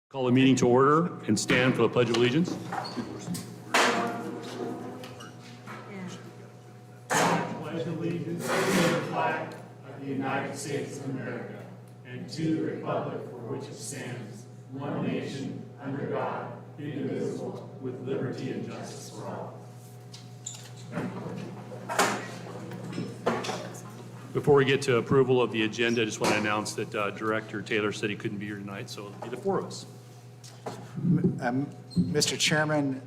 Call the meeting to order and stand for the Pledge of Allegiance. Pledge allegiance to the flag of the United States of America and to the republic for which it stands, one nation, under God, indivisible, with liberty and justice for all. Before we get to approval of the agenda, I just want to announce that Director Taylor said he couldn't be here tonight, so it'll be the four of us. Mr. Chairman,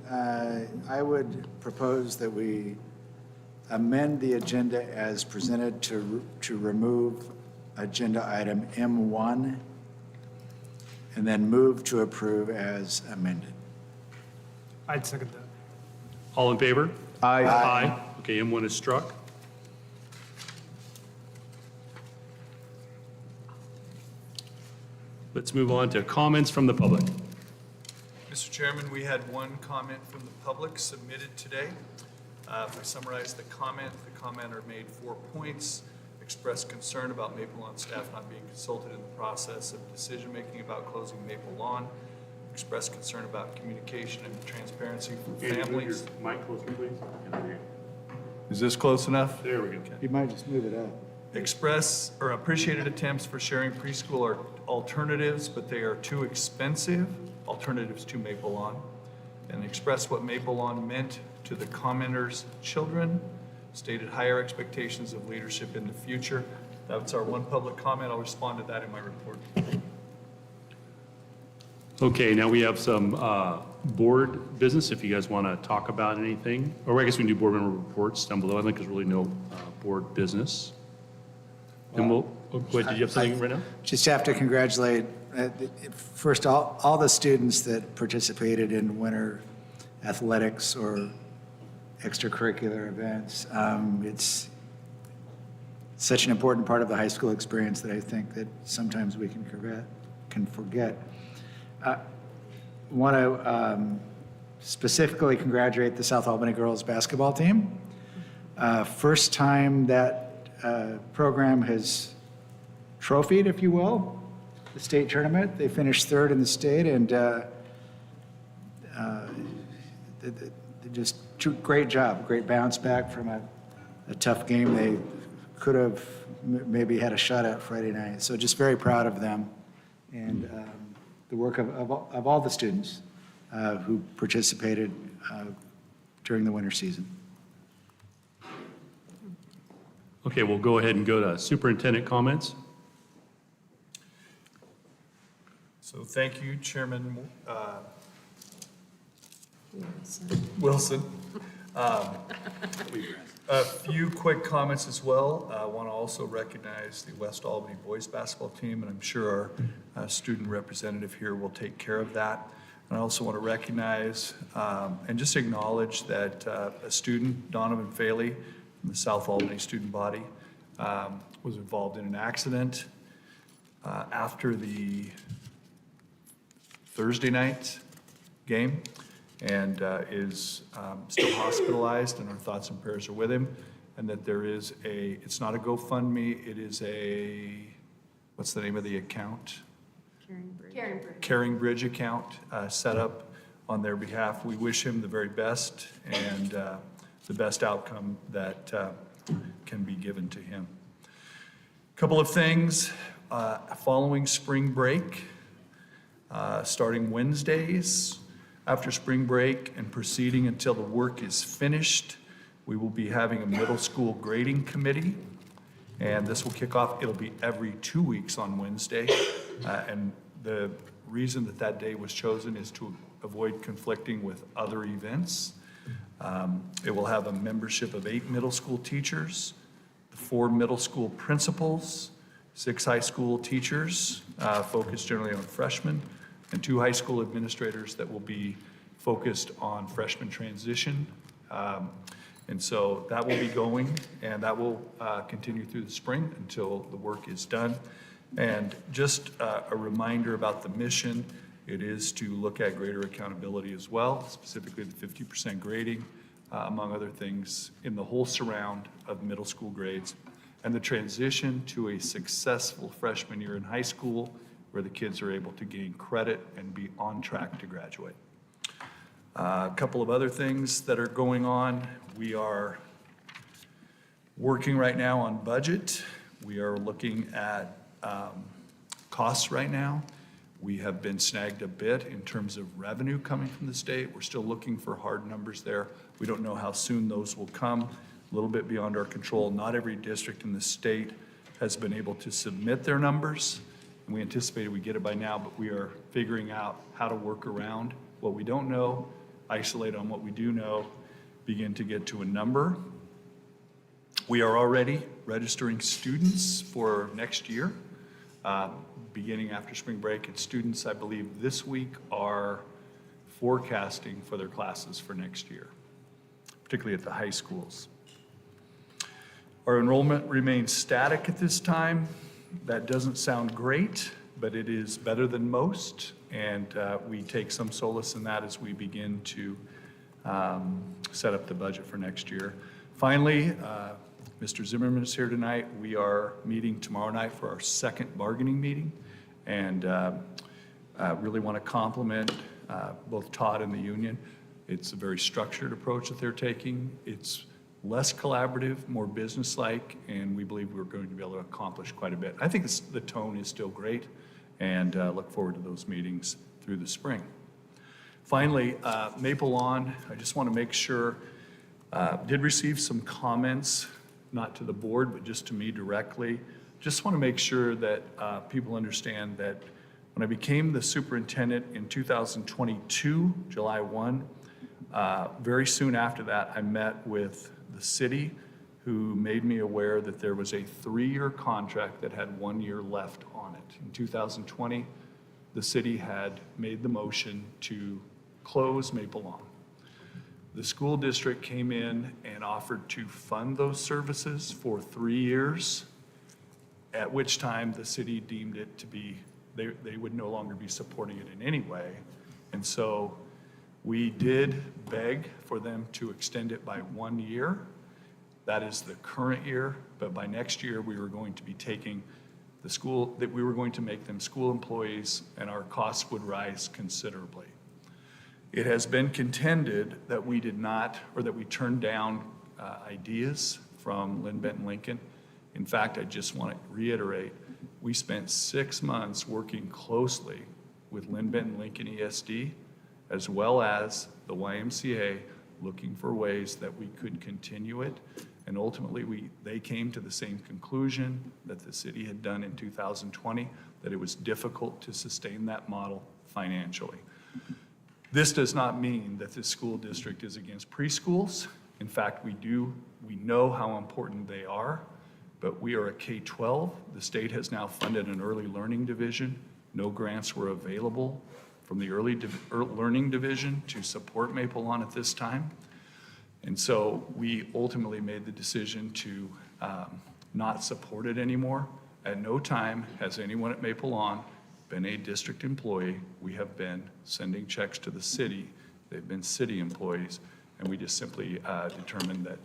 I would propose that we amend the agenda as presented to remove agenda item M1 and then move to approve as amended. I'd second that. All in favor? Aye. Aye. Okay, M1 is struck. Let's move on to comments from the public. Mr. Chairman, we had one comment from the public submitted today. If I summarize the commenter made 4 points, expressed concern about Maple Lawn staff not being consulted in the process of decision-making about closing Maple Lawn, expressed concern about communication and transparency from families. Mic closer, please. Is this close enough? There we go. You might just move it up. Express or appreciated attempts for sharing preschool alternatives, but they are too expensive, alternatives to Maple Lawn, and expressed what Maple Lawn meant to the commenters' children, stated higher expectations of leadership in the future. That's our one public comment. I'll respond to that in my report. Okay, now we have some board business, if you guys want to talk about anything. Or I guess we can do board member reports down below. I think there's really no board business. And we'll, wait, did you have something right now? Just have to congratulate, first, all the students that participated in winter athletics or extracurricular events. It's such an important part of the high school experience that I think that sometimes we can forget. Want to specifically congratulate the South Albany girls basketball team. First time that program has trophied, if you will, the state tournament. They finished third in the state, and they just great job, great bounce back from a tough game they could have maybe had a shot at Friday night. So just very proud of them and the work of all the students who participated during the winter season. Okay, we'll go ahead and go to superintendent comments. So thank you, Chairman Wilson. A few quick comments as well. I want to also recognize the West Albany boys basketball team, and I'm sure our student representative here will take care of that. And I also want to recognize and just acknowledge that a student, Donovan Faley, from the South Albany student body, was involved in an accident after the Thursday night game and is still hospitalized, and our thoughts and prayers are with him. And that there is it's not a GoFundMe, it is what's the name of the account? Caring Bridge account set up on their behalf. We wish him the very best and the best outcome that can be given to him. A couple of things, following spring break, starting Wednesdays, after spring break and proceeding until the work is finished, we will be having a middle school grading committee, and this will kick off, it'll be every 2 weeks on Wednesday, and the reason that day was chosen is to avoid conflicting with other events. It will have a membership of 8 middle school teachers, 4 middle school principals, 6 high school teachers, focused generally on freshmen, and 2 high school administrators that will be focused on freshman transition. And so that will be going, and that will continue through the spring until the work is done. And just a reminder about the mission, it is to look at greater accountability as well, specifically the 50% grading, among other things, in the whole surround of middle school grades. And the transition to a successful freshman year in high school where the kids are able to gain credit and be on track to graduate. A couple of other things that are going on. We are working right now on budget. We are looking at costs right now. We have been snagged a bit in terms of revenue coming from the state. We're still looking for hard numbers there. We don't know how soon those will come, a little bit beyond our control. Not every district in the state has been able to submit their numbers. And we anticipated we'd get it by now, but we are figuring out how to work around what we don't know, isolate on what we do know, begin to get to a number. We are already registering students for next year, beginning after spring break. And students, I believe, this week are forecasting for their classes for next year, particularly at the high schools. Our enrollment remains static at this time. That doesn't sound great, but it is better than most. And we take some solace in that as we begin to set up the budget for next year. Finally, Mr. Zimmerman is here tonight. We are meeting tomorrow night for our second bargaining meeting. And really want to compliment both Todd and the union. It's a very structured approach that they're taking. It's less collaborative, more business-like, and we believe we're going to be able to accomplish quite a bit. I think the tone is still great, and look forward to those meetings through the spring. Finally, Maple Lawn, I just want to make sure, did receive some comments, not to the board, but just to me directly. Just want to make sure that people understand that when I became the superintendent in 2022, July 1, very soon after that, I met with the city, who made me aware that there was a 3-year contract that had 1 year left on it. In 2020, the city had made the motion to close Maple Lawn. The school district came in and offered to fund those services for 3 years, at which time the city deemed it to be, they would no longer be supporting it in any way. And so we did beg for them to extend it by 1 year. That is the current year, but by next year, we were going to be taking the school, that we were going to make them school employees, and our costs would rise considerably. It has been contended that we did not, or that we turned down ideas from Lynn Benton Lincoln. In fact, I just want to reiterate, we spent 6 months working closely with Lynn Benton Lincoln ESD, as well as the YMCA, looking for ways that we could continue it. And ultimately, they came to the same conclusion that the city had done in 2020, that it was difficult to sustain that model financially. This does not mean that this school district is against preschools. In fact, we know how important they are, but we are a K-12. The state has now funded an early learning division. No grants were available from the early learning division to support Maple Lawn at this time. And so we ultimately made the decision to not support it anymore. At no time has anyone at Maple Lawn been a district employee. We have been sending checks to the city. They've been city employees, and we just simply determined that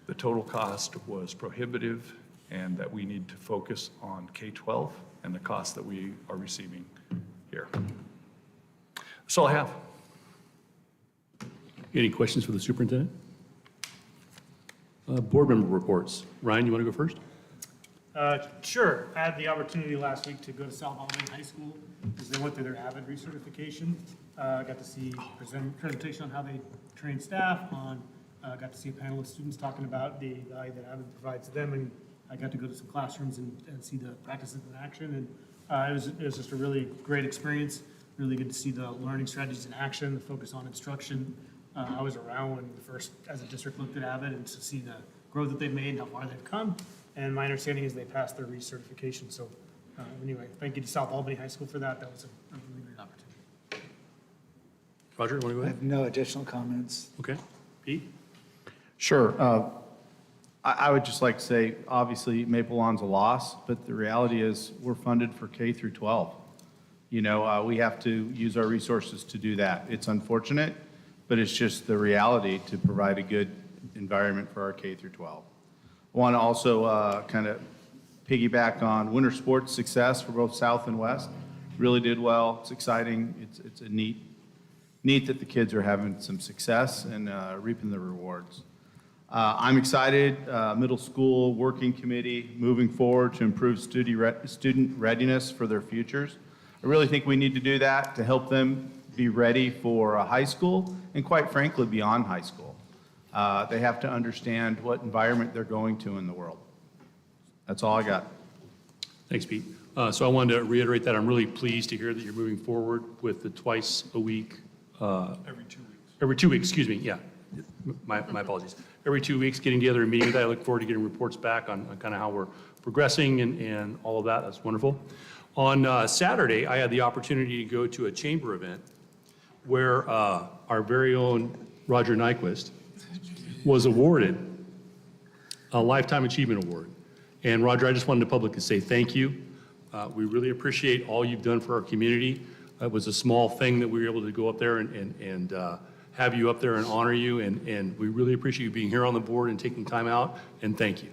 the total cost was prohibitive and that we need to focus on K-12 and the costs that we are receiving here. That's all I have. Any questions for the superintendent? Board member reports. Ryan, you want to go first? Sure. I had the opportunity last week to go to South Albany High School as they went through their AVID recertification. I got to see presentation on how they train staff, got to see a panel of students talking about the value that AVID provides to them, and I got to go to some classrooms and see the practices in action. And it was just a really great experience. Really good to see the learning strategies in action, the focus on instruction. I was around when we first, as a district, looked at AVID and to see the growth that they've made and how far they've come. And my understanding is they passed their recertification. So anyway, thank you to South Albany High School for that. That was a really great opportunity. Roger, you want to go I ahead? have no additional comments. Okay. Pete? Sure. I would just like to say, obviously, Maple Lawn's a loss, but the reality is we're funded for K through 12. You know, we have to use our resources to do that. It's unfortunate, but it's just the reality to provide a good environment for our K through 12. I want to also kind of piggyback on winter sports success for both South and West. really did well. It's exciting. It's a neat that the kids are having some success and reaping the rewards. I'm excited, middle school working committee, moving forward to improve student readiness for their futures. I really think we need to do that to help them be ready for high school and, quite frankly, beyond high school. They have to understand what environment they're going to in the world. That's all I got. Thanks, Pete. So I wanted to reiterate that I'm really pleased to hear that you're moving forward with the twice a week. Every 2 weeks, excuse me, yeah. My apologies. Every 2 weeks, getting together and meeting with that. I look forward to getting reports back on kind of how we're progressing and all of that. That's wonderful. On Saturday, I had the opportunity to go to a chamber event where our very own Roger Nyquist was awarded a Lifetime Achievement Award. And Roger, I just wanted to publicly say thank you. We really appreciate all you've done for our community. It was a small thing that we were able to go up there and have you up there and honor you. And we really appreciate you being here on the board and taking time out. And thank you.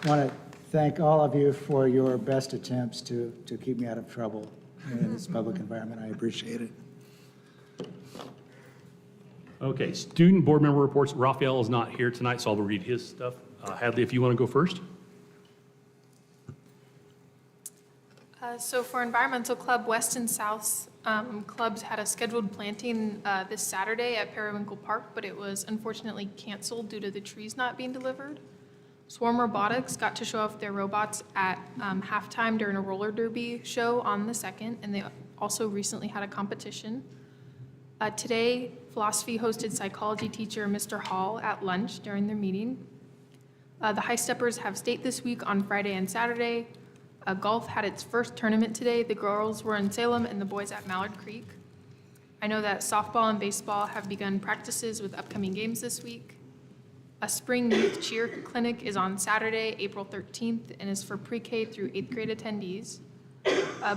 I want to thank all of you for your best attempts to keep me out of trouble in this public environment. I appreciate it. Okay, student board member reports. Raphael is not here tonight, so I'll read his stuff. Hadley, if you want to go first. So for Environmental Club, West and South clubs had a scheduled planting this Saturday at Periwinkle Park, but it was unfortunately canceled due to the trees not being delivered. Swarm Robotics got to show off their robots at halftime during a roller derby show on the 2nd, and they also recently had a competition. Today, philosophy hosted psychology teacher Mr. Hall at lunch during their meeting. The High Steppers have state this week on Friday and Saturday. Golf had its first tournament today. The girls were in Salem and the boys at Mallard Creek. I know that softball and baseball have begun practices with upcoming games this week. A spring youth cheer clinic is on Saturday, April 13th, and is for pre-K through 8th grade attendees.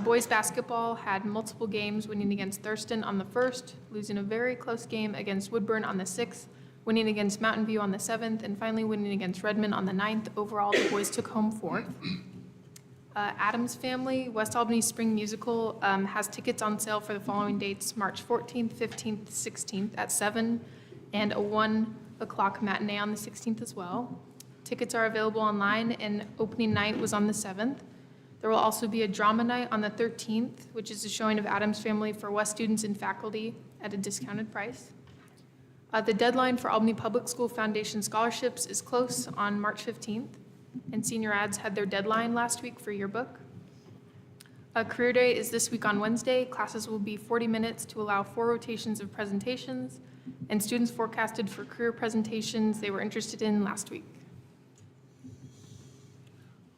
Boys basketball had multiple games, winning against Thurston on the 1st, losing a very close game against Woodburn on the 6th, winning against Mountain View on the 7th, and finally winning against Redmond on the 9th. Overall, the boys took home 4th. Adams Family, West Albany Spring Musical, has tickets on sale for the following dates: March 14th, 15th, 16th at 7, and a 1 o'clock matinee on the 16th as well. Tickets are available online, and opening night was on the 7th. There will also be a drama night on the 13th, which is a showing of Adams Family for West students and faculty at a discounted price. The deadline for Albany Public School Foundation scholarships is close on March 15th, and senior ads had their deadline last week for yearbook. Career Day is this week on Wednesday. Classes will be 40 minutes to allow 4 rotations of presentations, and students forecasted for career presentations they were interested in last week.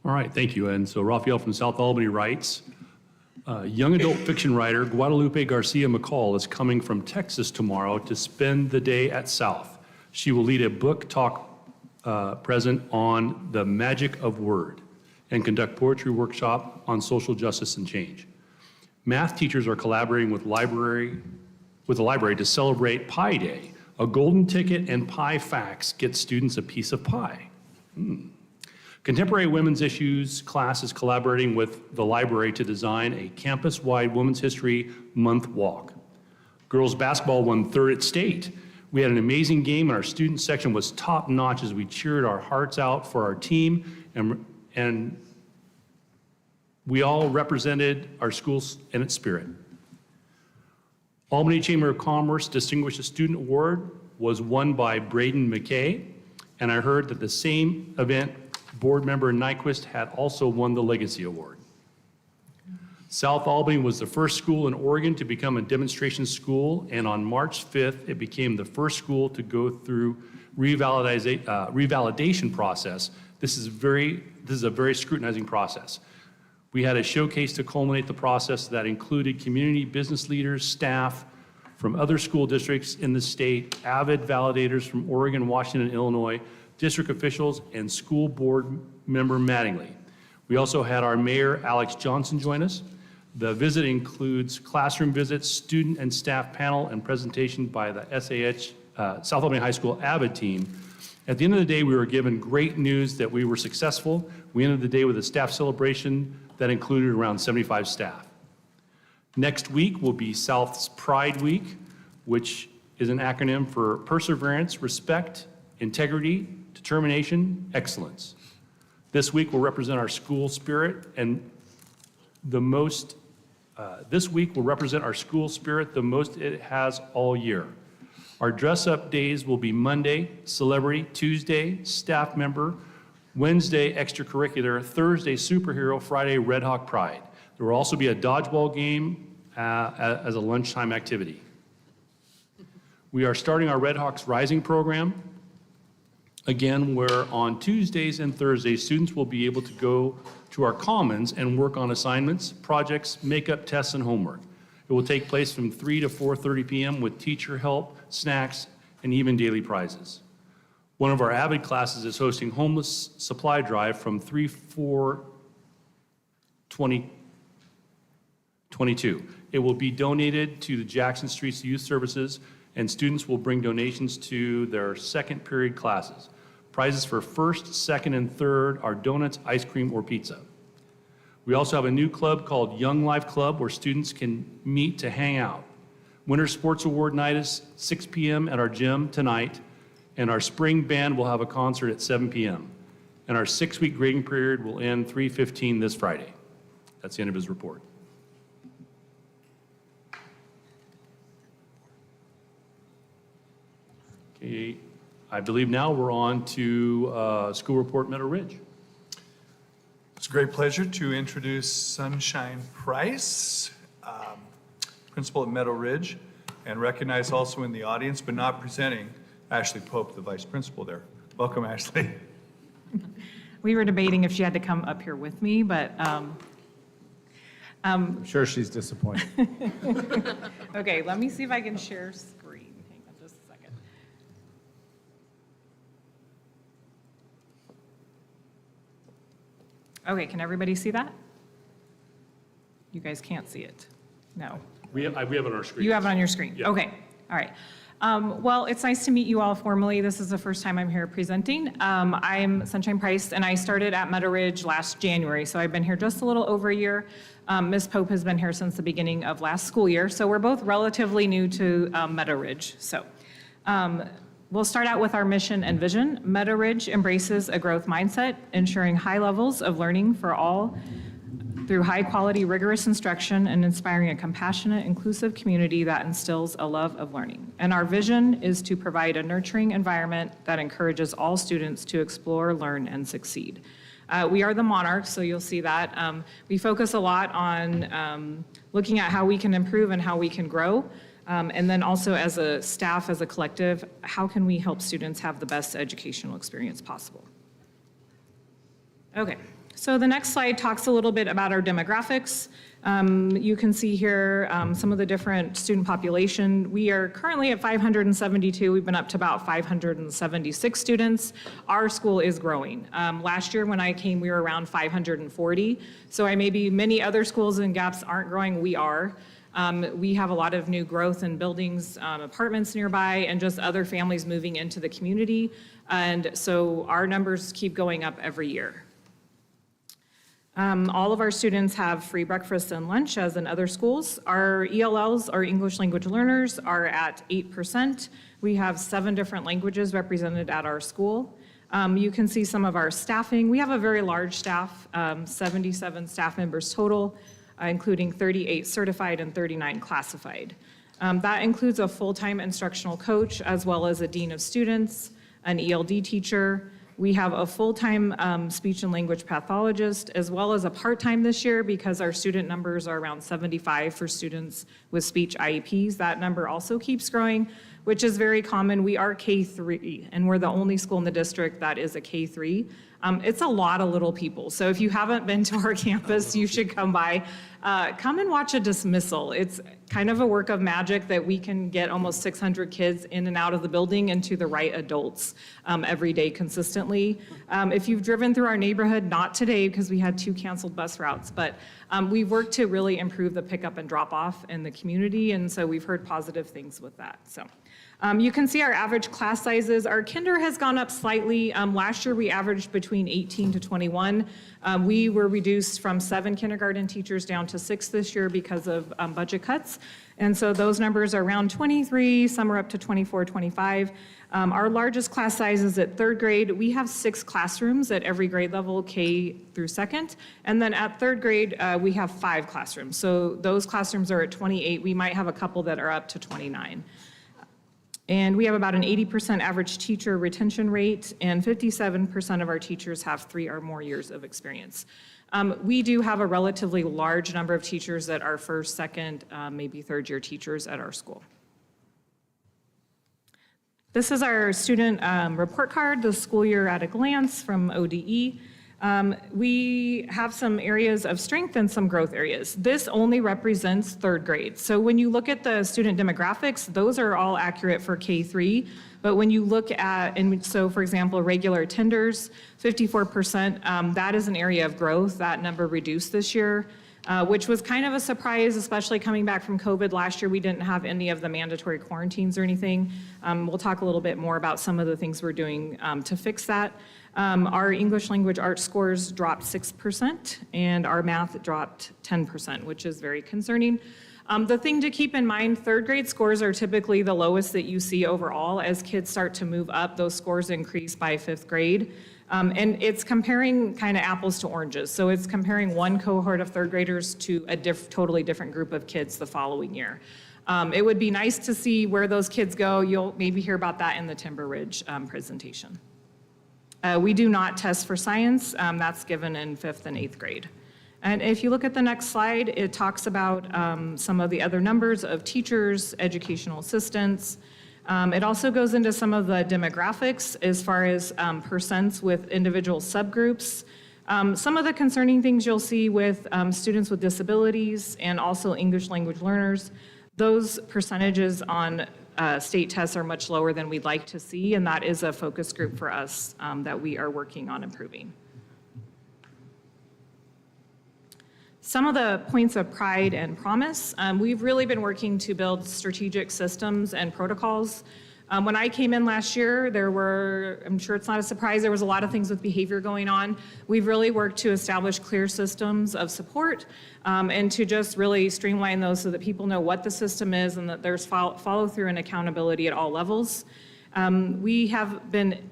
All right, thank you. And so Raphael from South Albany writes, young adult fiction writer Guadalupe Garcia McCall is coming from Texas tomorrow to spend the day at South. She will lead a book talk present on the magic of word and conduct poetry workshop on social justice and change. Math teachers are collaborating with the library to celebrate Pi Day. A golden ticket and pie facts get students a piece of pie. Contemporary Women's Issues class is collaborating with the library to design a campus-wide Women's History Month walk. Girls basketball won 3rd at state. We had an amazing game, and our student section was top-notch as we cheered our hearts out for our team, and we all represented our schools in its spirit. Albany Chamber of Commerce Distinguished Student Award was won by Braden McKay, and I heard that the same event board member Nyquist had also won the Legacy Award. South Albany was the first school in Oregon to become a demonstration school, and on March 5th, it became the first school to go through revalidation process. This is a very scrutinizing process. We had a showcase to culminate the process that included community business leaders, staff from other school districts in the state, avid validators from Oregon, Washington, and Illinois, district officials, and school board member Mattingly. We also had our mayor, Alex Johnson, join us. The visit includes classroom visits, student and staff panel, and presentation by the SAH South Albany High School AVID team. At the end of the day, we were given great news that we were successful. We ended the day with a staff celebration that included around 75 staff. Next week will be South's Pride Week, which is an acronym for Perseverance, Respect, Integrity, Determination, Excellence. This week will represent our school spirit the most it has all year. Our dress-up days will be Monday, celebrity, Tuesday, staff member, Wednesday, extracurricular, Thursday, superhero, Friday, Red Hawk Pride. There will also be a dodgeball game as a lunchtime activity. We are starting our Red Hawks Rising program, again, where on Tuesdays and Thursdays, students will be able to go to our commons and work on assignments, projects, makeup tests, and homework. It will take place from 3 to 4:30 p.m. with teacher help, snacks, and even daily prizes. One of our AVID classes is hosting homeless supply drive from 3/4/2022. It will be donated to the Jackson Streets Youth Services, and students will bring donations to their second period classes. Prizes for first, second, and third are donuts, ice cream, or pizza. We also have a new club called Young Life Club where students can meet to hang out. Winter Sports Award night is 6 p.m. at our gym tonight, and our spring band will have a concert at 7 p.m. And our 6-week grading period will end 3/15 this Friday. That's the end of his report. Okay, I believe now we're on to school report Meadow Ridge. It's a great pleasure to introduce Sunshine Price, principal at Meadow Ridge, and recognize also in the audience, but not presenting, Ashley Pope, the vice principal there. Welcome, Ashley. We were debating if she had to come up here with me, but, I'm sure she's disappointed. okay, let me see if I can share screen. Hang on just a second. Okay, can everybody see that? You guys can't see it? No. We have it on our screen. You have it on your screen? Yeah. Okay, all right. Well, it's nice to meet you all formally. This is the first time I'm here presenting. I'm Sunshine Price, and I started at Meadow Ridge last January, so I've been here just a little over a year. Ms. Pope has been here since the beginning of last school year, so we're both relatively new to Meadow Ridge. So we'll start out with our mission and vision. Meadow Ridge embraces a growth mindset, ensuring high levels of learning for all through high-quality, rigorous instruction and inspiring a compassionate, inclusive community that instills a love of learning. And our vision is to provide a nurturing environment that encourages all students to explore, learn, and succeed. We are the monarchs, so you'll see that. We focus a lot on looking at how we can improve and how we can grow. And then also as a staff, as a collective, how can we help students have the best educational experience possible? Okay. So the next slide talks a little bit about our demographics. You can see here some of the different student population. We are currently at 572. We've been up to about 576 students. Our school is growing. Last year when I came, we were around 540. So maybe many other schools in Gaps aren't growing. We are. We have a lot of new growth in buildings, apartments nearby, and just other families moving into the community. And so our numbers keep going up every year. All of our students have free breakfast and lunch, as in other schools. Our ELLs, our English language learners, are at 8%. We have 7 different languages represented at our school. You can see some of our staffing. We have a very large staff, 77 staff members total, including 38 certified and 39 classified. That includes a full-time instructional coach, as well as a dean of students, an ELD teacher. We have a full-time speech and language pathologist, as well as a part-time this year because our student numbers are around 75 for students with speech IEPs. That number also keeps growing, which is very common. We are K-3, and we're the only school in the district that is a K-3. It's a lot of little people. So if you haven't been to our campus, you should come by. Come and watch a dismissal. It's kind of a work of magic that we can get almost 600 kids in and out of the building and to the right adults every day consistently. If you've driven through our neighborhood, not today because we had 2 canceled bus routes, but we've worked to really improve the pickup and drop off in the community, and so we've heard positive things with that. So You can see our average class sizes. Our kinder has gone up slightly. Last year, we averaged between 18 to 21. We were reduced from 7 kindergarten teachers down to 6 this year because of budget cuts. And so those numbers are around 23, some are up to 24, 25. Our largest class size is at 3rd grade. We have 6 classrooms at every grade level, K through 2nd. And then at 3rd grade, we have 5 classrooms. So those classrooms are at 28. We might have a couple that are up to 29. And we have about an 80% average teacher retention rate, and 57% of our teachers have 3 or more years of experience. We do have a relatively large number of teachers that are 1st, 2nd, maybe 3rd year teachers at our school. This is our student report card, the school year at a glance from ODE. We have some areas of strength and some growth areas. This only represents 3rd grade. So when you look at the student demographics, those are all accurate for K3. But when you look at, and so for example, regular attenders, 54%, that is an area of growth. That number reduced this year, which was kind of a surprise, especially coming back from COVID. Last year, we didn't have any of the mandatory quarantines or anything. We'll talk a little bit more about some of the things we're doing to fix that. Our English language arts scores dropped 6%, and our math dropped 10%, which is very concerning. The thing to keep in mind, 3rd grade scores are typically the lowest that you see overall. As kids start to move up, those scores increase by 5th grade. And it's comparing kind of apples to oranges. So it's comparing one cohort of 3rd graders to a totally different group of kids the following year. It would be nice to see where those kids go. You'll maybe hear about that in the Timber Ridge presentation. We do not test for science. That's given in 5th and 8th grade. And if you look at the next slide, it talks about some of the other numbers of teachers, educational assistants. It also goes into some of the demographics as far as percents with individual subgroups. Some of the concerning things you'll see with students with disabilities and also English language learners, those percentages on state tests are much lower than we'd like to see, and that is a focus group for us that we are working on improving. Some of the points of pride and promise, we've really been working to build strategic systems and protocols. When I came in last year, there were, I'm sure it's not a surprise, there was a lot of things with behavior going on. We've really worked to establish clear systems of support and to just really streamline those so that people know what the system is and that there's follow through and accountability at all levels. We have been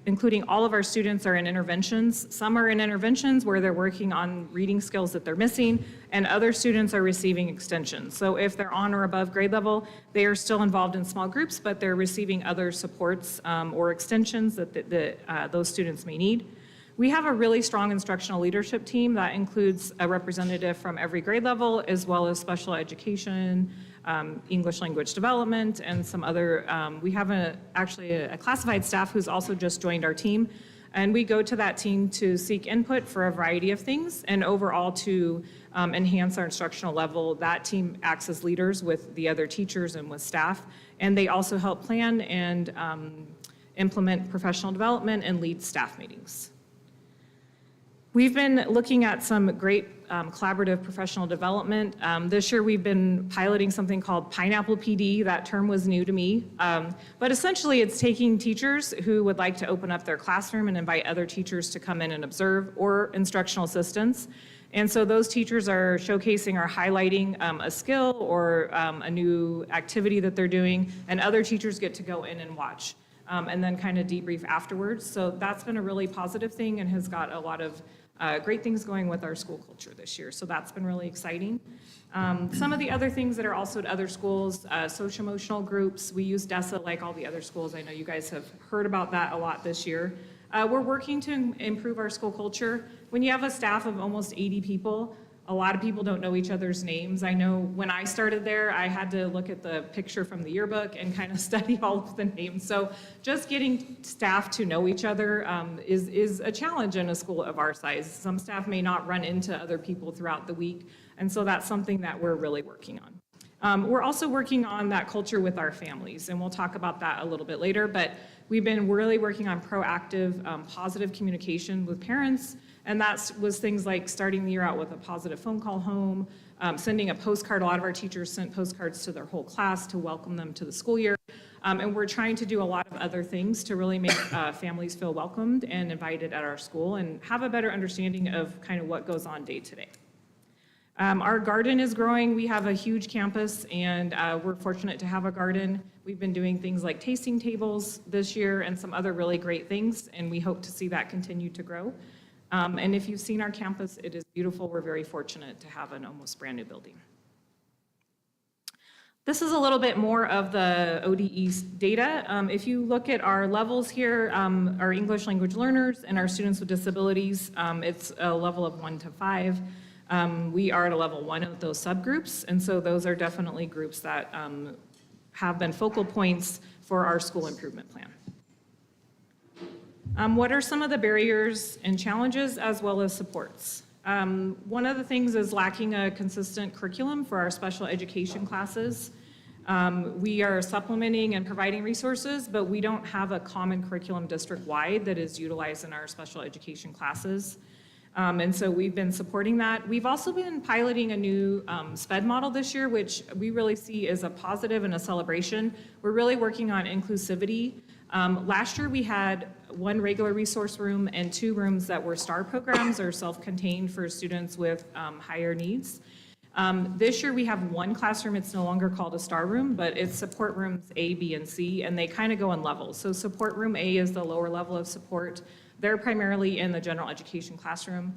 including all of our students are in interventions. Some are in interventions where they're working on reading skills that they're missing, and other students are receiving extensions. So if they're on or above grade level, they are still involved in small groups, but they're receiving other supports or extensions that those students may need. We have a really strong instructional leadership team that includes a representative from every grade level, as well as special education, English language development, and some other, we have actually a classified staff who's also just joined our team. And we go to that team to seek input for a variety of things, and overall to enhance our instructional level. That team acts as leaders with the other teachers and with staff, and they also help plan and implement professional development and lead staff meetings. We've been looking at some great collaborative professional development. This year we've been piloting something called Pineapple PD. That term was new to me. But essentially it's taking teachers who would like to open up their classroom and invite other teachers to come in and observe, or instructional assistants. And so those teachers are showcasing or highlighting a skill or a new activity that they're doing, and other teachers get to go in and watch. And then kind of debrief afterwards. So that's been a really positive thing and has got a lot of great things going with our school culture this year. So that's been really exciting. Some of the other things that are also at other schools, social emotional groups. We use DESA like all the other schools. I know you guys have heard about that a lot this year. We're working to improve our school culture. When you have a staff of almost 80 people, a lot of people don't know each other's names. I know when I started there, I had to look at the picture from the yearbook and kind of study all of the names. So just getting staff to know each other is a challenge in a school of our size. Some staff may not run into other people throughout the week, and so that's something that we're really working on. We're also working on that culture with our families, and we'll talk about that a little bit later, but we've been really working on proactive, positive communication with parents. And that was things like starting the year out with a positive phone call home, sending a postcard. A lot of our teachers sent postcards to their whole class to welcome them to the school year. And we're trying to do a lot of other things to really make families feel welcomed and invited at our school and have a better understanding of kind of what goes on day to day. Our garden is growing. We have a huge campus, and we're fortunate to have a garden. We've been doing things like tasting tables this year and some other really great things, and we hope to see that continue to grow. And if you've seen our campus, it is beautiful. We're very fortunate to have an almost brand-new building. This is a little bit more of the ODE data. If you look at our levels here, our English language learners and our students with disabilities, it's a level of 1 to 5. We are at a level 1 of those subgroups, and so those are definitely groups that have been focal points for our school improvement plan. What are some of the barriers and challenges as well as supports? One of the things is lacking a consistent curriculum for our special education classes. We are supplementing and providing resources, but we don't have a common curriculum district-wide that is utilized in our special education classes. And so we've been supporting that. We've also been piloting a new SPED model this year, which we really see as a positive and a celebration. We're really working on inclusivity. Last year we had 1 regular resource room and 2 rooms that were STAR programs or self-contained for students with higher needs. This year we have 1 classroom. It's no longer called a STAR room, but it's support rooms A, B, and C, and they kind of go in levels. So support room A is the lower level of support. They're primarily in the general education classroom.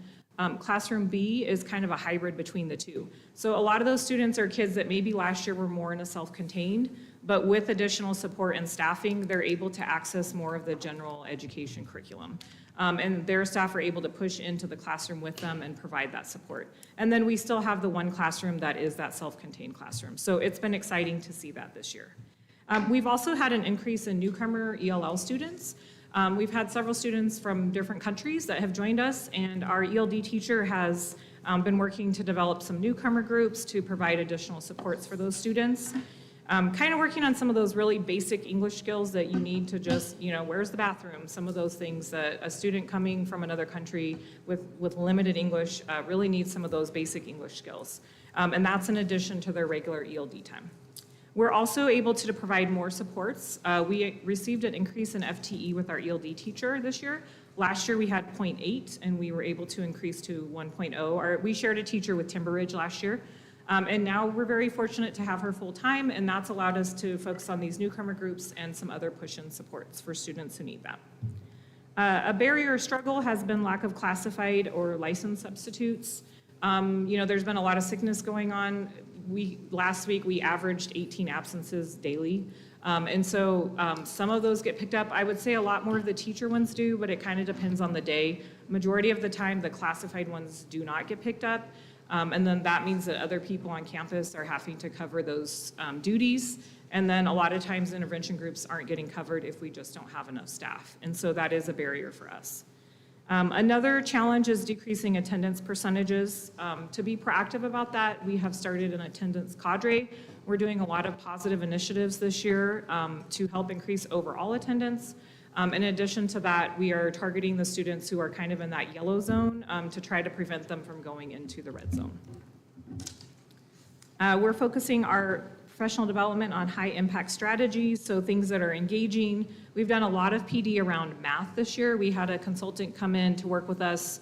Classroom B is kind of a hybrid between the two. So a lot of those students are kids that maybe last year were more in a self-contained, but with additional support and staffing, they're able to access more of the general education curriculum. And their staff are able to push into the classroom with them and provide that support. And then we still have the 1 classroom that is that self-contained classroom. So it's been exciting to see that this year. We've also had an increase in newcomer ELL students. We've had several students from different countries that have joined us, and our ELD teacher has been working to develop some newcomer groups to provide additional supports for those students. Kind of working on some of those really basic English skills that you need to just, where's the bathroom? Some of those things that a student coming from another country with limited English really needs some of those basic English skills. And that's in addition to their regular ELD time. We're also able to provide more supports. We received an increase in FTE with our ELD teacher this year. Last year we had 0.8 and we were able to increase to 1.0. We shared a teacher with Timber Ridge last year. And now we're very fortunate to have her full time, and that's allowed us to focus on these newcomer groups and some other push-in supports for students who need that. A barrier or struggle has been lack of classified or licensed substitutes. There's been a lot of sickness going on. Last week we averaged 18 absences daily. And so some of those get picked up. I would say a lot more of the teacher ones do, but it kind of depends on the day. Majority of the time, the classified ones do not get picked up. And then that means that other people on campus are having to cover those duties. And then a lot of times intervention groups aren't getting covered if we just don't have enough staff. And so that is a barrier for us. Another challenge is decreasing attendance percentages. To be proactive about that, we have started an attendance cadre. We're doing a lot of positive initiatives this year to help increase overall attendance. In addition to that, we are targeting the students who are kind of in that yellow zone to try to prevent them from going into the red zone. We're focusing our professional development on high impact strategies, so things that are engaging. We've done a lot of PD around math this year. We had a consultant come in to work with us.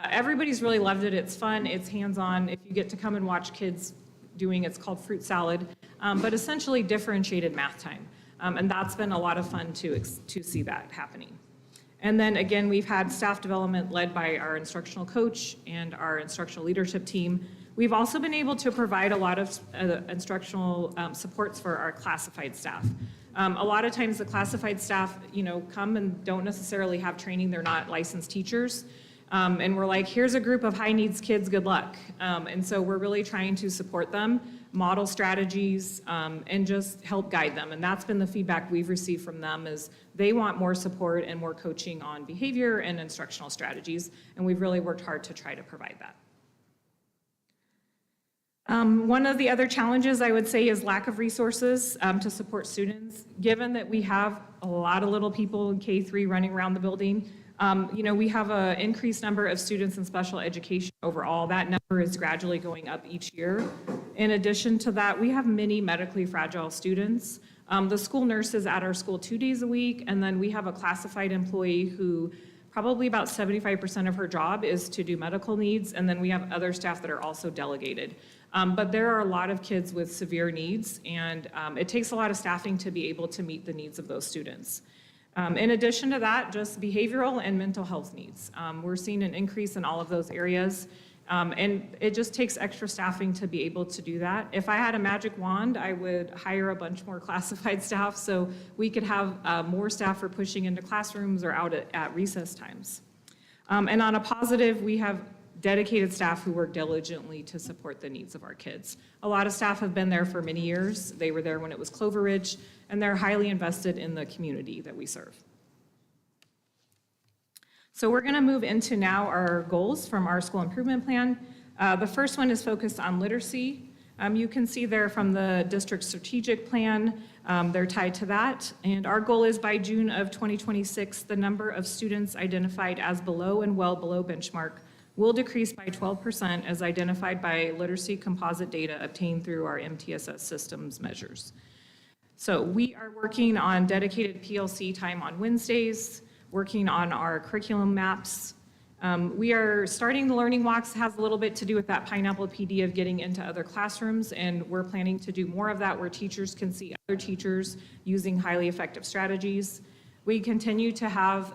Everybody's really loved it. It's fun, it's hands-on. If you get to come and watch kids doing, it's called fruit salad, but essentially differentiated math time. And that's been a lot of fun to see that happening. And then again, we've had staff development led by our instructional coach and our instructional leadership team. We've also been able to provide a lot of instructional supports for our classified staff. A lot of times the classified staff, come and don't necessarily have training. They're not licensed teachers. And we're like, here's a group of high needs kids, good luck. And so we're really trying to support them, model strategies, and just help guide them. And that's been the feedback we've received from them is they want more support and more coaching on behavior and instructional strategies. And we've really worked hard to try to provide that. One of the other challenges I would say is lack of resources to support students. Given that we have a lot of little people in K-3 running around the building, we have an increased number of students in special education overall. That number is gradually going up each year. In addition to that, we have many medically fragile students. The school nurse is at our school 2 days a week, and then we have a classified employee who probably about 75% of her job is to do medical needs, and then we have other staff that are also delegated. But there are a lot of kids with severe needs, and it takes a lot of staffing to be able to meet the needs of those students. In addition to that, just behavioral and mental health needs. We're seeing an increase in all of those areas, and it just takes extra staffing to be able to do that. If I had a magic wand, I would hire a bunch more classified staff so we could have more staff for pushing into classrooms or out at recess times. And on a positive, we have dedicated staff who work diligently to support the needs of our kids. A lot of staff have been there for many years. They were there when it was Clover Ridge, and they're highly invested in the community that we serve. So we're going to move into now our goals from our school improvement plan. The first one is focused on literacy. You can see there from the district strategic plan, they're tied to that. And our goal is by June of 2026, the number of students identified as below and well below benchmark will decrease by 12% as identified by literacy composite data obtained through our MTSS systems measures. So we are working on dedicated PLC time on Wednesdays, working on our curriculum maps. We are starting the learning walks, has a little bit to do with that Pineapple PD of getting into other classrooms, and we're planning to do more of that where teachers can see other teachers using highly effective strategies. We continue to have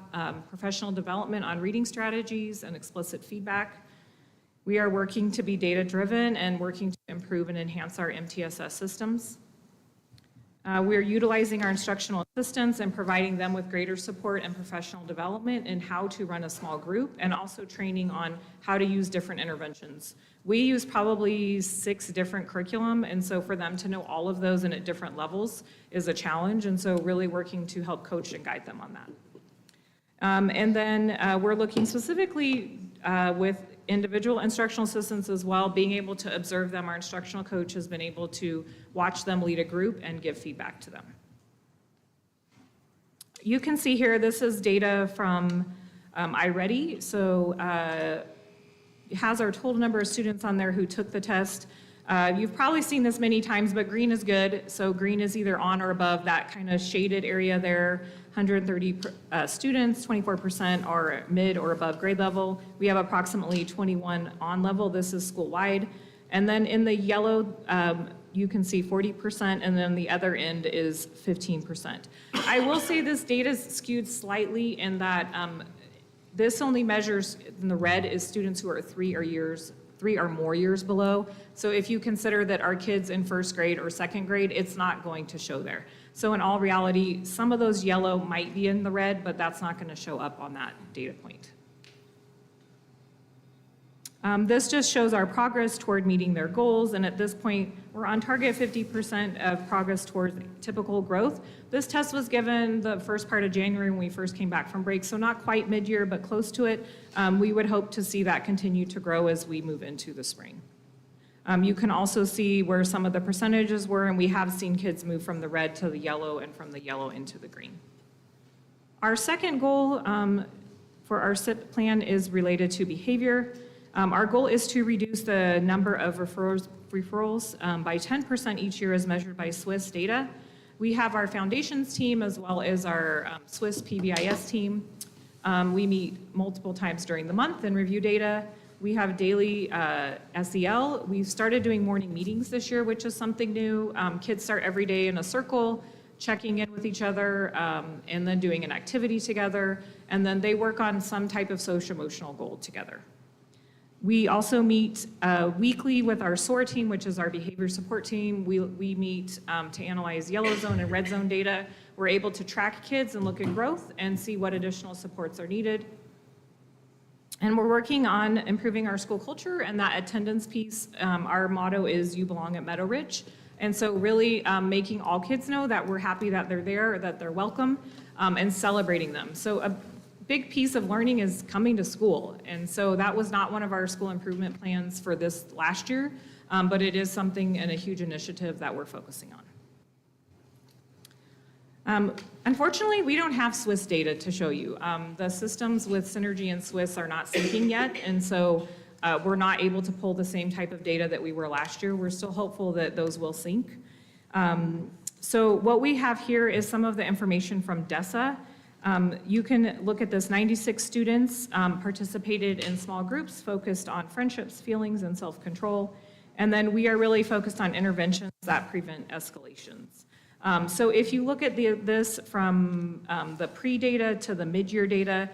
professional development on reading strategies and explicit feedback. We are working to be data-driven and working to improve and enhance our MTSS systems. We are utilizing our instructional assistants and providing them with greater support and professional development in how to run a small group, and also training on how to use different interventions. We use probably 6 different curriculum, and so for them to know all of those and at different levels is a challenge, and so really working to help coach and guide them on that. And then we're looking specifically with individual instructional assistants as well, being able to observe them. Our instructional coach has been able to watch them lead a group and give feedback to them. You can see here, this is data from iReady. So it has our total number of students on there who took the test. You've probably seen this many times, but green is good. So green is either on or above that kind of shaded area there. 130 students, 24% are mid or above grade level. We have approximately 21 on level. This is school-wide. And then in the yellow, you can see 40%, and then the other end is 15%. I will say this data is skewed slightly in that this only measures, in the red, is students who are 3 or more years below. So if you consider that our kids in first grade or second grade, it's not going to show there. So in all reality, some of those yellow might be in the red, but that's not going to show up on that data point. This just shows our progress toward meeting their goals, and at this point, we're on target 50% of progress towards typical growth. This test was given the first part of January when we first came back from break, so not quite mid-year, but close to it. We would hope to see that continue to grow as we move into the spring. You can also see where some of the percentages were, and we have seen kids move from the red to the yellow and from the yellow into the green. Our second goal for our SIP plan is related to behavior. Our goal is to reduce the number of referrals by 10% each year as measured by Swiss data. We have our foundations team as well as our Swiss PBIS team. We meet multiple times during the month and review data. We have daily SEL. We've started doing morning meetings this year, which is something new. Kids start every day in a circle, checking in with each other, and then doing an activity together. And then they work on some type of social-emotional goal together. We also meet weekly with our SOAR team, which is our behavior support team. We meet to analyze yellow zone and red zone data. We're able to track kids and look at growth and see what additional supports are needed. And we're working on improving our school culture and that attendance piece. Our motto is "You belong at Meadow Ridge." And so really making all kids know that we're happy that they're there, that they're welcome, and celebrating them. So a big piece of learning is coming to school. And so that was not one of our school improvement plans for this last year, but it is something and a huge initiative that we're focusing on. Unfortunately, we don't have Swiss data to show you. The systems with Synergy and Swiss are not syncing yet, and so we're not able to pull the same type of data that we were last year. We're still hopeful that those will sync. So what we have here is some of the information from DESA. You can look at this. 96 students participated in small groups focused on friendships, feelings, and self-control. And then we are really focused on interventions that prevent escalations. So if you look at this from the pre-data to the mid-year data,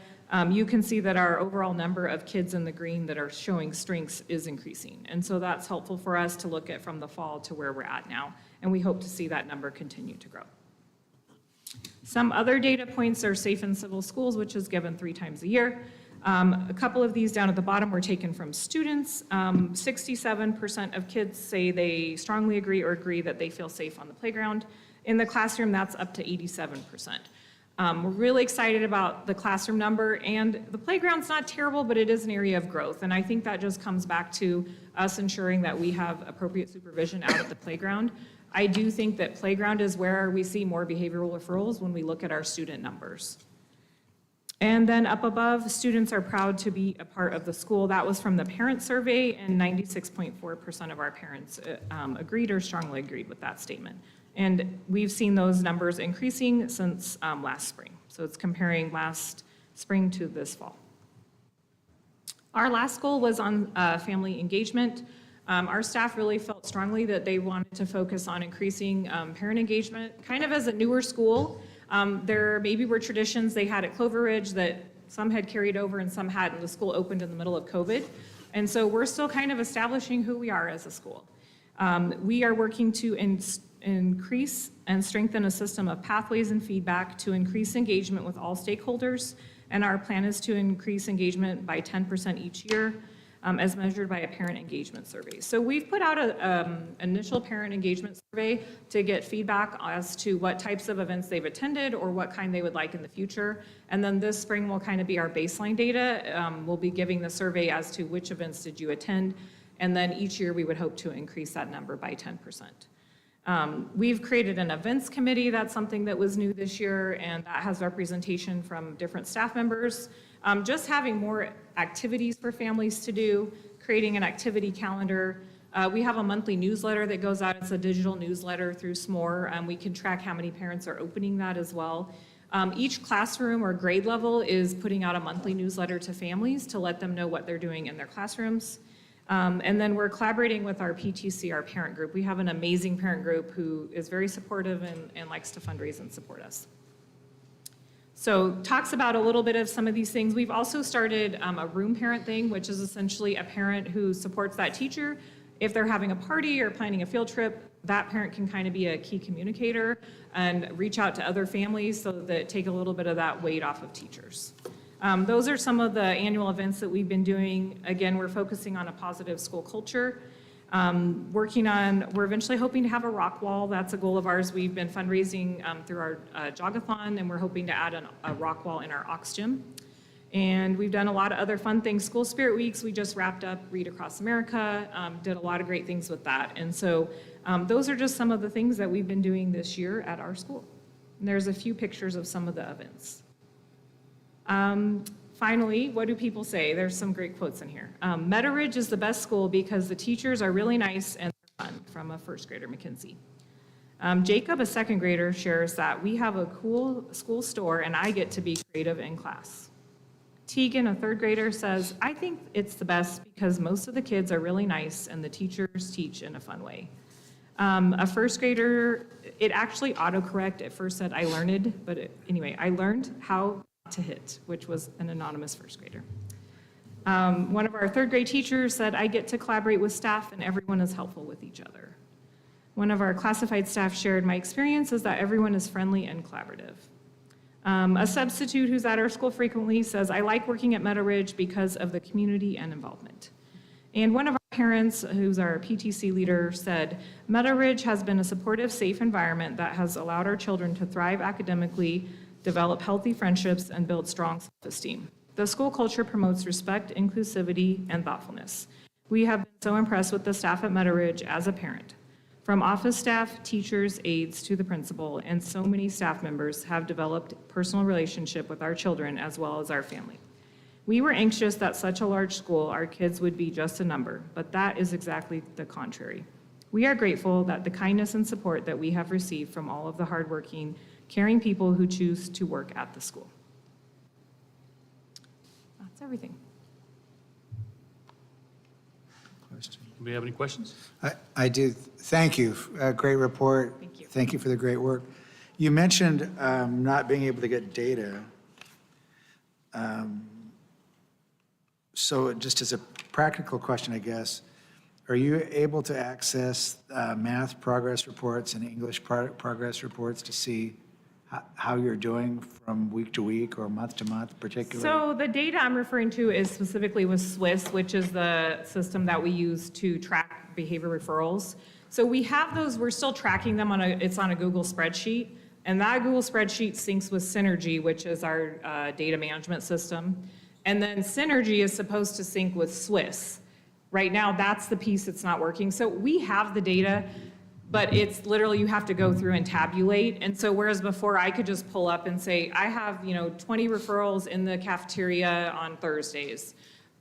you can see that our overall number of kids in the green that are showing strengths is increasing. And so that's helpful for us to look at from the fall to where we're at now. And we hope to see that number continue to grow. Some other data points are safe and civil schools, which is given 3 times a year. A couple of these down at the bottom were taken from students. 67% of kids say they strongly agree or agree that they feel safe on the playground. In the classroom, that's up to 87%. We're really excited about the classroom number, and the playground's not terrible, but it is an area of growth. And I think that just comes back to us ensuring that we have appropriate supervision out at the playground. I do think that playground is where we see more behavioral referrals when we look at our student numbers. And then up above, students are proud to be a part of the school. That was from the parent survey, and 96.4% of our parents agreed or strongly agreed with that statement. And we've seen those numbers increasing since last spring. So it's comparing last spring to this fall. Our last goal was on family engagement. Our staff really felt strongly that they wanted to focus on increasing parent engagement. Kind of as a newer school, there maybe were traditions they had at Clover Ridge that some had carried over and some hadn't. The school opened in the middle of COVID. And so we're still kind of establishing who we are as a school. We are working to increase and strengthen a system of pathways and feedback to increase engagement with all stakeholders. And our plan is to increase engagement by 10% each year, as measured by a parent engagement survey. So we've put out an initial parent engagement survey to get feedback as to what types of events they've attended or what kind they would like in the future. And then this spring will kind of be our baseline data. We'll be giving the survey as to which events did you attend. And then each year we would hope to increase that number by 10%. We've created an events committee. That's something that was new this year, and that has representation from different staff members. Just having more activities for families to do, creating an activity calendar. We have a monthly newsletter that goes out. It's a digital newsletter through SMORE. We can track how many parents are opening that as well. Each classroom or grade level is putting out a monthly newsletter to families to let them know what they're doing in their classrooms. And then we're collaborating with our PTC, our parent group. We have an amazing parent group who is very supportive and likes to fundraise and support us. So talks about a little bit of some of these things. We've also started a room parent thing, which is essentially a parent who supports that teacher. If they're having a party or planning a field trip, that parent can kind of be a key communicator and reach out to other families so that take a little bit of that weight off of teachers. Those are some of the annual events that we've been doing. Again, we're focusing on a positive school culture. We're eventually hoping to have a rock wall. That's a goal of ours. We've been fundraising through our jogathon, and we're hoping to add a rock wall in our Ox Gym. And we've done a lot of other fun things. School Spirit Weeks, we just wrapped up Read Across America, did a lot of great things with that. And so those are just some of the things that we've been doing this year at our school. And there's a few pictures of some of the events. Finally, what do people say? There's some great quotes in here. Meadow Ridge is the best school because the teachers are really nice and fun, from a first grader, Mackenzie. Jacob, a second grader, shares that we have a cool school store and I get to be creative in class. Tegan, a third grader, says, I think it's the best because most of the kids are really nice and the teachers teach in a fun way. A first grader, it actually autocorrect at first said I learned, but anyway, I learned how to hit, which was an anonymous first grader. One of our third grade teachers said, I get to collaborate with staff and everyone is helpful with each other. One of our classified staff shared, my experience is that everyone is friendly and collaborative. A substitute who's at our school frequently says, I like working at Meadow Ridge because of the community and involvement. And one of our parents, who's our PTC leader, said, Meadow Ridge has been a supportive, safe environment that has allowed our children to thrive academically, develop healthy friendships, and build strong self-esteem. The school culture promotes respect, inclusivity, and thoughtfulness. We have been so impressed with the staff at Meadow Ridge as a parent. From office staff, teachers, aides, to the principal, and so many staff members have developed personal relationship with our children as well as our family. We were anxious that such a large school, our kids would be just a number, but that is exactly the contrary. We are grateful that the kindness and support that we have received from all of the hardworking, caring people who choose to work at the school. That's everything. Anybody have any questions? I do. Thank you. Great report. Thank you. Thank you for the great work. You mentioned not being able to get data. So just as a practical question, I guess, are you able to access math progress reports and English progress reports to see how you're doing from week to week or month to month particularly? So the data I'm referring to is specifically with Swiss, which is the system that we use to track behavior referrals. So we have those, we're still tracking them it's on a Google spreadsheet. And that Google spreadsheet syncs with Synergy, which is our data management system. And then Synergy is supposed to sync with Swiss. Right now, that's the piece that's not working. So we have the data, but it's literally, you have to go through and tabulate. And so whereas before I could just pull up and say, I have 20 referrals in the cafeteria on Thursdays,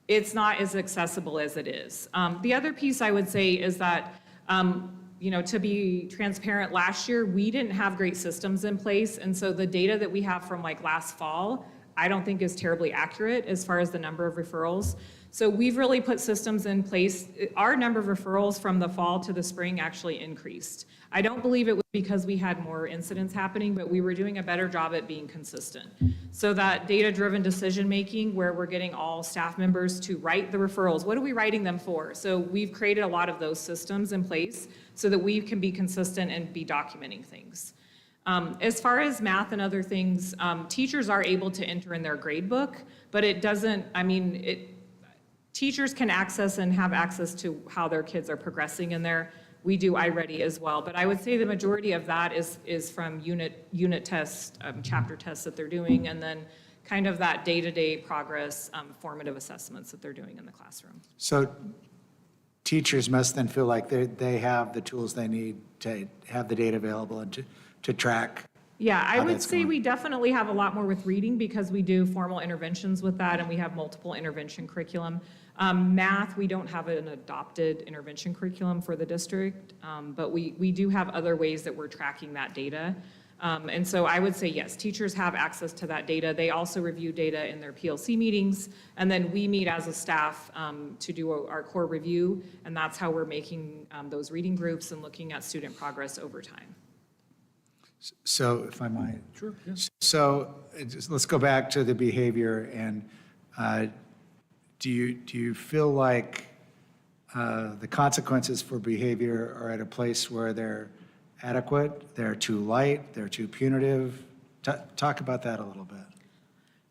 it's not as accessible as it is. The other piece I would say is that, to be transparent, last year, we didn't have great systems in place. And so the data that we have from like last fall, I don't think is terribly accurate as far as the number of referrals. So we've really put systems in place. Our number of referrals from the fall to the spring actually increased. I don't believe it was because we had more incidents happening, but we were doing a better job at being consistent. So that data-driven decision-making where we're getting all staff members to write the referrals. What are we writing them for? So we've created a lot of those systems in place so that we can be consistent and be documenting things. As far as math and other things, teachers are able to enter in their grade book, but it doesn't, teachers can access and have access to how their kids are progressing in there. We do iReady as well, but I would say the majority of that is from unit tests, chapter tests that they're doing, and then kind of that day-to-day progress, formative assessments that they're doing in the classroom. So teachers must then feel like they have the tools they need to have the data available and to track. Yeah, I how would that's say going. we definitely have a lot more with reading because we do formal interventions with that and we have multiple intervention curriculum. Math, we don't have an adopted intervention curriculum for the district, but we do have other ways that we're tracking that data. And so I would say, yes, teachers have access to that data. They also review data in their PLC meetings, and then we meet as a staff to do our core review, and that's how we're making those reading groups and looking at student progress over time. So if I might. Sure, yes. So let's go back to the behavior, and do you feel like the consequences for behavior are at a place where they're adequate, they're too light, they're too punitive? Talk about that a little bit.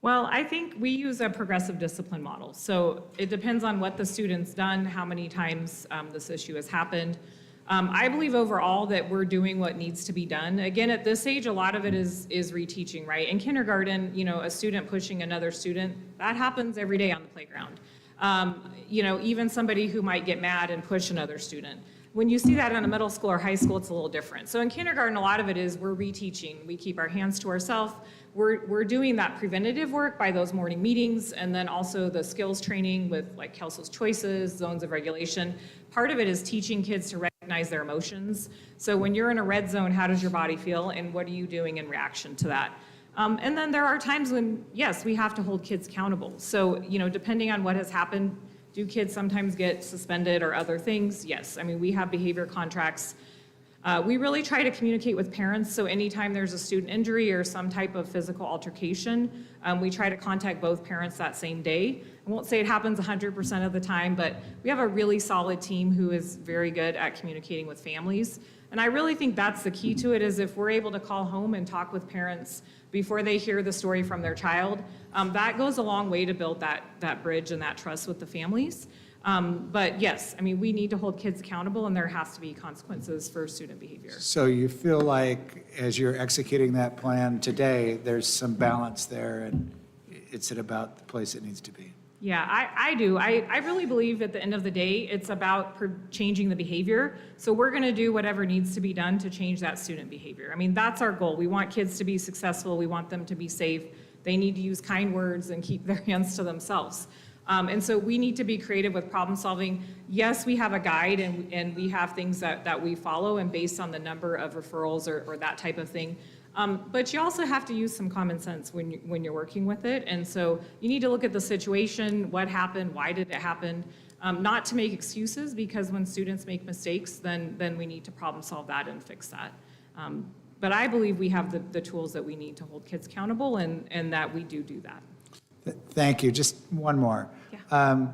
Well, I think we use a progressive discipline model. So it depends on what the student's done, how many times this issue has happened. I believe overall that we're doing what needs to be done. Again, at this age, a lot of it is reteaching, right? In kindergarten, a student pushing another student, that happens every day on the playground. Even somebody who might get mad and push another student. When you see that in a middle school or high school, it's a little different. So in kindergarten, a lot of it is we're reteaching. We keep our hands to ourselves. We're doing that preventative work by those morning meetings, and then also the skills training with like Kelso's choices, zones of regulation. Part of it is teaching kids to recognize their emotions. So when you're in a red zone, how does your body feel, and what are you doing in reaction to that? And then there are times when, yes, we have to hold kids accountable. So, depending on what has happened, do kids sometimes get suspended or other things? Yes. We have behavior contracts. We really try to communicate with parents, so anytime there's a student injury or some type of physical altercation, we try to contact both parents that same day. I won't say it happens 100% of the time, but we have a really solid team who is very good at communicating with families. And I really think that's the key to it, is if we're able to call home and talk with parents before they hear the story from their child, that goes a long way to build that bridge and that trust with the families. But yes, we need to hold kids accountable, and there has to be consequences for student behavior. So you feel like as you're executing that plan today, there's some balance there, and it's at about the place it needs to be? Yeah, I do. I really believe at the end of the day, it's about changing the behavior. So we're going to do whatever needs to be done to change that student behavior. That's our goal. We want kids to be successful. We want them to be safe. They need to use kind words and keep their hands to themselves. And so we need to be creative with problem solving. Yes, we have a guide and we have things that we follow and based on the number of referrals or that type of thing. But you also have to use some common sense when you're working with it. And so you need to look at the situation, what happened, why did it happen, not to make excuses, because when students make mistakes, then we need to problem solve that and fix that. But I believe we have the tools that we need to hold kids accountable and that we do that. Thank you. Just one more. Yeah.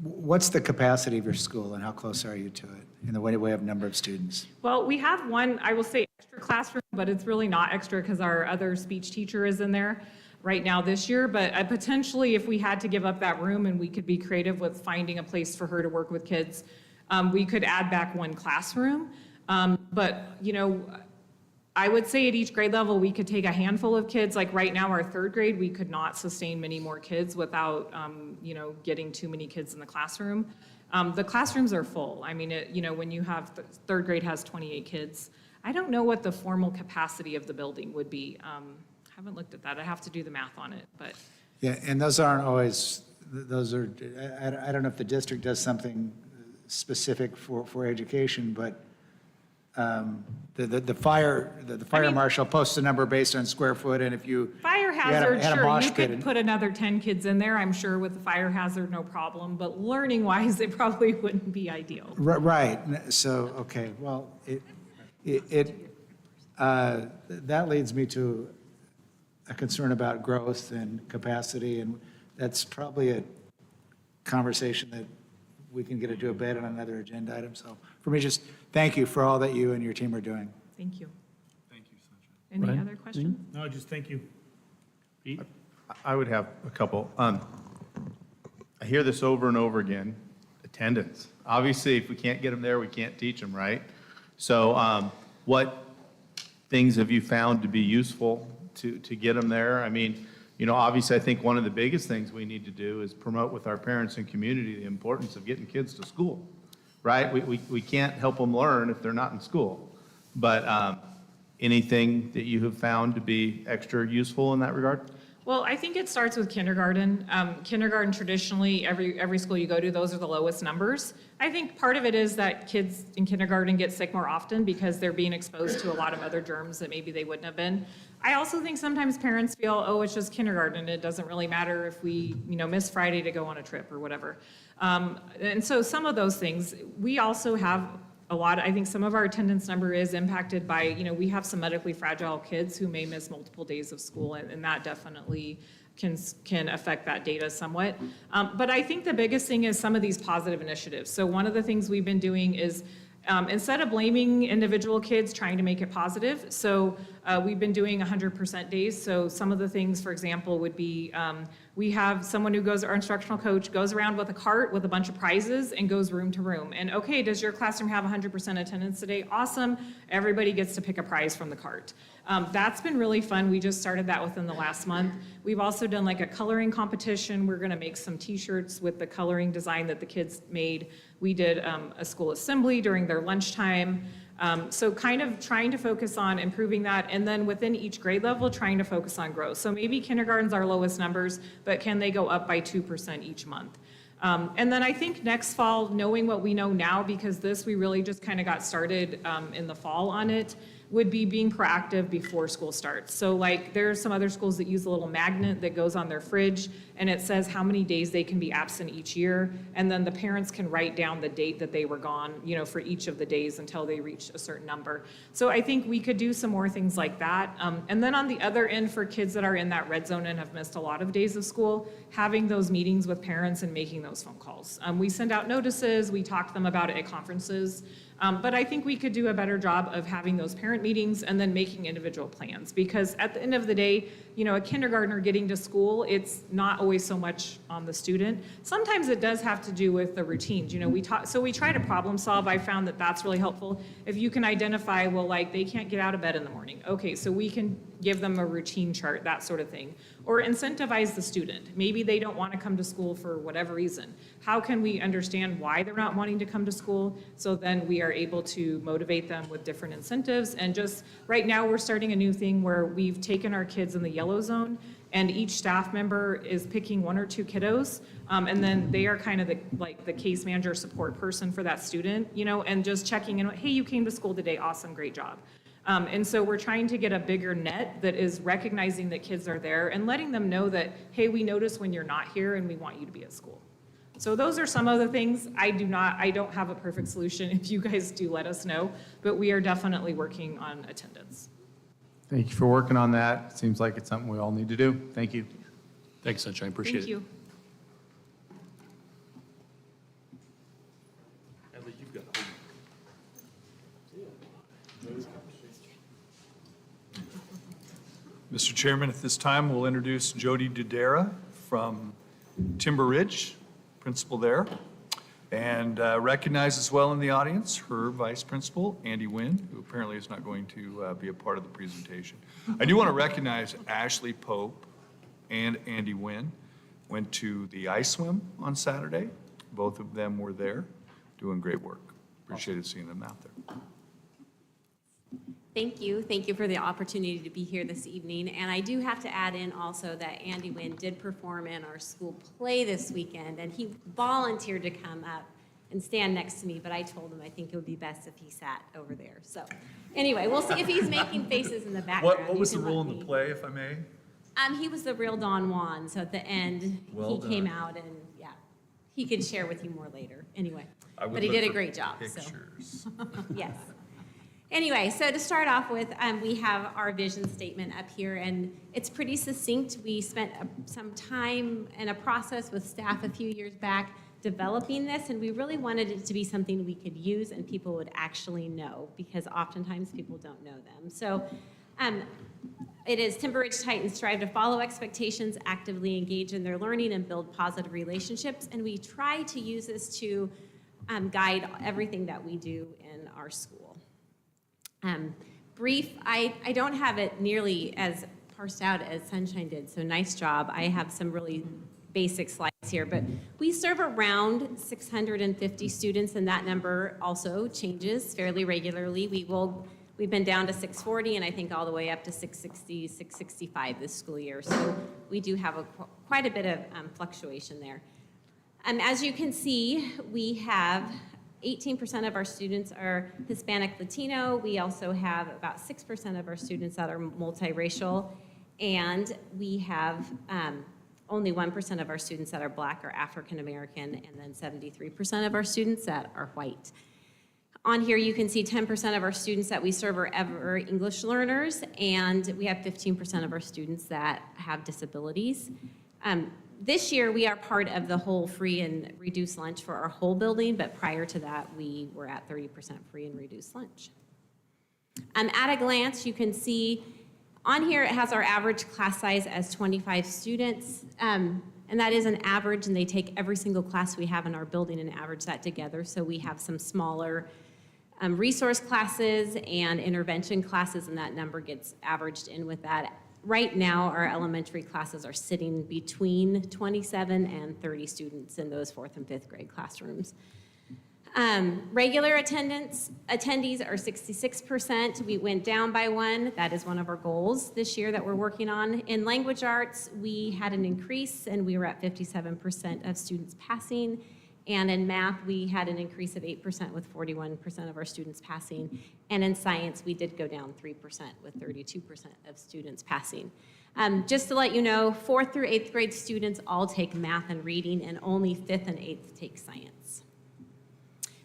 What's the capacity of your school and how close are you to it in the way of number of students? Well, we have one, I will say, extra classroom, but it's really not extra because our other speech teacher is in there right now this year. But potentially, if we had to give up that room and we could be creative with finding a place for her to work with kids, we could add back one classroom. But, you know, I would say at each grade level, we could take a handful of kids. Like right now, our third grade, we could not sustain many more kids without, you know, getting too many kids in the classroom. The classrooms are full. I mean, you know, when you have, third grade has 28 kids. I don't know what the formal capacity of the building would be. Haven't looked at that. I have to do the math on it, but. Yeah, and those aren't always, those are, I don't know if the district does something specific for education, but the fire marshal posts a number based on square foot, and if you. Fire had a hazard, sure, mosh you pit could put another 10 kids in there, I'm sure with the fire hazard, no problem, but learning-wise, it probably wouldn't be ideal. Right, so, okay, well, that leads me to a concern about growth and capacity, and that's probably a conversation that we can get into a bed on another agenda item. So for me, just thank you for all that you and your team are doing. Thank you. Thank you, Sandra. Any Ryan? other questions? No, just thank you. Pete? I would have a couple. I hear this over and over again, attendance. Obviously, if we can't get them there, we can't teach them, right? So what things have you found to be useful to get them there? I mean, you know, obviously, I think one of the biggest things we need to do is promote with our parents and community the importance of getting kids to school, right? We can't help them learn if they're not in school. But anything that you have found to be extra useful in that regard? Well, I think it starts with kindergarten. Kindergarten, traditionally, every school you go to, those are the lowest numbers. I think part of it is that kids in kindergarten get sick more often because they're being exposed to a lot of other germs that maybe they wouldn't have been. I also think sometimes parents feel, oh, it's just kindergarten. It doesn't really matter if we, you know, miss Friday to go on a trip or whatever. And so some of those things, we also have a lot, I think some of our attendance number is impacted by, you know, we have some medically fragile kids who may miss multiple days of school, and that definitely can affect that data somewhat. But I think the biggest thing is some of these positive initiatives. So one of the things we've been doing is instead of blaming individual kids, trying to make it positive. So we've been doing 100% days. So some of the things, for example, would be we have someone who goes, our instructional coach, goes around with a cart with a bunch of prizes and goes room to room. And okay, does your classroom have 100% attendance today? Awesome. Everybody gets to pick a prize from the cart. That's been really fun. We just started that within the last month. We've also done like a coloring competition. We're going to make some t-shirts with the coloring design that the kids made. We did a school assembly during their lunchtime. So kind of trying to focus on improving that, and then within each grade level, trying to focus on growth. So maybe kindergarten's our lowest numbers, but can they go up by 2% each month? And then I think next fall, knowing what we know now, because we really just kind of got started in the fall on it, would be being proactive before school starts. So like there are some other schools that use a little magnet that goes on their fridge and it says how many days they can be absent each year. And then the parents can write down the date that they were gone, you know, for each of the days until they reach a certain number. So I think we could do some more things like that. And then on the other end, for kids that are in that red zone and have missed a lot of days of school, having those meetings with parents and making those phone calls. We send out notices, we talk to them about it at conferences. But I think we could do a better job of having those parent meetings and then making individual plans. Because at the end of the day, you know, a kindergartner getting to school, it's not always so much on the student. Sometimes it does have to do with the routines. You know, we try to problem solve. I found that that's really helpful. If you can identify, well, like they can't get out of bed in the morning. Okay, so we can give them a routine chart, that sort of thing. Or incentivize the student. Maybe they don't want to come to school for whatever reason. How can we understand why they're not wanting to come to school? So then we are able to motivate them with different incentives. And just right now we're starting a new thing where we've taken our kids in the yellow zone And each staff member is picking 1 or 2 kiddos, and then they are kind of the case manager support person for that student, and just checking in, hey, you came to school today, awesome, great job. And so we're trying to get a bigger net that is recognizing that kids are there and letting them know that, hey, we notice when you're not here and we want you to be at school. So those are some of the things. I don't have a perfect solution. If you guys do, let us know, but we are definitely working on attendance. Thank you for working on that. Seems like it's something we all need to do. Thank you. Thanks, Sunshine, appreciate it. Thank you. Adley, you've got homework. Mr. Chairman, at this time, we'll introduce Jody Dudera from Timber Ridge, principal there, and recognize as well in the audience her vice principal, Andy Wynn, who apparently is not going to be a part of the presentation. I do want to recognize Ashley Pope and Andy Wynn. Went to the ice swim on Saturday. Both of them were there, doing great work. Appreciated seeing them out there. Thank you. Thank you for the opportunity to be here this evening. And I do have to add in also that Andy Wynn did perform in our school play this weekend, and he volunteered to come up and stand next to me, but I told him I think it would be best if he sat over there. So anyway, we'll see if he's making faces in the background. What was the You can role let in the me- play, if I may? He was the real Don Juan, so at the end, Well he came done. out and, yeah, he could share with you more later. Anyway, I would but he look did a for great job, so. Pictures. Yes. Anyway, so to start off with, we have our vision statement up here, and it's pretty succinct. We spent some time and a process with staff a few years back developing this, and we really wanted it to be something we could use and people would actually know, because oftentimes people don't know them. So it is Timber Ridge Titans strive to follow expectations, actively engage in their learning, and build positive relationships, and we try to use this to guide everything that we do in our school. Brief, I don't have it nearly as parsed out as Sunshine did, so nice job. I have some really basic slides here, but we serve around 650 students, and that number also changes fairly regularly. We've been down to 640, and I think all the way up to 660, 665 this school year, so we do have quite a bit of fluctuation there. As you can see, we have 18% of our students are Hispanic Latino. We also have about 6% of our students that are multiracial, and we have only 1% of our students that are Black or African American, and then 73% of our students that are white. On here, you can see 10% of our students that we serve are ever English learners, and we have 15% of our students that have disabilities. This year, we are part of the whole free and reduced lunch for our whole building, but prior to that, we were at 30% free and reduced lunch. At a glance, you can see on here, it has our average class size as 25 students, and that is an average, and they take every single class we have in our building and average that together, so we have some smaller resource classes and intervention classes, and that number gets averaged in with that. Right now, our elementary classes are sitting between 27 and 30 students in those 4th and 5th grade classrooms. Regular attendees are 66%. We went down by 1. That is one of our goals this year that we're working on. In language arts, we had an increase, and we were at 57% of students passing. And in math, we had an increase of 8% with 41% of our students passing. And in science, we did go down 3% with 32% of students passing. Just to let you know, 4th through 8th grade students all take math and reading, and only 5th and 8th take science.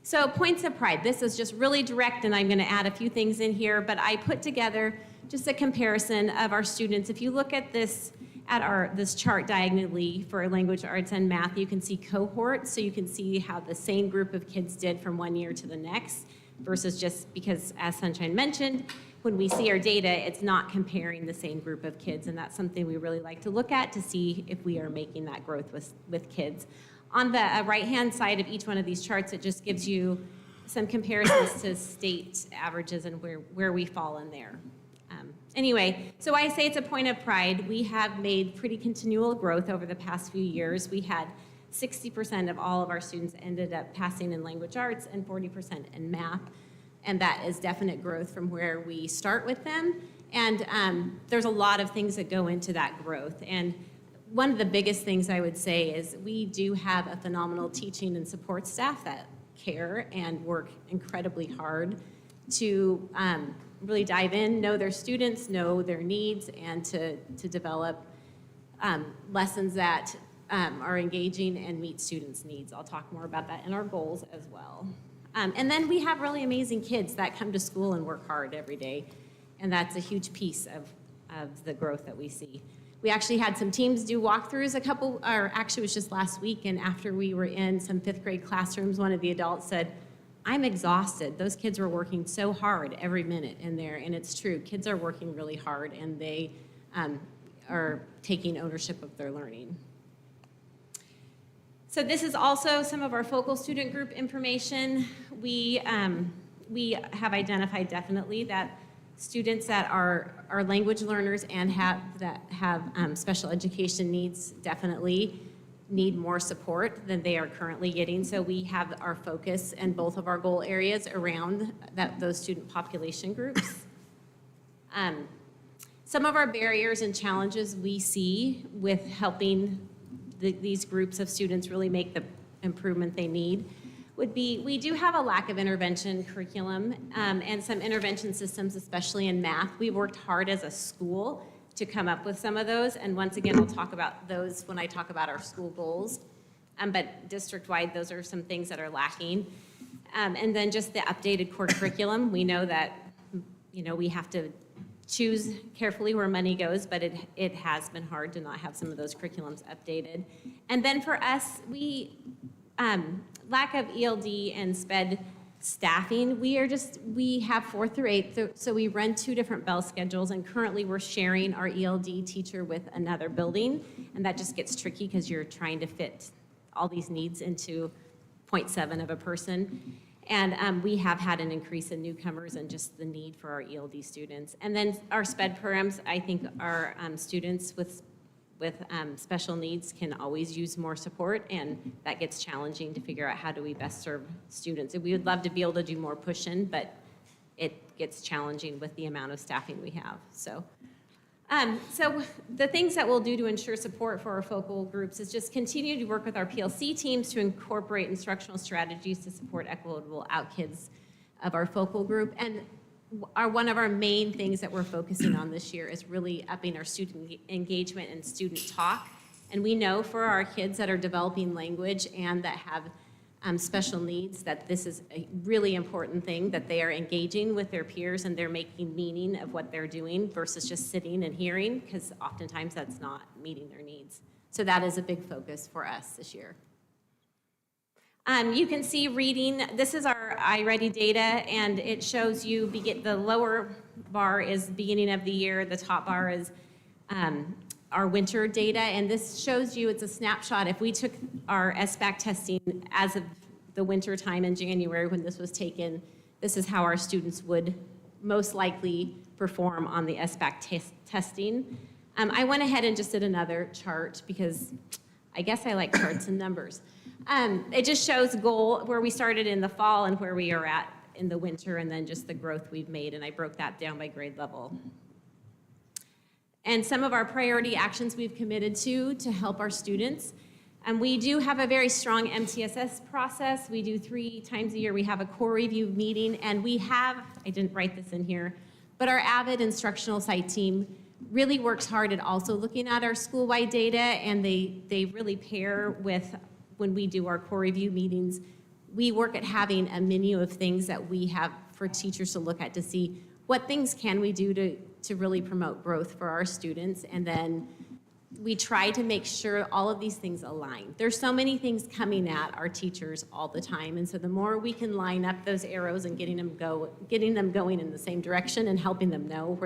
So points of pride. This is just really direct, and I'm going to add a few things in here, but I put together just a comparison of our students. If you look at this, this chart diagonally for language arts and math, you can see cohorts, so you can see how the same group of kids did from one year to the next, versus just because, as Sunshine mentioned, when we see our data, it's not comparing the same group of kids, and that's something we really like to look at to see if we are making that growth with kids. On the right-hand side of each one of these charts, it just gives you some comparisons to state averages and where we fall in there. Anyway, so I say it's a point of pride. We have made pretty continual growth over the past few years. We had 60% of all of our students ended up passing in language arts and 40% in math, and that is definite growth from where we start with them. And there's a lot of things that go into that growth. And one of the biggest things I would say is we do have a phenomenal teaching and support staff that care and work incredibly hard to really dive in, know their students, know their needs, and to develop lessons that are engaging and meet students' needs. I'll talk more about that in our goals as well. And then we have really amazing kids that come to school and work hard every day, and that's a huge piece of the growth that we see. We actually had some teams do walkthroughs actually it was just last week, and after we were in some 5th grade classrooms, one of the adults said, "I'm exhausted. Those kids were working so hard every minute in there," and it's true. Kids are working really hard, and they are taking ownership of their learning. So this is also some of our focal student group information. We have identified definitely that students that are language learners and have special education needs definitely need more support than they are currently getting. So we have our focus and both of our goal areas around those student population groups. Some of our barriers and challenges we see with helping these groups of students really make the improvement they need would be, we do have a lack of intervention curriculum and some intervention systems, especially in math. We worked hard as a school to come up with some of those, and once again, I'll talk about those when I talk about our school goals. But district-wide, those are some things that are lacking. And then just the updated core curriculum. We know that, we have to choose carefully where money goes, but it has been hard to not have some of those curriculums updated. And then for us, we lack of ELD and SPED staffing. We have 4th through 8th, so we run 2 different bell schedules, and currently we're sharing our ELD teacher with another building, and that just gets tricky because you're trying to fit all these needs into 0.7 of a person. And we have had an increase in newcomers and just the need for our ELD students. And then our SPED programs, I think our students with special needs can always use more support, and that gets challenging to figure out how do we best serve students. We would love to be able to do more push-in, but it gets challenging with the amount of staffing we have. So the things that we'll do to ensure support for our focal groups is just continue to work with our PLC teams to incorporate instructional strategies to support equitable outkids of our focal group. And one of our main things that we're focusing on this year is really upping our student engagement and student talk. And we know for our kids that are developing language and that have special needs that this is a really important thing, that they are engaging with their peers and they're making meaning of what they're doing versus just sitting and hearing, because oftentimes that's not meeting their needs. So that is a big focus for us this year. You can see reading, this is our iReady data, and it shows you, the lower bar is beginning of the year, the top bar is our winter data, and this shows you, it's a snapshot. If we took our SBAC testing as of the winter time in January when this was taken, this is how our students would most likely perform on the SBAC testing. I went ahead and just did another chart because I guess I like charts and numbers. It just shows goal, where we started in the fall and where we are at in the winter, and then just the growth we've made, and I broke that down by grade level. And some of our priority actions we've committed to help our students. And we do have a very strong MTSS process. We do 3 times a year, we have a core review meeting, and we have, I didn't write this in here, but our AVID instructional site team really works hard at also looking at our school-wide data, and they really pair with, when we do our core review meetings, we work at having a menu of things that we have for teachers to look at to see what things can we do to really promote growth for our students, and then we try to make sure all of these things align. There's so many things coming at our teachers all the time, and so the more we can line up those arrows and getting them going in the same direction and helping them know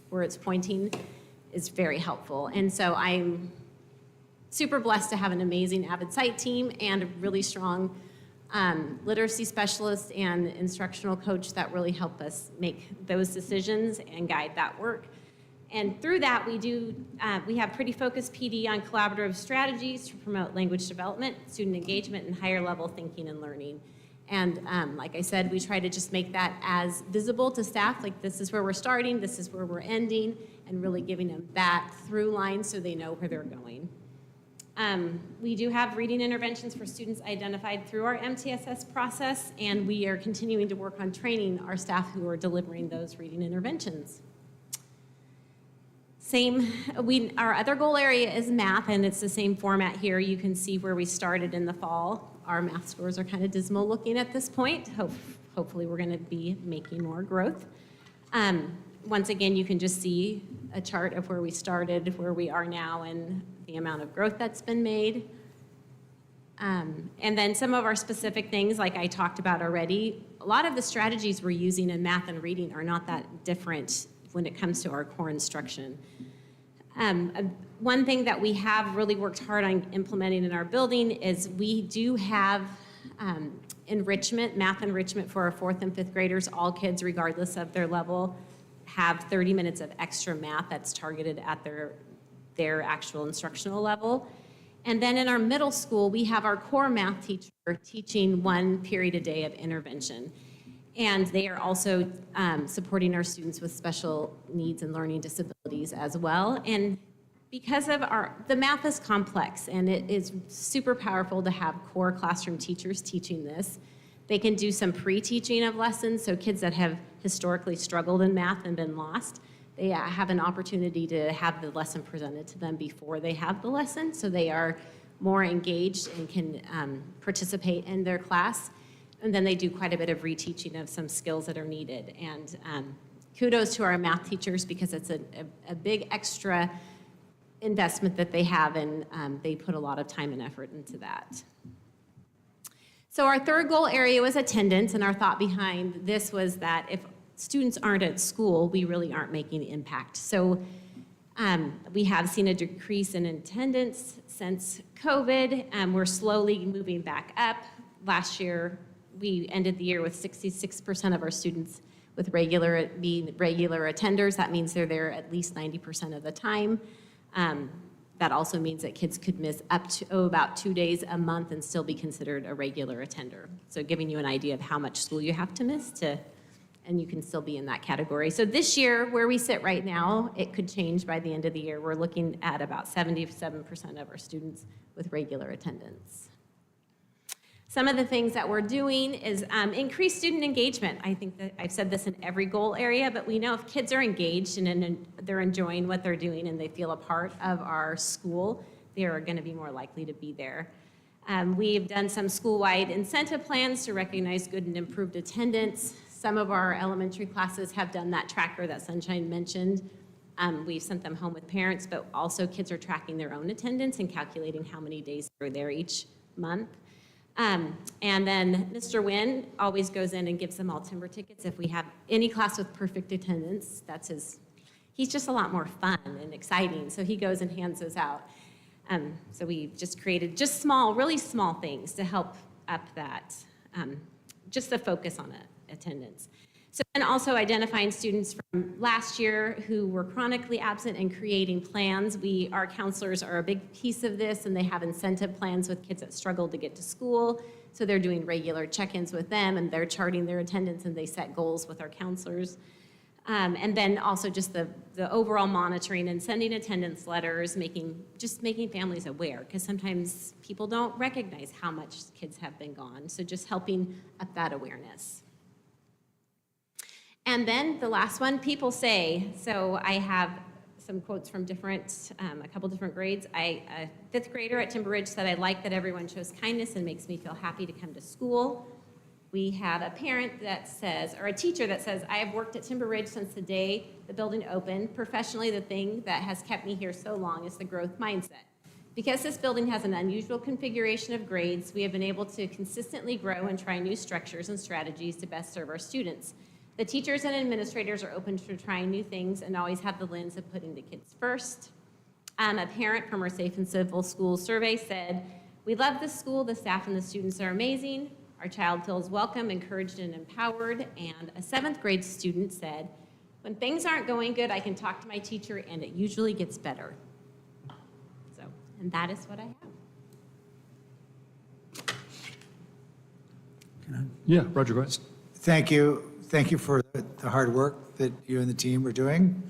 where it's pointing is very helpful. And so I'm super blessed to have an amazing AVID site team and a really strong literacy specialist and instructional coach that really help us make those decisions and guide that work. And through that, we have pretty focused PD on collaborative strategies to promote language development, student engagement, and higher level thinking and learning. And like I said, we try to just make that as visible to staff, like this is where we're starting, this is where we're ending, and really giving them that through line so they know where they're going. We do have reading interventions for students identified through our MTSS process, and we are continuing to work on training our staff who are delivering those reading interventions. Our other goal area is math, and it's the same format here. You can see where we started in the fall. Our math scores are kind of dismal looking at this point. Hopefully we're going to be making more growth. Once again, you can just see a chart of where we started, where we are now, and the amount of growth that's been made. And then some of our specific things, like I talked about already, a lot of the strategies we're using in math and reading are not that different when it comes to our core instruction. One thing that we have really worked hard on implementing in our building is we do have enrichment, math enrichment for our 4th and 5th graders. All kids, regardless of their level, have 30 minutes of extra math that's targeted at their actual instructional level. And then in our middle school, we have our core math teacher teaching 1 period a day of intervention. And they are also supporting our students with special needs and learning disabilities as well. And because of the math is complex, and it is super powerful to have core classroom teachers teaching this. They can do some pre-teaching of lessons, so kids that have historically struggled in math and been lost, they have an opportunity to have the lesson presented to them before they have the lesson, so they are more engaged and can participate in their class. And then they do quite a bit of reteaching of some skills that are needed. And kudos to our math teachers, because it's a big extra investment that they have, and they put a lot of time and effort into that. So our third goal area was attendance, and our thought behind this was that if students aren't at school, we really aren't making impact. So we have seen a decrease in attendance since COVID. We're slowly moving back up. Last year, we ended the year with 66% of our students with being regular attenders. That means they're there at least 90% of the time. That also means that kids could miss up to about 2 days a month and still be considered a regular attender. So giving you an idea of how much school you have to miss and you can still be in that category. So this year, where we sit right now, it could change by the end of the year. We're looking at about 77% of our students with regular attendance. Some of the things that we're doing is increase student engagement. I think that I've said this in every goal area, but we know if kids are engaged and they're enjoying what they're doing and they feel a part of our school, they are going to be more likely to be there. We've done some school-wide incentive plans to recognize good and improved attendance. Some of our elementary classes have done that tracker that Sunshine mentioned. We've sent them home with parents, but also kids are tracking their own attendance and calculating how many days they're there each month. And then Mr. Wynn always goes in and gives them all timber tickets. If we have any class with perfect attendance, he's just a lot more fun and exciting, so he goes and hands those out. So we've just created really small things to help up that, just the focus on attendance. So then also identifying students from last year who were chronically absent and creating plans. Our counselors are a big piece of this, and they have incentive plans with kids that struggle to get to school. So they're doing regular check-ins with them, and they're charting their attendance, and they set goals with our counselors. And then also just the overall monitoring and sending attendance letters, making families aware, because sometimes people don't recognize how much kids have been gone. So just helping up that awareness. And then the last one, people say. So I have some quotes from a couple different grades. A 5th grader at Timber Ridge said, "I like that everyone shows kindness and makes me feel happy to come to school." We have a parent that says, or a teacher that says, "I have worked at Timber Ridge since the day the building opened. Professionally, the thing that has kept me here so long is the growth mindset. Because this building has an unusual configuration of grades, we have been able to consistently grow and try new structures and strategies to best serve our students. The teachers and administrators are open to trying new things and always have the lens of putting the kids first." A parent from our Safe and Civil Schools survey said, "We love this school, the staff and the students are amazing. Our child feels welcome, encouraged, and empowered." And a 7th grade student said, "When things aren't going good, I can talk to my teacher and it usually gets better." And that is what I have. Yeah, Roger, go ahead. Thank you. Thank you for the hard work that you and the team are doing.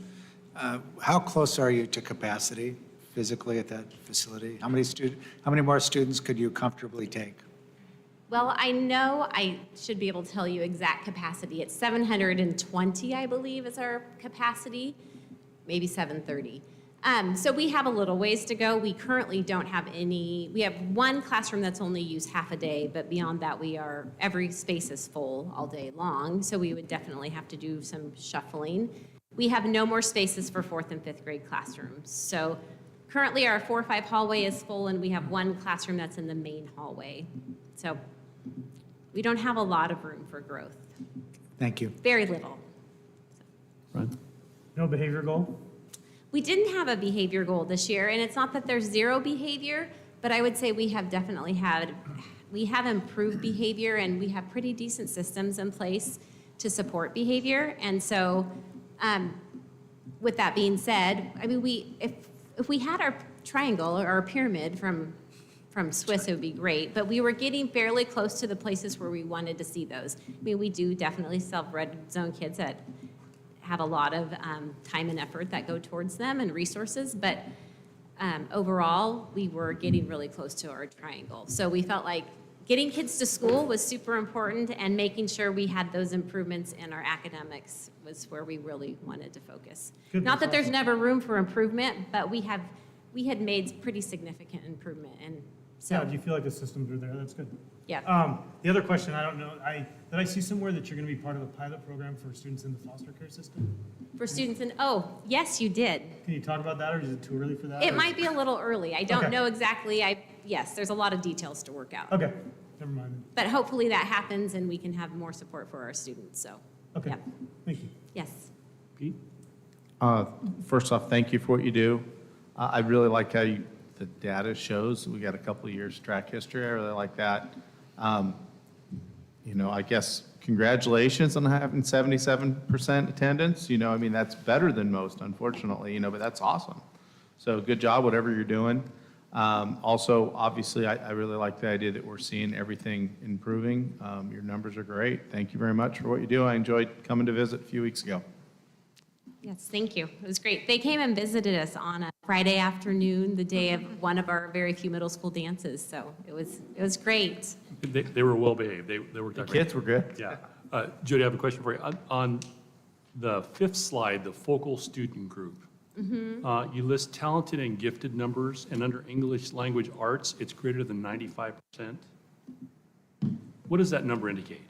How close are you to capacity physically at that facility? How many more students could you comfortably take? Well, I know I should be able to tell you exact capacity. It's 720, I believe, is our capacity, maybe 730. So we have a little ways to go. We currently don't have any, we have one classroom that's only used half a day, but beyond that, every space is full all day long. So we would definitely have to do some shuffling. We have no more spaces for 4th and 5th grade classrooms. So currently our 4-5 hallway is full and we have one classroom that's in the main hallway. So we don't have a lot of room for growth. Thank you. Very little. Ryan? No behavior goal? We didn't have a behavior goal this year, and it's not that there's zero behavior, but I would say we have definitely we have improved behavior, and we have pretty decent systems in place to support behavior. And so, with that being said, I mean, if we had our triangle or our pyramid from Swiss, it would be great, but we were getting fairly close to the places where we wanted to see those. I mean, we do definitely still have red zone kids that have a lot of time and effort that go towards them and resources, but overall, we were getting really close to our triangle. So we felt like getting kids to school was super important, and making sure we had those improvements in our academics was where we really wanted to focus. Good, Not that that's there's awesome. never room for improvement, but we had made pretty significant improvement, and Yeah, so, do you feel like the systems are there? That's good. yeah. The other question, I don't know, did I see somewhere that you're going to be part of a pilot program for students in the foster care system? For students yes, you did. Can you talk about that, or is it too early for that? It or- might be a little early. I don't Okay. know exactly. Yes, there's a lot of details to work out. Okay, never mind. But hopefully that happens and we can have more support for our students, so. Okay, yeah. thank you. Yes. Pete? First off, thank you for what you do. I really like how the data shows we got a couple of years track history. I really like that. I guess congratulations on having 77% attendance. I mean, that's better than most, unfortunately, but that's awesome. So good job, whatever you're doing. Also, obviously, I really like the idea that we're seeing everything improving. Your numbers are great. Thank you very much for what you do. I enjoyed coming to visit a few weeks ago. Yes, thank you. It was great. They came and visited us on a Friday afternoon, the day of one of our very few middle school dances, so it was great. They were well behaved. They worked out great. Kids were good. Yeah. Jody, I have a question for you. On the 5th slide, the focal student group, you list talented and gifted numbers, and under English language arts, it's greater than 95%. What does that number indicate?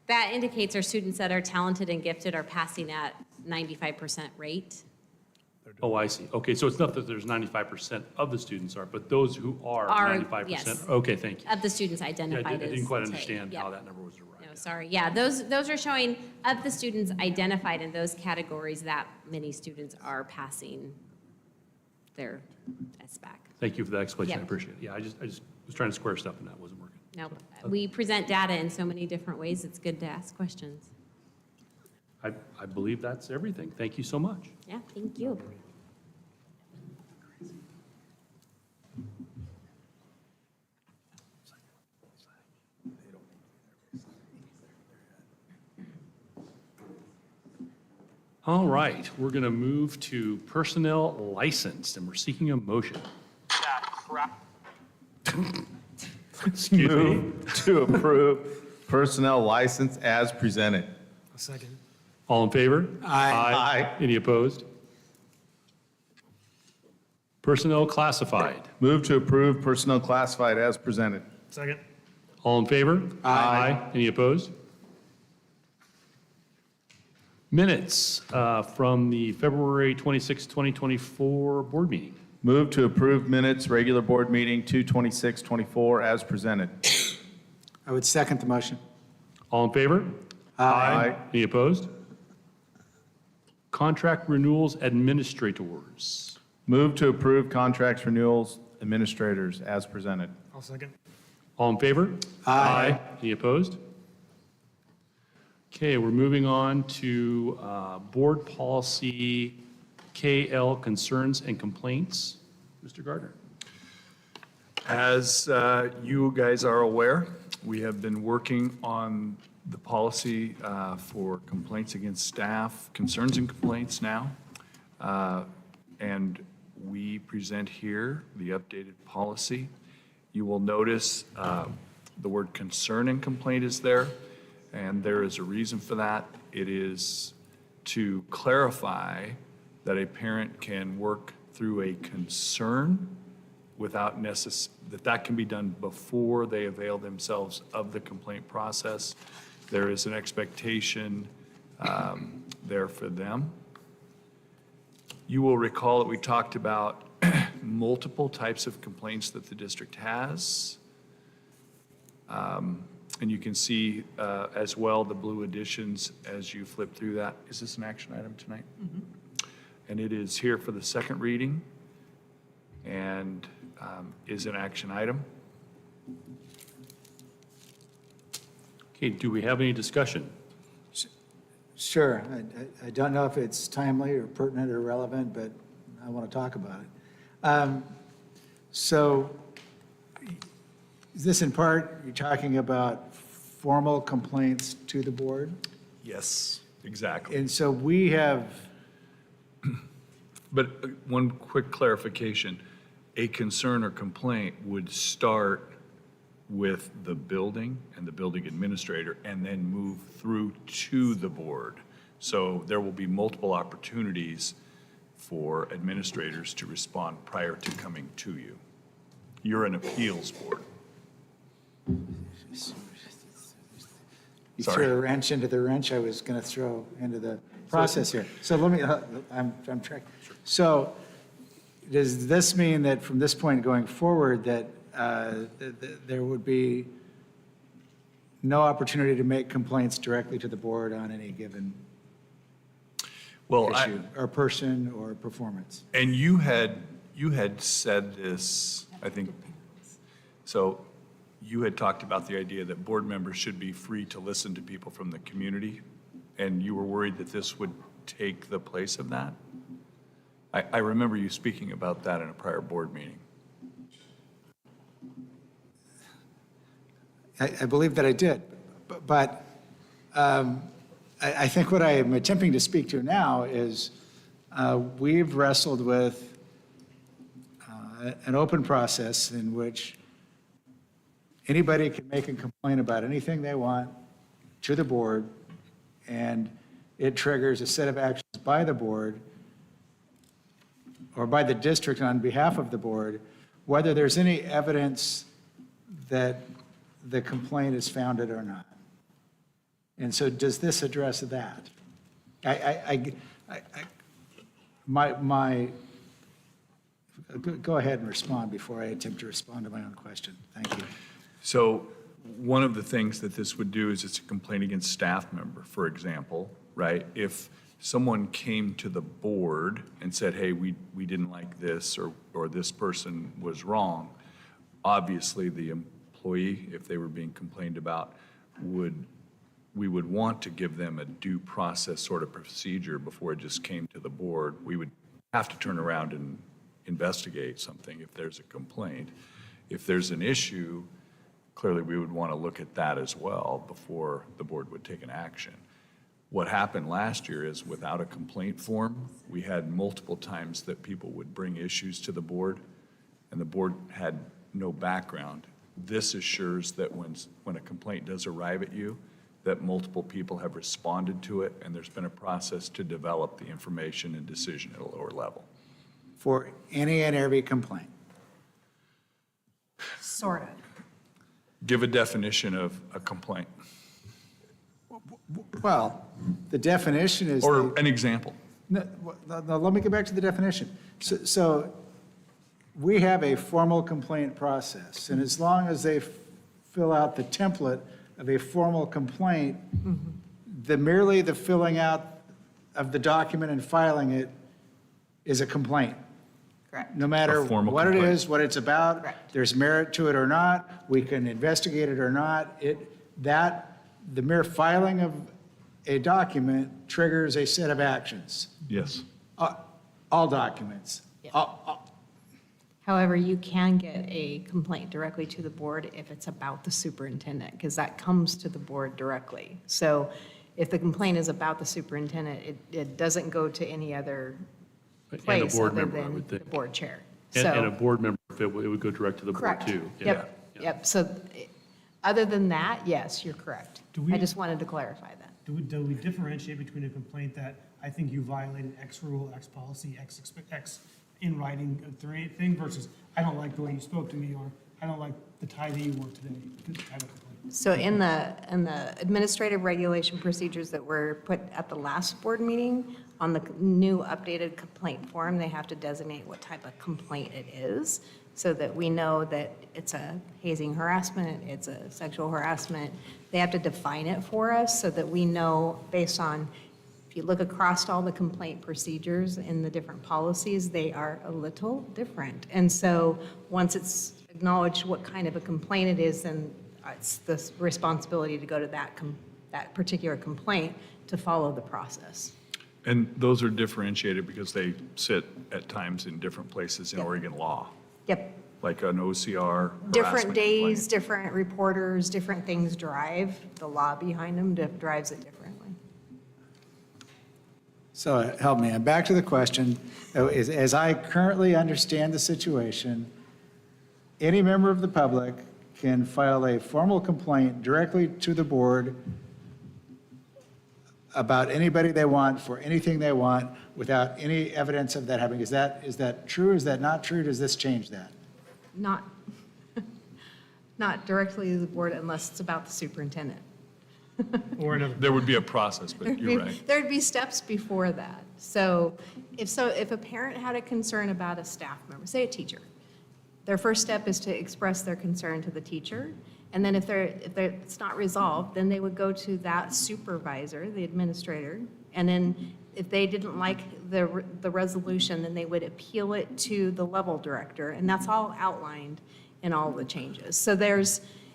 That indicates our students that are talented and gifted are passing at 95% rate. Oh, I see. Okay, so it's not that there's 95% of the students are, but those who are Are, 95%? yes. Okay, thank you. Of the students Yeah, I identified as. didn't quite say, understand yeah. how that number was derived. No, sorry. Yeah, those are showing of the students identified in those categories, that many students are passing their SBAC. Thank you for that explanation. I Yep. appreciate it. Yeah, I just was trying to square stuff and that wasn't working. Nope. We present data in so many different ways, it's good to ask questions. I believe that's everything. Thank you so much. Yeah, thank you. All right, we're going to move to personnel license, and we're seeking a motion. Excuse me. Move to approve personnel license as presented. All in favor? Aye. Any opposed? Personnel classified. Move to approve personnel classified as presented. Second? All in favor? Aye. Any opposed? Minutes from the February 26, 2024 board meeting. Move to approve minutes, regular board meeting 2/26/24 as presented. I would second the motion. All in favor? Aye. Any opposed? Contract renewals administrators. Move to approve contracts renewals administrators as presented. I'll second. All in favor? Aye. Any opposed? Okay, we're moving on to board policy KL concerns and complaints. Mr. Gardner. As you guys are aware, We have been working on the policy for complaints against staff, concerns and complaints now. And we present here the updated policy. You will notice the word concern and complaint is there, and there is a reason for that. It is to clarify that a parent can work through a concern without that can be done before they avail themselves of the complaint process. There is an expectation there for them. You will recall that we talked about multiple types of complaints that the district has. And you can see as well the blue additions as you flip through that. Is this an action item tonight? And it is here for the second reading and is an action item. Okay, do we have any discussion? Sure. I don't know if it's timely or pertinent or relevant, but I want to talk about it. So is this in part, you're talking about formal complaints to the board? Yes, exactly. And so we have, But one quick clarification, a concern or complaint would start with the building and the building administrator and then move through to the board. So there will be multiple opportunities for administrators to respond prior to coming to you. You're an appeals board. you Sorry. threw a wrench into the wrench I was going to throw into the process here. So let me, I'm tracking. So does this mean that from this point going forward that there would be no opportunity to make complaints directly to the board on any given Well, issue or person or performance? and you had said this, I think, so you had talked about the idea that board members should be free to listen to people from the community, and you were worried that this would take the place of that? I remember you speaking about that in a prior board meeting. I believe that I did, but I think what I am attempting to speak to now is we've wrestled with an open process in which anybody can make a complaint about anything they want to the board, and it triggers a set of actions by the board or by the district on behalf of the board, whether there's any evidence that the complaint is founded or not. And so does this address that? Go ahead and respond before I attempt to respond to my own question. Thank you. So one of the things that this would do is it's a complaint against staff member, for example, right? If someone came to the board and said, hey, we didn't like this, or this person was wrong, obviously the employee, if they were being complained about, we would want to give them a due process sort of procedure before it just came to the board. We would have to turn around and investigate something if there's a complaint. If there's an issue, clearly we would want to look at that as well before the board would take an action. What happened last year is without a complaint form, we had multiple times that people would bring issues to the board, and the board had no background. This assures that when a complaint does arrive at you, that multiple people have responded to it, and there's been a process to develop the information and decision at a lower level. For any and every complaint. Sort of. Give a definition of a complaint, Well, the definition is. or an example. No, let me get back to the definition. So we have a formal complaint process, and as long as they fill out the template of a formal complaint, merely the filling out of the document and filing it is a complaint. Correct. No matter A formal what it complaint. is, what it's about, Correct. there's merit to it or not, we can investigate it or not, the mere filing of a document triggers a set of actions. Yes. All documents. Yeah. However, you can get a complaint directly to the board if it's about the superintendent, because that comes to the board directly. So if the complaint is about the superintendent, it doesn't go to any other And a place board other member, I than would the think. board chair. And a So, board member, if it would go direct to the board correct. too. Yeah. Yep, yep. So other than that, yes, you're correct. Do we- I just wanted to clarify that. Do we differentiate between a complaint that I think you violated X rule, X policy, X in writing thing versus I don't like the way you spoke to me, or I don't like the tie that you wore today, type of complaint? So in the administrative regulation procedures that were put at the last board meeting, on the new updated complaint form, they have to designate what type of complaint it is, so that we know that it's a hazing harassment, it's a sexual harassment. They have to define it for us so that we know based on, if you look across all the complaint procedures in the different policies, they are a little different. And so once it's acknowledged what kind of a complaint it is, then it's the responsibility to go to that particular complaint to follow the process. And those are differentiated because they sit at times in different places in Yep. Oregon law, Yep. like an OCR Different harassment days, complaint. different reporters, different things drive, the law behind them drives it differently. So help me, I'm back to the question. As I currently understand the situation, any member of the public can file a formal complaint directly to the board about anybody they want, for anything they want, without any evidence of that happening. Is that true? Is that not true? Does this change that? Not, not directly to the board unless it's about the superintendent. Or another, There would be a process, but you're right. There'd be steps before that. So if a parent had a concern about a staff member, say a teacher, their first step is to express their concern to the teacher. And then if it's not resolved, then they would go to that supervisor, the administrator. And then if they didn't like the resolution, then they would appeal it to the level director. And that's all outlined in all the changes. So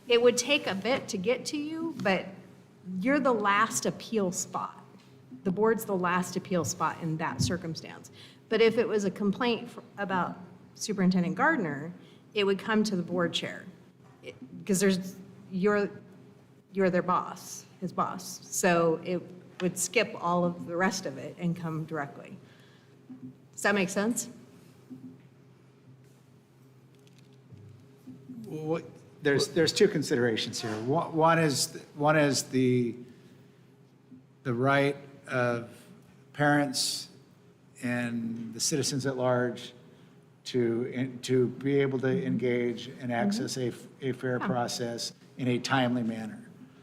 it would take a bit to get to you, but you're the last appeal spot. The board's the last appeal spot in that circumstance. But if it was a complaint about Superintendent Gardner, it would come to the board chair. Because you're their boss, his boss. So it would skip all of the rest of it and come directly. Does that make sense? There's two considerations here. One is the right of parents and the citizens at large to be able to engage and access a fair process in a timely manner.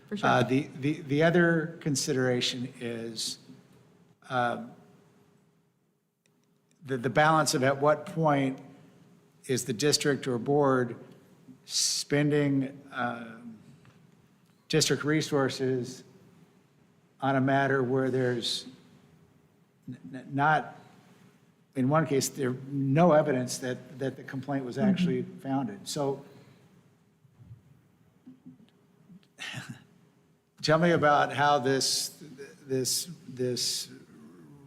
For sure. The other consideration is the balance of at what point is the district or board spending district resources on a matter where there's not, in one case, there's no evidence that the complaint was actually founded. So tell me about how this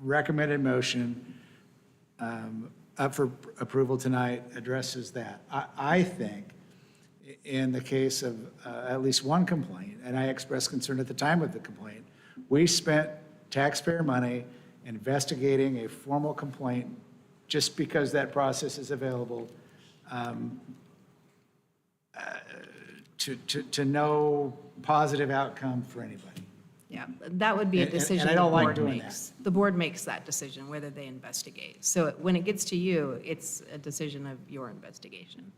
recommended motion up for approval tonight addresses that. I think in the case of at least one complaint, and I expressed concern at the time of the complaint, we spent taxpayer money investigating a formal complaint just because that process is available, to no positive outcome for anybody. Yeah, that would be a And I decision the don't like board doing makes. The board makes that decision, whether they investigate. So when it gets to you, it's a decision of your investigation.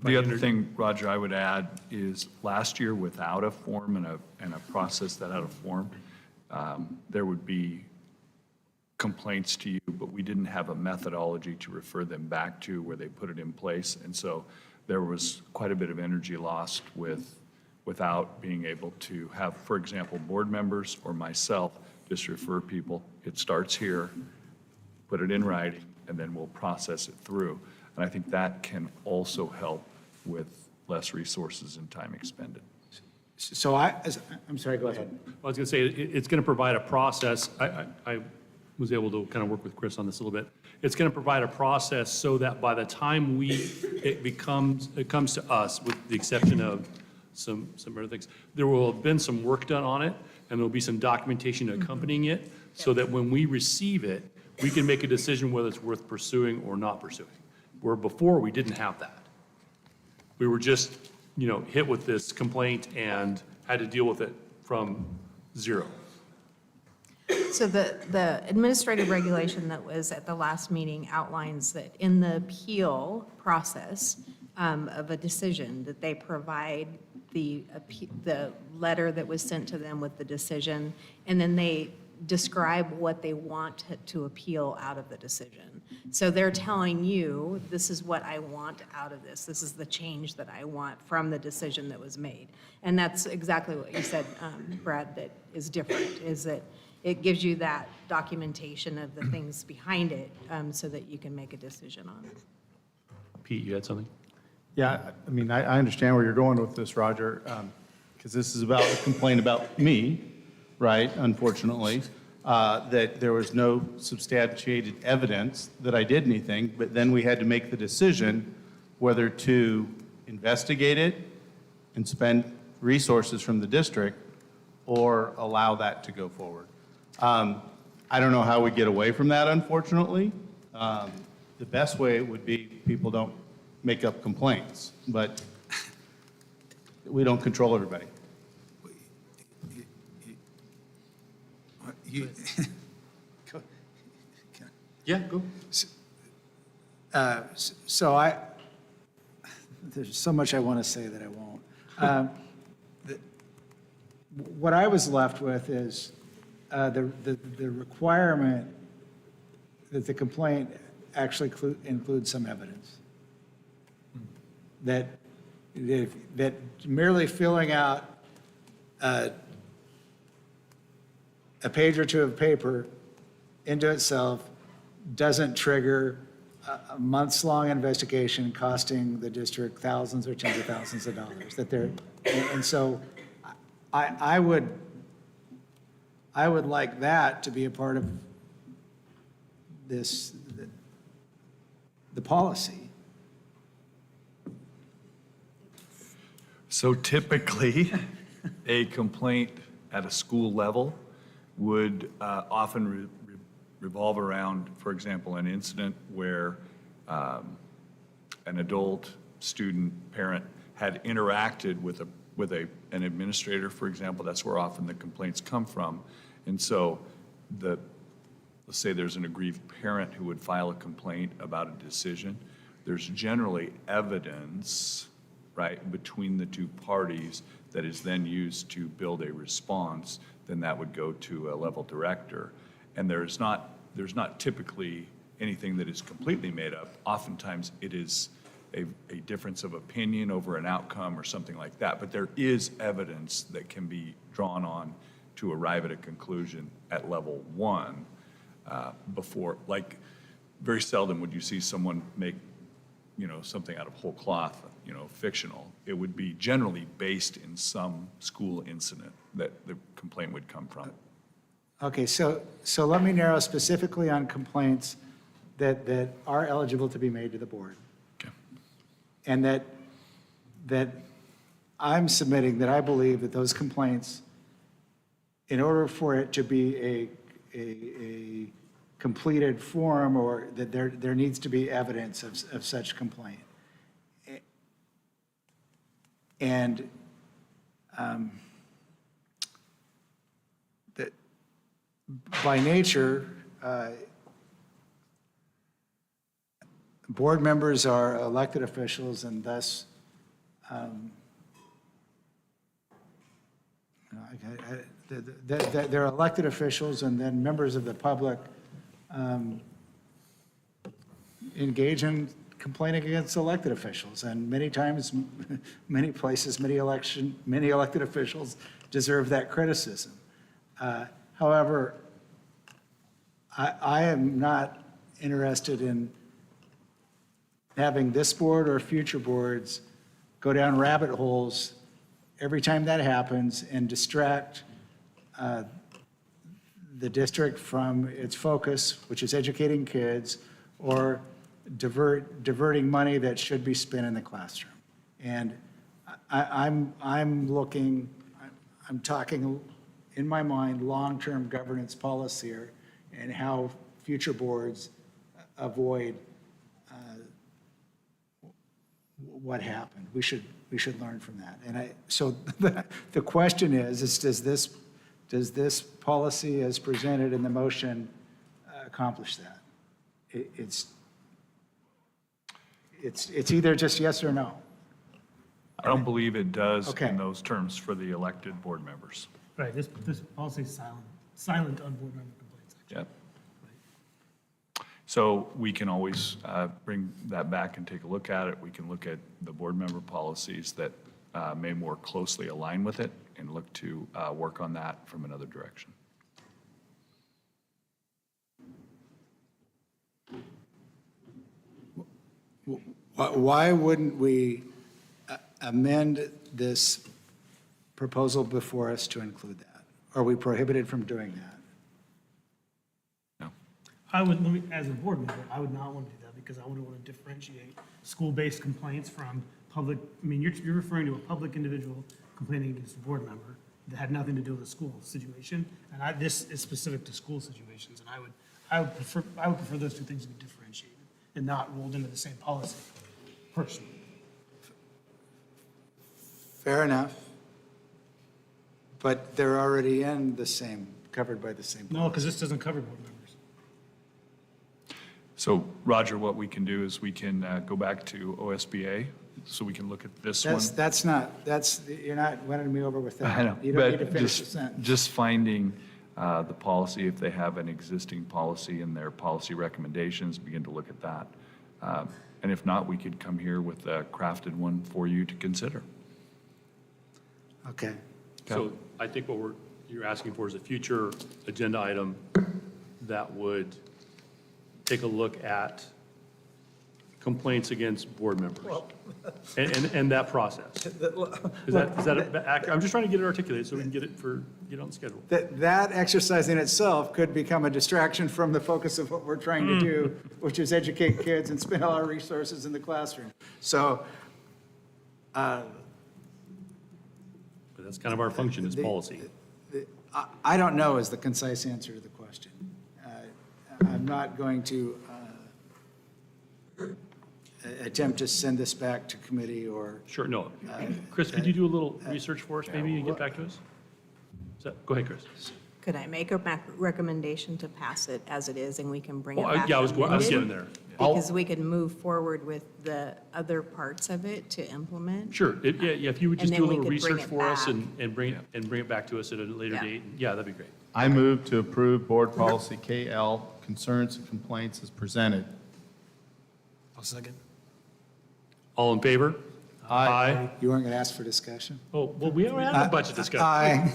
The other thing, Roger, I would add is last year, without a form and a process that had a form, there would be complaints to you, but we didn't have a methodology to refer them back to where they put it in place. And so there was quite a bit of energy lost without being able to have, for example, board members or myself just refer people. It starts here, put it in writing, and then we'll process it through. And I think that can also help with less resources and time expended. So I'm sorry, go ahead. I was going to say, it's going to provide a process. was able to kind of work with Chris on this a little bit. It's going to provide a process so that by the time it comes to us, with the exception of some other things, there will have been some work done on it, and there'll be some documentation accompanying it, so that when we receive it, we can make a decision whether it's worth pursuing or not pursuing. Where before, we didn't have that. We were just, hit with this complaint and had to deal with it from zero. So the administrative regulation that was at the last meeting outlines that in the appeal process of a decision, that they provide the letter that was sent to them with the decision, and then they describe what they want to appeal out of the decision. So they're telling you, this is what I want out of this. This is the change that I want from the decision that was made. And that's exactly what you said, Brad, that is different, is that it gives you that documentation of the things behind it so that you can make a decision on it. Pete, you had something? Yeah, I mean, I understand where you're going with this, Roger, because this is about a complaint about me, right, unfortunately, that there was no substantiated evidence that I did anything, but then we had to make the decision whether to investigate it and spend resources from the district or allow that to go forward. I don't know how we get away from that, unfortunately. The best way would be people don't make up complaints, but we don't control everybody. Yeah, go. So there's so much I want to say that I won't. What I was left with is the requirement that the complaint actually includes some evidence. That merely filling out a page or two of paper into itself doesn't trigger a months-long investigation costing the district thousands or tens of thousands of dollars. And so I would like that to be a part of the policy. So typically, a complaint at a school level would often revolve around, for example, an incident where an adult, student, parent had interacted with an administrator, for example. That's where often the complaints come from. And so let's say there's an aggrieved parent who would file a complaint about a decision. There's generally evidence, right, between the two parties that is then used to build a response. Then that would go to a level director. And there's not typically anything that is completely made up. Oftentimes it is a difference of opinion over an outcome or something like that. But there is evidence that can be drawn on to arrive at a conclusion at level one before, like, very seldom would you see someone make, something out of whole cloth, fictional. It would be generally based in some school incident that the complaint would come from. Okay, so let me narrow specifically on complaints that are eligible to be made to the board. Okay. And that I'm submitting that I believe that those complaints, in order for it to be a completed form, or that there needs to be evidence of such complaint. And that by nature, board members are elected officials, and thus they're elected officials, and then members of the public engage in complaining against elected officials. And many times, many places, many elected officials deserve that criticism. However, I am not interested in having this board or future boards go down rabbit holes every time that happens and distract the district from its focus, which is educating kids, or diverting money that should be spent in the classroom. And I'm talking in my mind, long-term governance policy here and how future boards avoid what happened. We should learn from that. And so the question is does this policy as presented in the motion accomplish that? It's either just yes or no. I don't believe it does Okay. in those terms for the elected board members. Right, this policy is silent on board member complaints, actually. Yep. So we can always bring that back and take a look at it. We can look at the board member policies that may more closely align with it and look to work on that from another direction. Why wouldn't we amend this proposal before us to include that? Are we prohibited from doing that? No. As a board member, I would not want to do that because I would want to differentiate school-based complaints from public, I mean, you're referring to a public individual complaining against a board member that had nothing to do with a school situation, and this is specific to school situations, and I would prefer those two things to be differentiated and not rolled into the same policy, personally. Fair enough. But they're already in the same, covered by the same. No, because this doesn't cover board members. So Roger, what we can do is we can go back to OSBA, so we can look at this one. You're not winning me over with that. I know, You don't need to but finish the sentence. just finding the policy, if they have an existing policy in their policy recommendations, begin to look at that. And if not, we could come here with a crafted one for you to consider. Okay. So I think what you're asking for is a future agenda item that would take a look at complaints against board members and that process. Is that accurate? I'm just trying to get it articulated so we can get on the schedule. That exercise in itself could become a distraction from the focus of what we're trying to do, which is educate kids and spend all our resources in the classroom. So, But that's kind of our function is policy. I don't know is the concise answer to the question. I'm not going to attempt to send this back to committee or. Sure, no. Chris, could you do a little research for us maybe and get back to us? Go ahead, Chris. Could I make a recommendation to pass it as it is, and we can bring it Oh, back? yeah, I was amended? getting there. Because we can move forward with the other parts of it to implement. Sure, if you would just And do a then we little could bring research it for us back. and bring it back to us at a later Yeah. date, yeah, that'd be great. I move to approve board policy KL, concerns and complaints as presented. I'll second. All in favor? Aye. You weren't going to ask for discussion? Oh, well, we already had a budget discussion. Aye.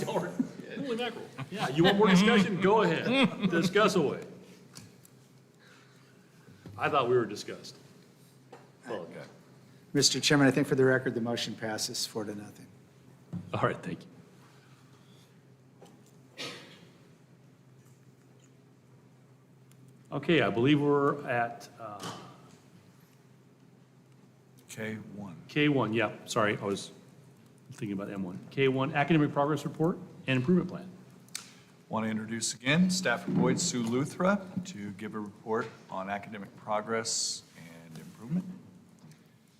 Holy mackerel. Yeah, you want more discussion? Go ahead. Discuss away. I thought we were discussed. Well, okay. Mr. Chairman, I think for the record, the motion passes 4-0. All right, thank you. Okay, I believe we're at K1. K1, yeah, sorry, I was thinking about M1. K1, Academic Progress Report and Improvement Plan. Want to introduce again Stafford Boyd Sue Luthra to give a report on academic progress and improvement.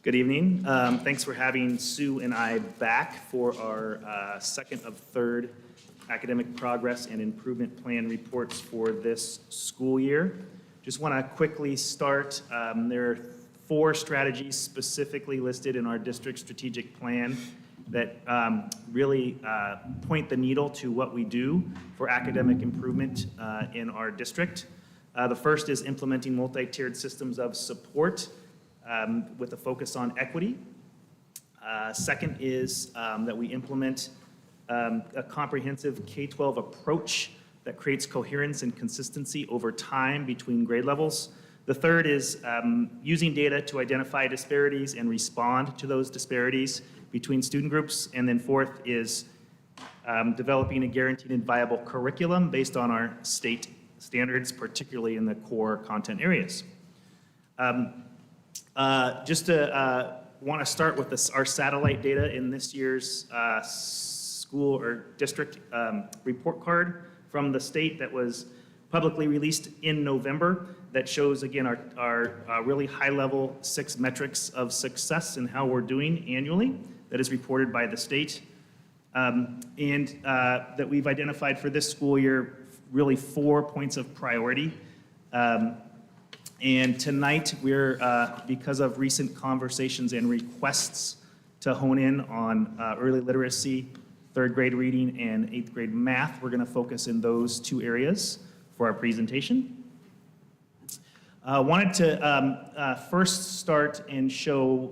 Good evening. Thanks for having Sue and I back for our second of third academic progress and improvement plan reports for this school year. Just want to quickly start. There are 4 strategies specifically listed in our district strategic plan that really point the needle to what we do for academic improvement in our district. The first is implementing multi-tiered systems of support with a focus on equity. Second is that we implement a comprehensive K-12 approach that creates coherence and consistency over time between grade levels. The third is using data to identify disparities and respond to those disparities between student groups. And then fourth is developing a guaranteed and viable curriculum based on our state standards, particularly in the core content areas. Just to want to start with our satellite data in this year's school or district report card from the state that was publicly released in November that shows, again, our really high-level 6 metrics of success and how we're doing annually that is reported by the state. And that we've identified for this school year really 4 points of priority. And tonight, we're, because of recent conversations and requests to hone in on early literacy, 3rd grade reading, and 8th grade math, we're going to focus in those 2 areas for our presentation. Wanted to first start and show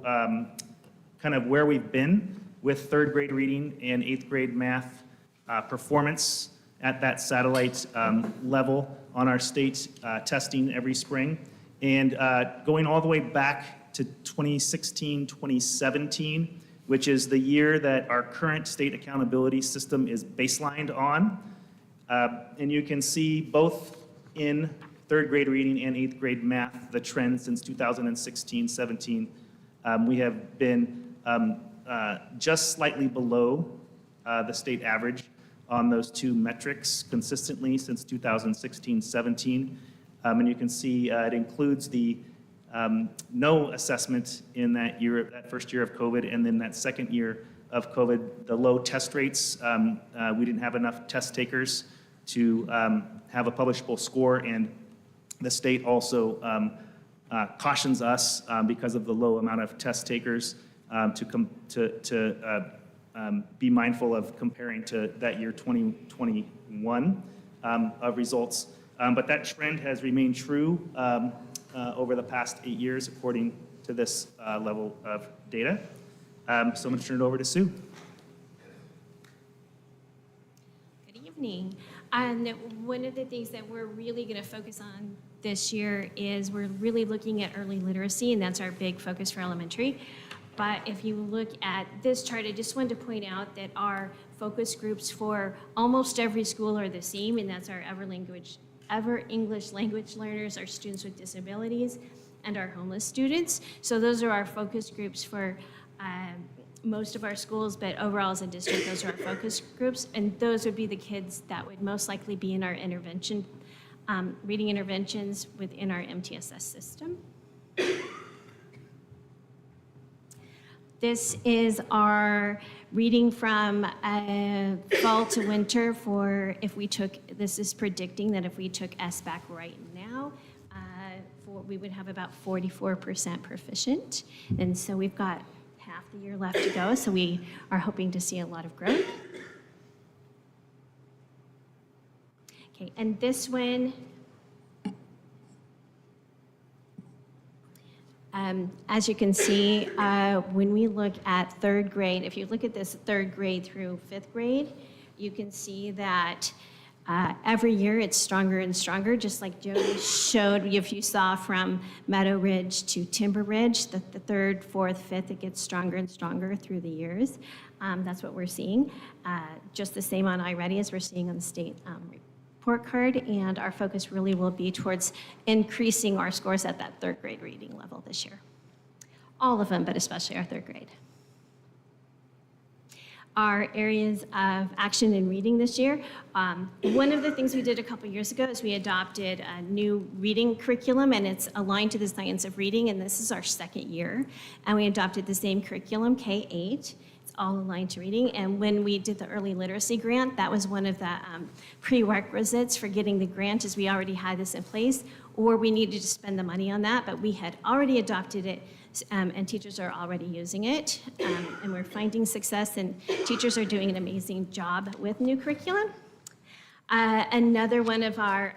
kind of where we've been with 3rd grade reading and 8th grade math performance at that satellite level on our state testing every spring. And going all the way back to 2016, 2017, which is the year that our current state accountability system is baselined on. And you can see both in 3rd grade reading and 8th grade math, the trend since 2016, 17. We have been just slightly below the state average on those 2 metrics consistently since 2016, 17. And you can see it includes the no assessment in that year, that first year of COVID, and then that second year of COVID, the low test rates. We didn't have enough test takers to have a publishable score, and the state also cautions us because of the low amount of test takers to be mindful of comparing to that year 2021 of results. But that trend has remained true over the past 8 years, according to this level of data. So I'm going to turn it over to Sue. Good evening. And one of the things that we're really going to focus on this year is we're really looking at early literacy, and that's our big focus for elementary. But if you look at this chart, I just wanted to point out that our focus groups for almost every school are the same, and that's our Ever English language learners, our students with disabilities, and our homeless students. So those are our focus groups for most of our schools, but overall as a district, those are our focus groups. And those would be the kids that would most likely be in our intervention, reading interventions within our MTSS system. This is our reading from fall to winter for if we took, this is predicting that if we took SBAC right now, we would have about 44% proficient. And so we've got half the year left to go, so we are hoping to see a lot of growth. Okay, and this one, as you can see, when we look at 3rd grade, if you look at this 3rd grade through 5th grade, you can see that every year it's stronger and stronger, just like Jody showed. If you saw from Meadow Ridge to Timber Ridge, the 3rd, 4th, 5th, it gets stronger and stronger through the years. That's what we're seeing. Just the same on iReady as we're seeing on the state report card, and our focus really will be towards increasing our scores at that 3rd grade reading level this year. All of them, but especially our 3rd grade. Our areas of action in reading this year. One of the things we did a couple years ago is we adopted a new reading curriculum, and it's aligned to the science of reading, and this is our 2nd year. And we adopted the same curriculum, K-8. It's all aligned to reading. And when we did the early literacy grant, that was one of the prerequisites for getting the grant, is we already had this in place, or we needed to spend the money on that, but we had already adopted it, and teachers are already using it, and we're finding success, and teachers are doing an amazing job with new curriculum. Another one of our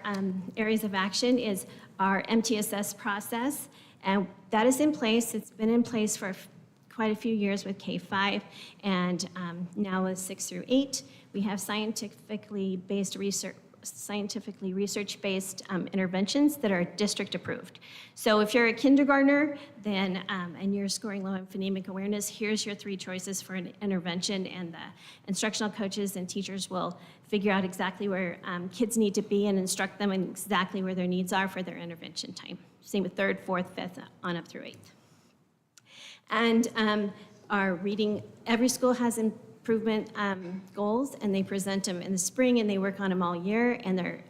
areas of action is our MTSS process, and that is in place. It's been in place for quite a few years with K-5, and now with 6 through 8. We have scientifically based research scientifically research-based interventions that are district-approved. So if you're a kindergartner, then, and you're scoring low in phonemic awareness, here's your 3 choices for an intervention, and the instructional coaches and teachers will figure out exactly where kids need to be and instruct them in exactly where their needs are for their intervention time. Same with 3rd, 4th, 5th, on up through 8th. And our reading, every school has improvement goals, and they present them in the spring, and they work on them all year, and they're,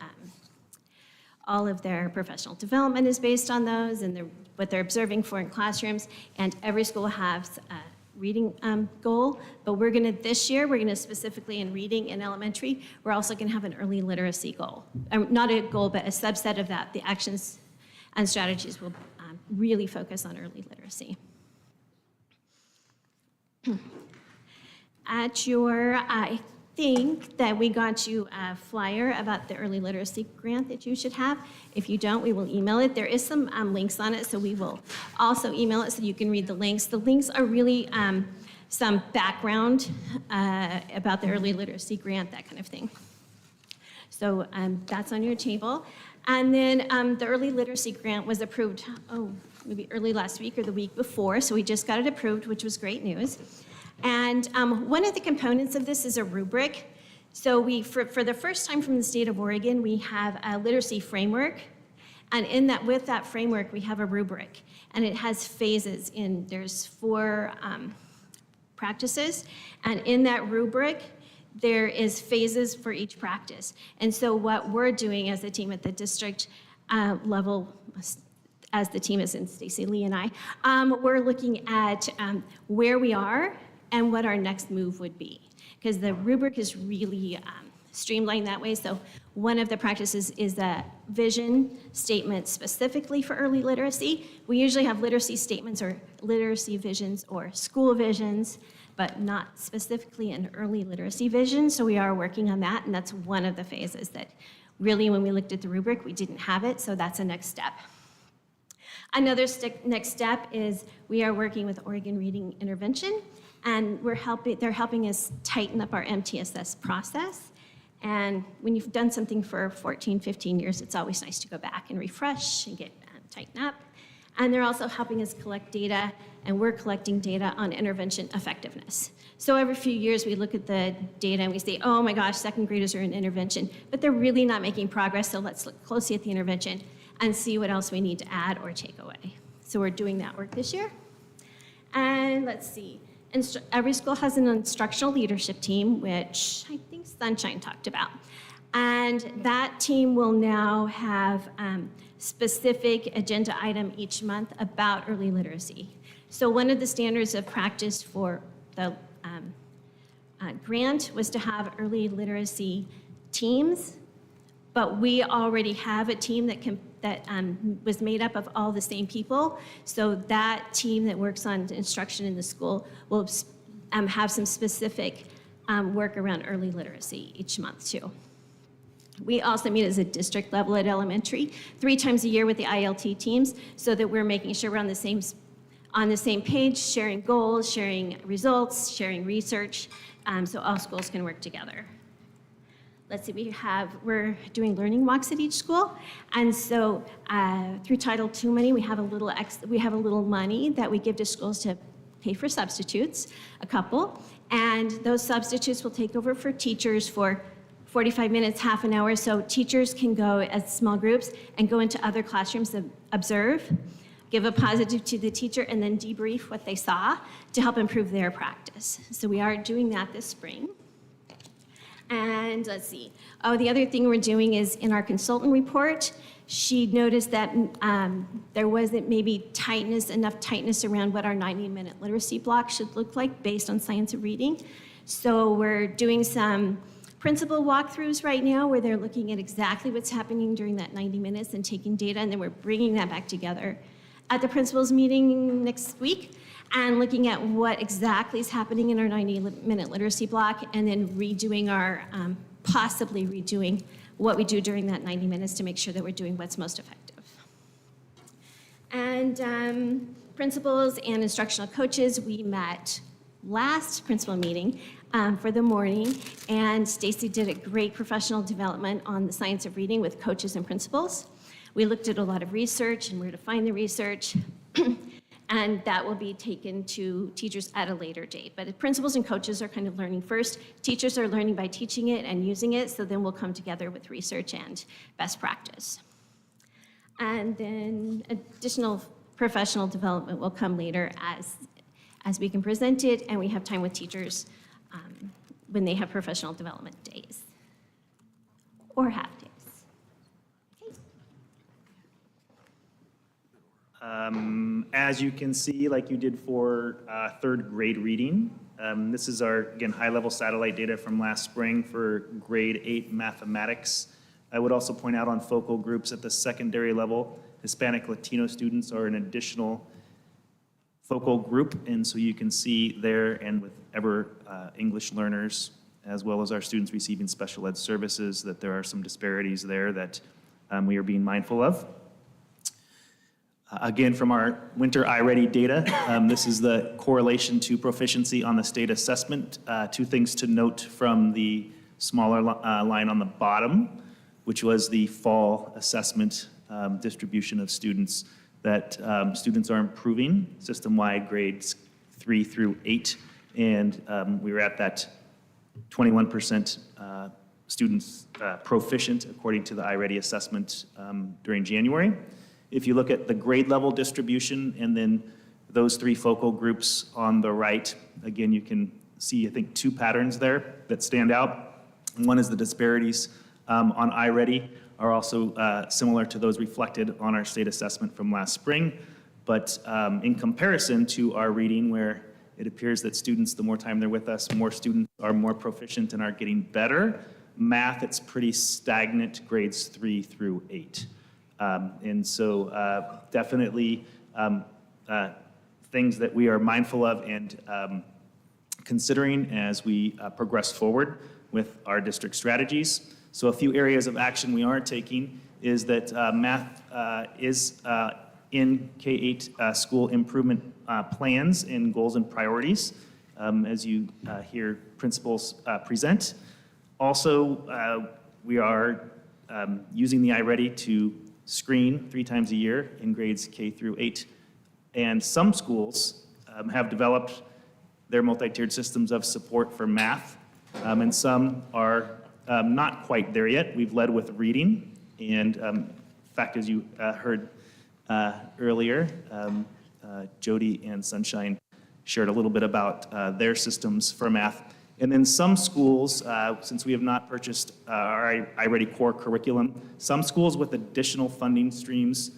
all of their professional development is based on those, and what they're observing for in classrooms, and every school has a reading goal, but this year, we're gonna specifically in reading in elementary, we're also gonna have an early literacy goal. Not a goal, but a subset of that. The actions and strategies will really focus on early literacy. I think that we got you a flyer about the early literacy grant that you should have. If you don't, we will email it. There is some links on it, so we will also email it so you can read the links. The links are really some background about the early literacy grant, that kind of thing. So that's on your table. And then the early literacy grant was approved, maybe early last week or the week before, so we just got it approved, which was great news. And one of the components of this is a rubric. So for the first time from the state of Oregon, we have a literacy framework. And with that framework, we have a rubric. And it has phases there's 4 practices. And in that rubric, there is phases for each practice. And so what we're doing as a team at the district level, as the team is in Stacy, Lee, and I, we're looking at where we are and what our next move would be. Because the rubric is really streamlined that way. So one of the practices is a vision statement specifically for early literacy. We usually have literacy statements or literacy visions or school visions, but not specifically an early literacy vision. So we are working on that, and that's one of the phases that really, when we looked at the rubric, we didn't have it, so that's a next step. Another next step is we are working with Oregon Reading Intervention, and they're helping us tighten up our MTSS process. And when you've done something for 14, 15 years, it's always nice to go back and refresh and get tighten up. And they're also helping us collect data, and we're collecting data on intervention effectiveness. So every few years, we look at the data and we say, oh my gosh, 2nd graders are in intervention, but they're really not making progress, so let's look closely at the intervention and see what else we need to add or take away. So we're doing that work this year. And let's see. Every school has an instructional leadership team, which I think Sunshine talked about. And that team will now have specific agenda item each month about early literacy. So one of the standards of practice for the grant was to have early literacy teams, but we already have a team that was made up of all the same people. So that team that works on instruction in the school will have some specific work around early literacy each month too. We also meet as a district level at elementary 3 times a year with the ILT teams, so that we're making sure we're on the same page, sharing goals, sharing results, sharing research, so all schools can work together. Let's see, we're doing learning walks at each school, and so through Title II money, we have a little money that we give to schools to pay for substitutes, a couple, and those substitutes will take over for teachers for 45 minutes, half an hour, so teachers can go as small groups and go into other classrooms and observe, give a positive to the teacher, and then debrief what they saw to help improve their practice. So we are doing that this spring. And let's see. The other thing we're doing is in our consultant report, she noticed that there wasn't maybe enough tightness around what our 90-minute literacy block should look like based on science of reading. So we're doing some principal walkthroughs right now where they're looking at exactly what's happening during that 90 minutes and taking data, and then we're bringing that back together at the principals meeting next week and looking at what exactly is happening in our 90-minute literacy block, and then possibly redoing what we do during that 90 minutes to make sure that we're doing what's most effective. And principals and instructional coaches, we met last principal meeting for the morning, and Stacy did a great professional development on the science of reading with coaches and principals. We looked at a lot of research and where to find the research, and that will be taken to teachers at a later date. But the principals and coaches are kind of learning first. Teachers are learning by teaching it and using it, so then we'll come together with research and best practice. And then additional professional development will come later as we can present it, and we have time with teachers when they have professional development days or half days. As you can see, like you did for third grade reading, this is our, again, high-level satellite data from last spring for grade 8 mathematics. I would also point out on focal groups at the secondary level, Hispanic Latino students are an additional focal group, and so you can see there, and with ever English learners, as well as our students receiving special ed services, that there are some disparities there that we are being mindful of. Again, from our winter iReady data, this is the correlation to proficiency on the state assessment. Two things to note from the smaller line on the bottom, which was the fall assessment distribution of students, that students are improving system-wide grades 3 through 8, and we were at that 21% students proficient according to the iReady assessment during January. If you look at the grade level distribution and then those 3 focal groups on the right, again, you can see, I think, 2 patterns there that stand out. One is the disparities on iReady are also similar to those reflected on our state assessment from last spring, but in comparison to our reading, where it appears that students, the more time they're with us, more students are more proficient and are getting better. Math, it's pretty stagnant, grades 3 through 8. And so definitely things that we are mindful of and considering as we progress forward with our district strategies. So a few areas of action we are taking is that math is in K-8 school improvement plans and goals and priorities, as you hear principals present. Also, we are using the iReady to screen 3 times a year in grades K through 8. And some schools have developed their multi-tiered systems of support for math, and some are not quite there yet. We've led with reading, and in fact, as you heard earlier, Jody and Sunshine shared a little bit about their systems for math. And then some schools, since we have not purchased our iReady core curriculum, some schools with additional funding streams,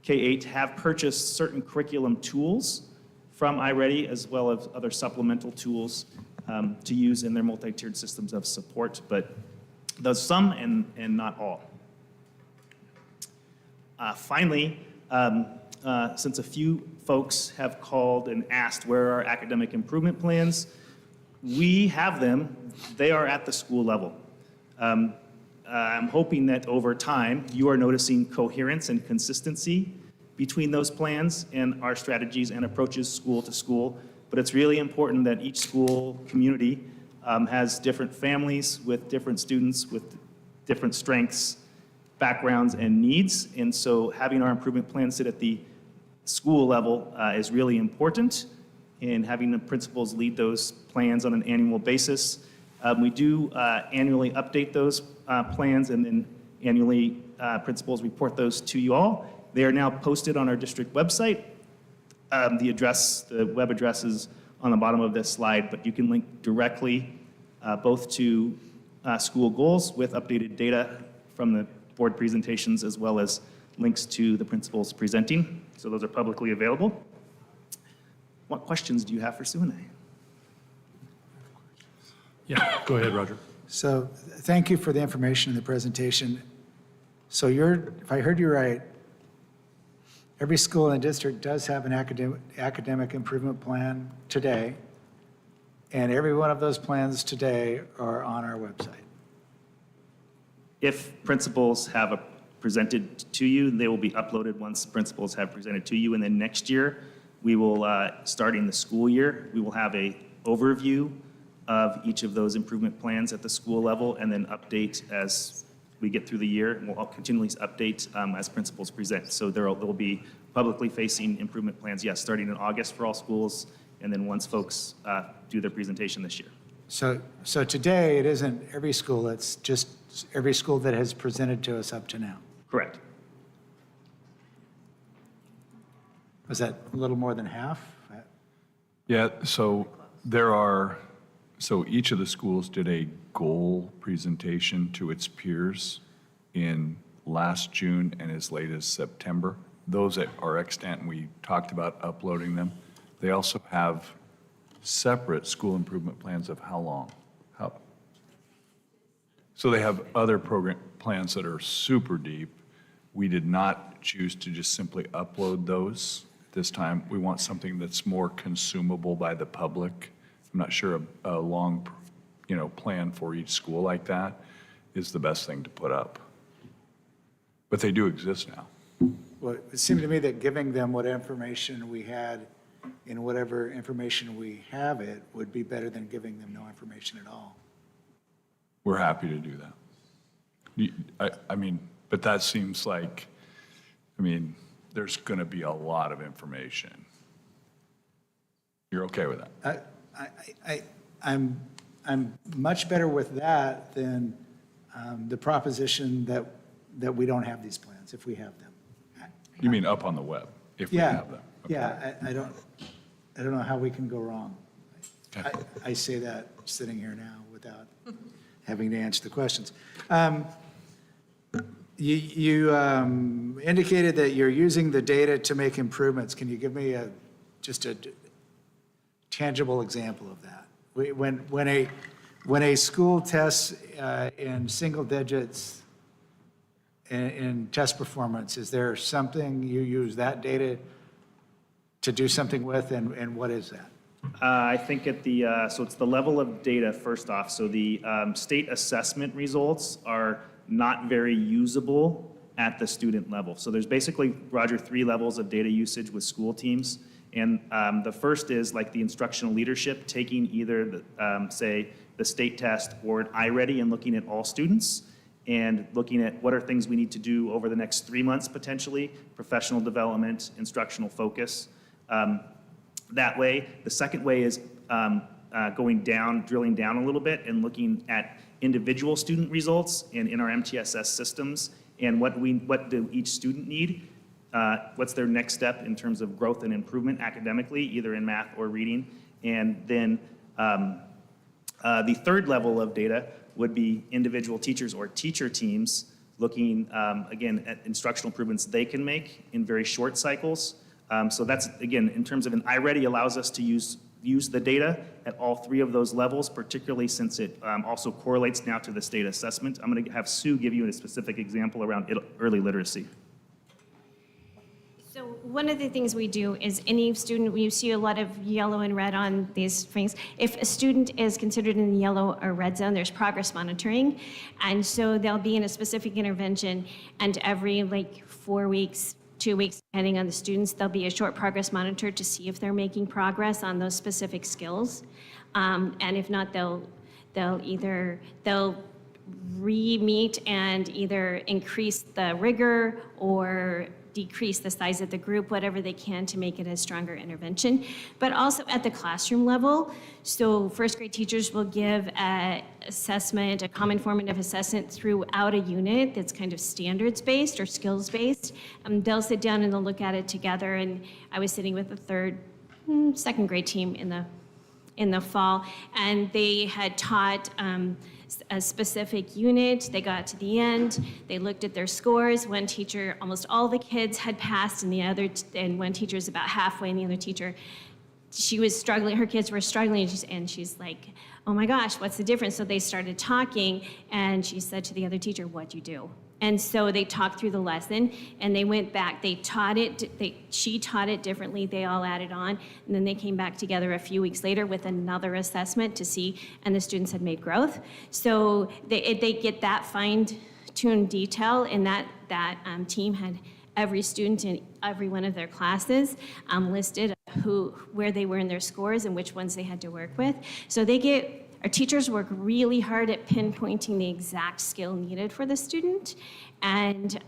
K-8, have purchased certain curriculum tools from iReady, as well as other supplemental tools to use in their multi-tiered systems of support, but those some and not all. Finally, since a few folks have called and asked where are our academic improvement plans, we have them. They are at the school level. I'm hoping that over time you are noticing coherence and consistency between those plans and our strategies and approaches school to school. But it's really important that each school community has different families with different students with different strengths, backgrounds, and needs. And so having our improvement plan sit at the school level is really important, and having the principals lead those plans on an annual basis. We do annually update those plans, and then annually principals report those to you all. They are now posted on our district website. The web address is on the bottom of this slide, but you can link directly both to school goals with updated data from the board presentations, as well as links to the principals presenting. So those are publicly available. What questions do you have for Sue and I? Yeah, go ahead, Roger. So thank you for the information in the presentation. So if I heard you right, every school in the district does have an academic improvement plan today, and every one of those plans today are on our website. If principals have presented to you, they will be uploaded once principals have presented to you, and then next year, we will, starting the school year, we will have a overview of each of those improvement plans at the school level, and then update as we get through the year, and we'll continually update as principals present. So there will be publicly facing improvement plans, yes, starting in August for all schools, and then once folks do their presentation this year. So today, it isn't every school, it's just every school that has presented to us up to now. Correct. Was that a little more than half? Yeah, so so each of the schools did a goal presentation to its peers in last June and as late as September. Those that are extant, and we talked about uploading them. They also have separate school improvement plans of how long? So they have other program plans that are super deep. We did not choose to just simply upload those this time. We want something that's more consumable by the public. I'm not sure a long, plan for each school like that is the best thing to put up. But they do exist now. Well, it seemed to me that giving them what information we had in whatever information we have it would be better than giving them no information at all. We're happy to do that. But that seems like, there's going to be a lot of information. You're okay with that? I'm much better with that than the proposition that we don't have these plans if we have them. You mean up on the web, if we Yeah, have them? Okay. yeah, I don't know how we can go wrong. Okay. I say that sitting here now without having to answer the questions. You indicated that you're using the data to make improvements. Can you give me just a tangible example of that? When a school tests in single digits in test performance, is there something you use that data to do something with, and what is that? I think so it's the level of data first off. So the state assessment results are not very usable at the student level. So there's basically, Roger, 3 levels of data usage with school teams. And the first is like the instructional leadership, taking either, say, the state test or an iReady and looking at all students and looking at what are things we need to do over the next 3 months potentially, professional development, instructional focus. That way. The second way is going down, drilling down a little bit and looking at individual student results and in our MTSS systems and what do each student need. What's their next step in terms of growth and improvement academically, either in math or reading. And then the third level of data would be individual teachers or teacher teams looking, again, at instructional improvements they can make in very short cycles. So that's, again, in terms of an iReady allows us to use the data at all 3 of those levels, particularly since it also correlates now to the state assessment. I'm going to have Sue give you a specific example around early literacy. So one of the things we do is any student, you see a lot of yellow and red on these things. If a student is considered in the yellow or red zone, there's progress monitoring. And so they'll be in a specific intervention, and every 4 weeks, 2 weeks, depending on the students, there'll be a short progress monitor to see if they're making progress on those specific skills. And if not, they'll re-meet and either increase the rigor or decrease the size of the group, whatever they can to make it a stronger intervention. But also at the classroom level, so first grade teachers will give an assessment, a common formative assessment throughout a unit that's kind of standards-based or skills-based. They'll sit down and they'll look at it together, and I was sitting with the second grade team in the fall, and they had taught a specific unit. They got to the end, they looked at their scores. One teacher, almost all the kids had passed, and one teacher's about halfway, and the other teacher, she was struggling, her kids were struggling, and she's like, oh my gosh, what's the difference? So they started talking, and she said to the other teacher, what'd you do? And so they talked through the lesson, and they went back. She taught it differently. They all added on, and then they came back together a few weeks later with another assessment to see, and the students had made growth. So they get that fine-tuned detail, and that team had every student in every one of their classes listed where they were in their scores and which ones they had to work with. So they get Our teachers work really hard at pinpointing the exact skill needed for the student and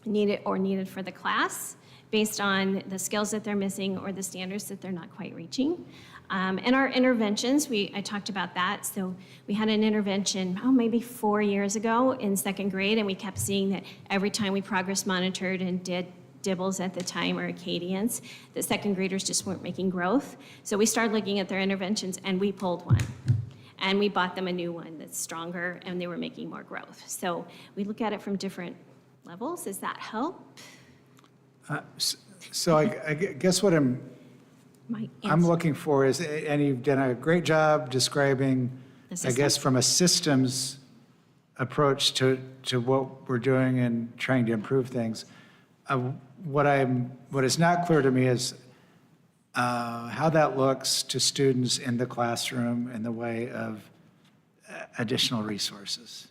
needed for the class based on the skills that they're missing or the standards that they're not quite reaching. And our interventions, I talked about that. So we had an intervention, maybe 4 years ago in second grade, and we kept seeing that every time we progress monitored and did dibbles at the time, or Acadians, the second graders just weren't making growth. So we started looking at their interventions, and we pulled one. And we bought them a new one that's stronger, and they were making more growth. So we look at it from different levels. Does that help? So I guess what I'm looking for is, and you've done a great job describing, I guess, from a systems approach to what we're doing and trying to improve things. What is not clear to me is how that looks to students in the classroom in the way of additional resources.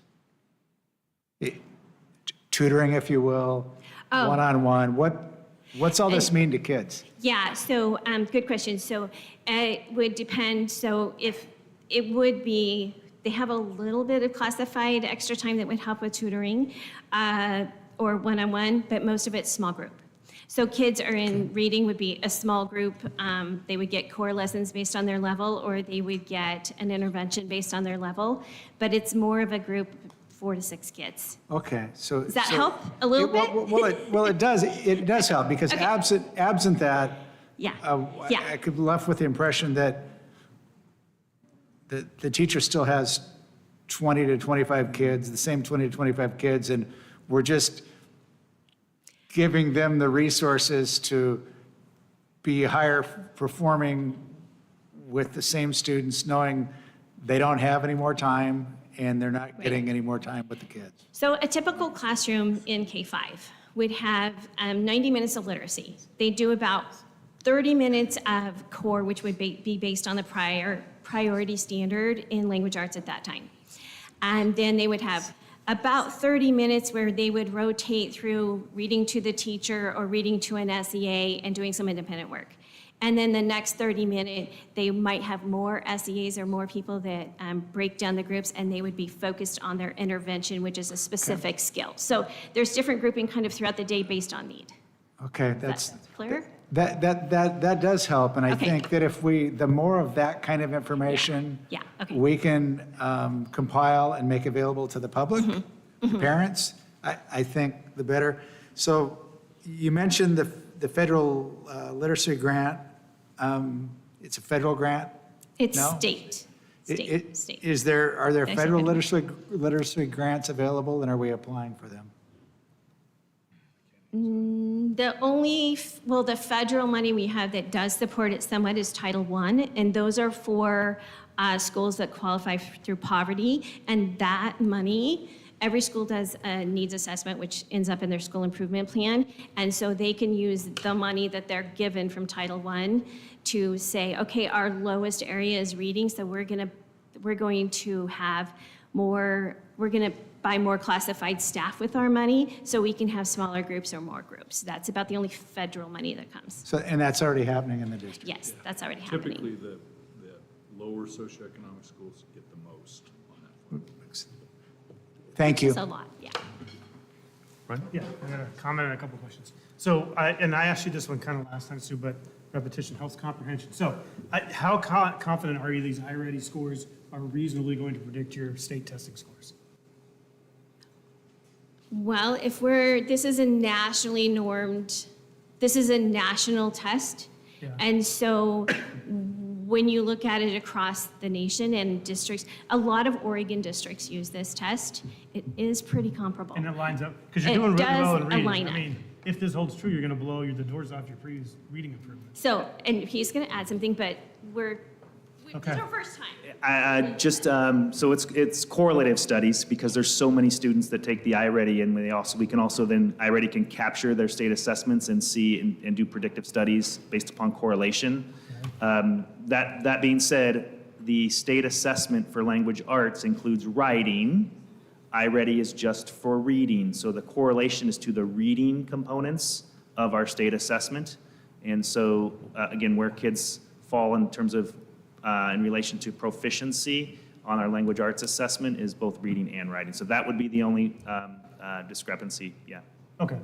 Tutoring, if you will, one-on-one. What's all this mean to kids? Yeah, so good question. So it would depend. So if it would be, they have a little bit of classified extra time that would help with tutoring or one-on-one, but most of it's small group. So kids are in reading would be a small group. They would get core lessons based on their level, or they would get an intervention based on their level. But it's more of a group, 4 to 6 kids. Okay, so. Does that help a little bit? Well, it does. It does help, because Okay. absent that, Yeah. I could be left with the impression that the teacher still has 20 to 25 kids, the same 20 to 25 kids, and we're just giving them the resources to be higher performing with the same students, knowing they don't have any more time and they're not getting any more time with the kids. So a typical classroom in K-5 would have 90 minutes of literacy. They do about 30 minutes of core, which would be based on the priority standard in language arts at that time. And then they would have about 30 minutes where they would rotate through reading to the teacher or reading to an SEA and doing some independent work. And then the next 30 minute, they might have more SEAs or more people that break down the groups, and they would be focused on their intervention, which is a specific skill. So there's different grouping kind of throughout the day based on need. Okay, That's clear? That does help, and I Okay. think that if the more of that kind of information Yeah, okay. we can compile and make available to the public, Mm-hmm. to parents, I think the better. So you mentioned the federal literacy grant. It's a federal grant? It's No? state. State. Are there Did I say federal federal? literacy grants available, and are we applying for them? The federal money we have that does support it somewhat is Title I, and those are for schools that qualify through poverty. And that money, every school does a needs assessment, which ends up in their school improvement plan. And so they can use the money that they're given from Title I to say, okay, our lowest area is reading, so we're going to have more, we're going to buy more classified staff with our money so we can have smaller groups or more groups. That's about the only federal money that comes. So, and that's already happening in the district? Yes, that's already happening. Typically, the lower socioeconomic schools get the most on that. Thank you. It's a lot, yeah. Right? Yeah, I'm going to comment on a couple questions. So, I asked you this one kind of last time, Sue, but repetition helps comprehension. So, how confident are you these iReady scores are reasonably going to predict your state testing scores? Well, this is a nationally normed, this is a national test. Yeah. And so when you look at it across the nation and districts, a lot of Oregon districts use this test. It is pretty comparable. And it lines up, because you're It doing really well does in reading. align I up. mean, if this holds true, you're going to blow the doors off your previous reading improvements. So, and he's going to add something, but Okay. it's our first time. So it's correlative studies, because there's so many students that take the iReady, and we can also then, iReady can capture their state assessments and see and do predictive studies based upon correlation. That being said, the state assessment for language arts includes writing. iReady is just for reading, so the correlation is to the reading components of our state assessment. And so, again, where kids fall in terms of in relation to proficiency on our language arts assessment is both reading and writing. So that would be the only discrepancy, yeah. Okay.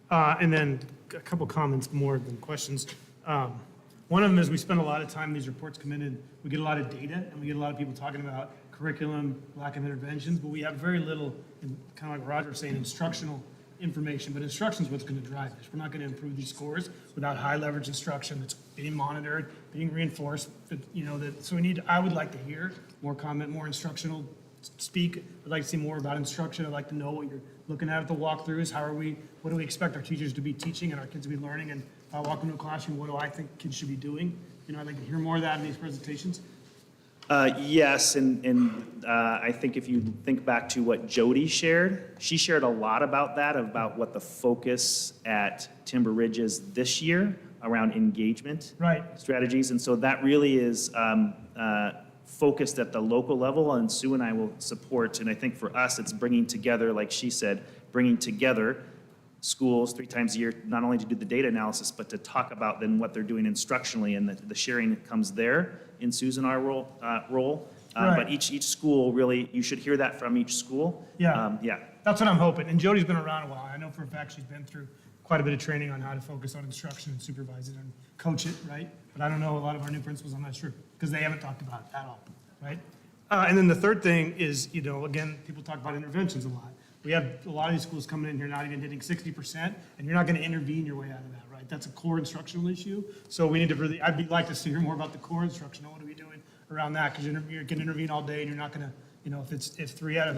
And then a couple comments more than questions. One of them is we spend a lot of time, these reports come in, and we get a lot of data, and we get a lot of people talking about curriculum, lack of interventions, but we have very little, kind of like Roger was saying, instructional information. But instruction is what's going to drive this. We're not going to improve these scores without high leverage instruction that's being monitored, being reinforced. So I would like to hear more comment, more instructional speak. I'd like to see more about instruction. I'd like to know what you're looking at the walkthroughs. What do we expect our teachers to be teaching and our kids to be learning? And if I walk into a classroom, what do I think kids should be doing? I'd like to hear more of that in these presentations. Yes, and I think if you think back to what Jody shared, she shared a lot about that, about what the focus at Timber Ridge is this year around engagement strategies. And so that really is focused at the local level, and Sue and I will support. And I think for us, it's bringing together, like she said, bringing together schools 3 times a year, not only to do the data analysis, but to talk about then what they're doing instructionally, and the sharing that comes there in Sue's and our role. But each school, really, you should hear that from each school. Yeah. Yeah. That's what I'm hoping. And Jody's been around a while. I know for a fact she's been through quite a bit of training on how to focus on instruction and supervise it and coach it, right? But I don't know a lot of our new principals, I'm not sure, because they haven't talked about it at all, right? And then the third thing is, again, people talk about interventions a lot. We have a lot of these schools coming in here not even hitting 60%, and you're not going to intervene your way out of that, right? That's a core instructional issue. So we need to really, I'd like to hear more about the core instructional. What are we doing around that? Because you can intervene all day, and you're not going to, if 3 out of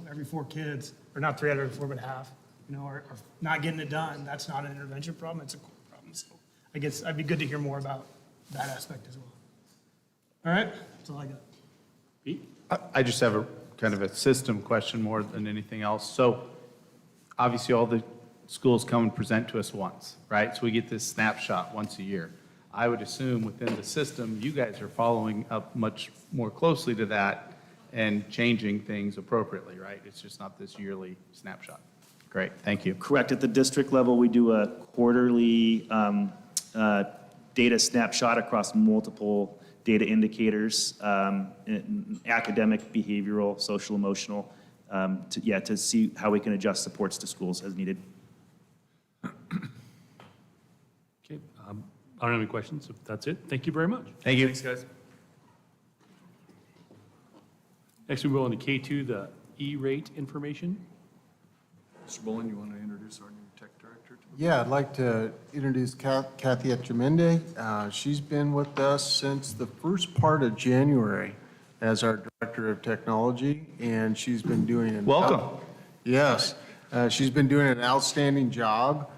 every 4 kids, or not 3 out of every 4, but half, are not getting it done, that's not an intervention problem, it's a core problem. So I guess I'd be good to hear more about that aspect as well. All right, that's all I got. Pete? I just have a kind of a system question more than anything else. So obviously all the schools come and present to us once, right? So we get this snapshot once a year. I would assume within the system, you guys are following up much more closely to that and changing things appropriately, right? It's just not this yearly snapshot. Great, thank you. Correct. At the district level, we do a quarterly data snapshot across multiple data indicators, academic, behavioral, social, emotional, to see how we can adjust supports to schools as needed. Okay, I don't have any questions. If that's it, thank you very much. Thank you. Thanks, guys. Next, we go on to K2, the E-rate information. Mr. Bolin, you want to introduce our new tech director? Yeah, I'd like to introduce Kathy Etchemende. She's been with us since the first part of January as our Director of Technology, and she's been doing Welcome. Yes, she's been doing an outstanding job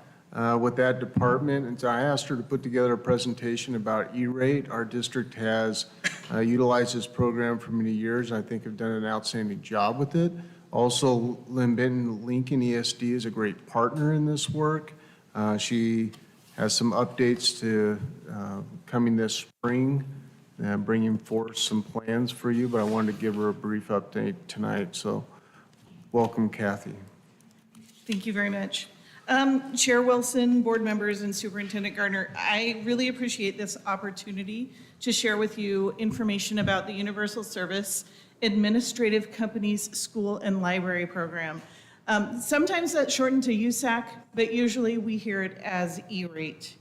with that department, and so I asked her to put together a presentation about E-rate. Our district has utilized this program for many years, and I think have done an outstanding job with it. Also, Lynn Benton Lincoln ESD is a great partner in this work. She has some updates to coming this spring, bringing forth some plans for you, but I wanted to give her a brief update tonight. So welcome, Kathy. Thank you very much. Chair Wilson, board members, and Superintendent Gardner, I really appreciate this opportunity to share with you information about the Universal Service Administrative Companies School and Library Program. Sometimes that's shortened to USAC, but usually we hear it as E-rate.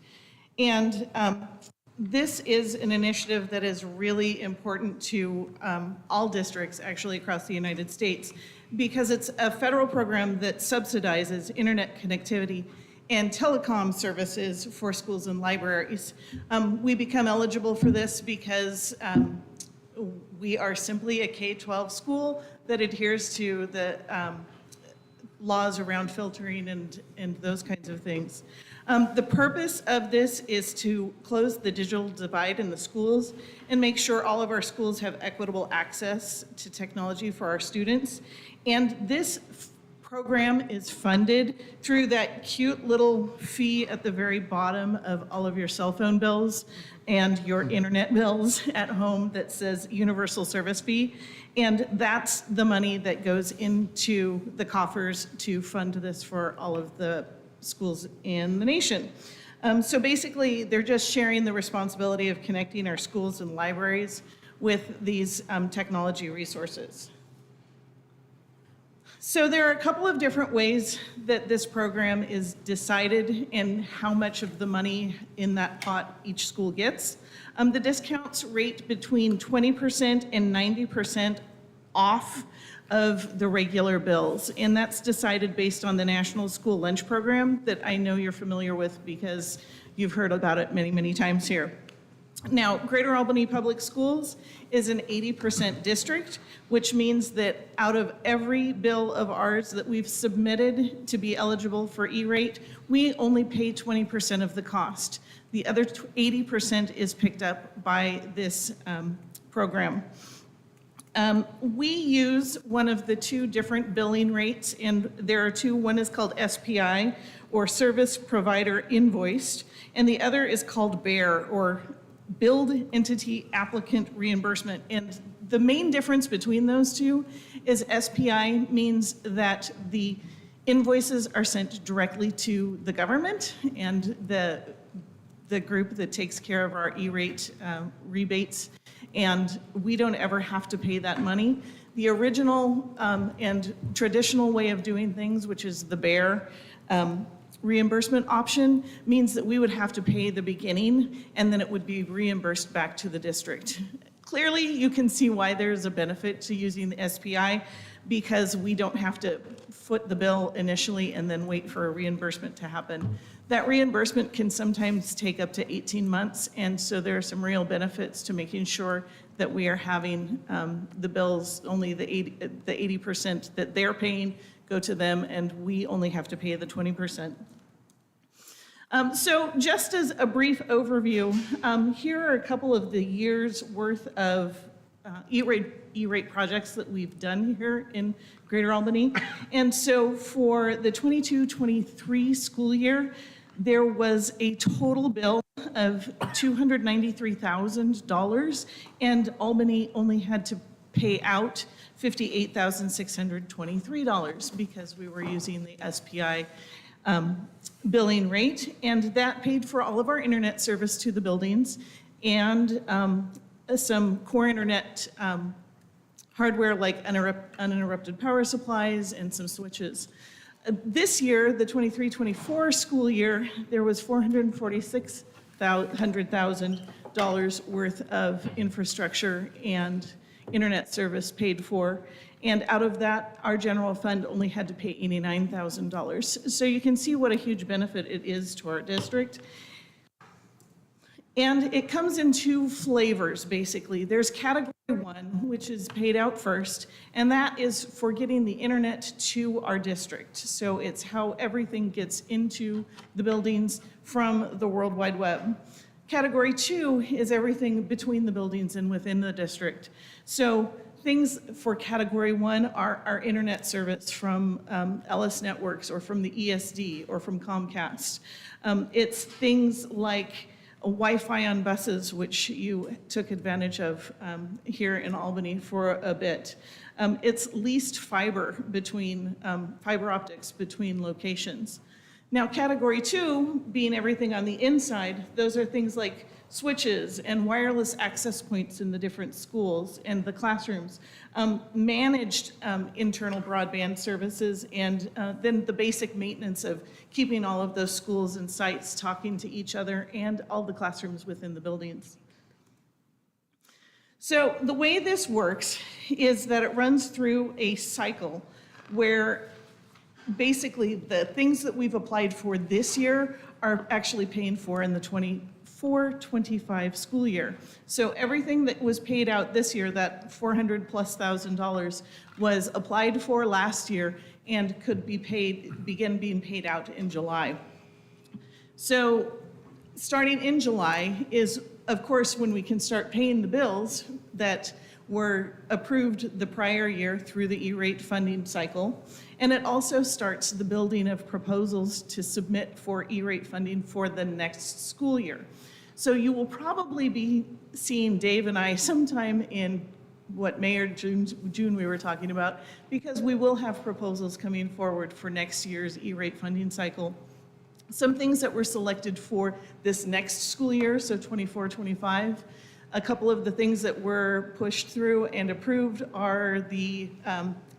And this is an initiative that is really important to all districts actually across the United States because it's a federal program that subsidizes internet connectivity and telecom services for schools and libraries. We become eligible for this because we are simply a K-12 school that adheres to the laws around filtering and those kinds of things. The purpose of this is to close the digital divide in the schools and make sure all of our schools have equitable access to technology for our students. And this program is funded through that cute little fee at the very bottom of all of your cell phone bills and your internet bills at home that says Universal Service Fee. And that's the money that goes into the coffers to fund this for all of the schools in the nation. So basically, they're just sharing the responsibility of connecting our schools and libraries with these technology resources. So there are a couple of different ways that this program is decided and how much of the money in that pot each school gets. The discounts rate between 20% and 90% off of the regular bills, and that's decided based on the National School Lunch Program that I know you're familiar with because you've heard about it many, many times here. Now, Greater Albany Public Schools is an 80% district, which means that out of every bill of ours that we've submitted to be eligible for E-rate, we only pay 20% of the cost. The other 80% is picked up by this program. We use one of the two different billing rates, and there are two. One is called SPI, or Service Provider Invoiced, and the other is called BEAR, or Billed Entity Applicant Reimbursement. And the main difference between those two is SPI means that the invoices are sent directly to the government, and the group that takes care of our E-rate rebates, and we don't ever have to pay that money. The original and traditional way of doing things, which is the BEAR reimbursement option, means that we would have to pay the beginning and then it would be reimbursed back to the district. Clearly, you can see why there's a benefit to using the SPI, because we don't have to foot the bill initially and then wait for a reimbursement to happen. That reimbursement can sometimes take up to 18 months, and so there are some real benefits to making sure that we are having the bills, only the 80% that they're paying go to them, and we only have to pay the 20%. So just as a brief overview, here are a couple of the years' worth of E-rate projects that we've done here in Greater Albany. And so for the 22-23 school year, there was a total bill of $293,000, and Albany only had to pay out $58,623 because we were using the SPI billing rate, and that paid for all of our internet service to the buildings and some core internet hardware like uninterrupted power supplies and some switches. This year, the 23-24 school year, there was $446,000 worth of infrastructure and internet service paid for. And out of that, our general fund only had to pay $89,000. So you can see what a huge benefit it is to our district. And it comes in two flavors, basically. There's category one, which is paid out first, and that is for getting the internet to our district. So it's how everything gets into the buildings from the World Wide Web. Category two is everything between the buildings and within the district. So things for category one are our internet service from Ellis Networks or from the ESD or from Comcast. It's things like Wi-Fi on buses, which you took advantage of here in Albany for a bit. It's leased fiber between, fiber optics between locations. Now, category two, being everything on the inside, those are things like switches and wireless access points in the different schools and the classrooms, managed internal broadband services, and then the basic maintenance of keeping all of those schools and sites talking to each other and all the classrooms within the buildings. So the way this works is that it runs through a cycle where basically the things that we've applied for this year are actually paying for in the 24-25 school year. So everything that was paid out this year, that $400,000+, was applied for last year and could be begin being paid out in July. So starting in July is, of course, when we can start paying the bills that were approved the prior year through the E-rate funding cycle. And it also starts the building of proposals to submit for E-rate funding for the next school year. So you will probably be seeing Dave and I sometime in May or June we were talking about, because we will have proposals coming forward for next year's E-rate funding cycle. Some things that were selected for this next school year, so 24-25. A couple of the things that were pushed through and approved are the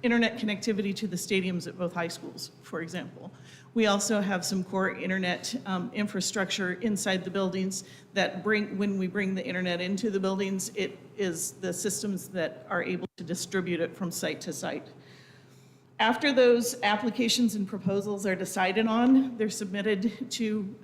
internet connectivity to the stadiums at both high schools, for example. We also have some core internet infrastructure inside the buildings that when we bring the internet into the buildings, it is the systems that are able to distribute it from site to site. After those applications and proposals are decided on, they're submitted to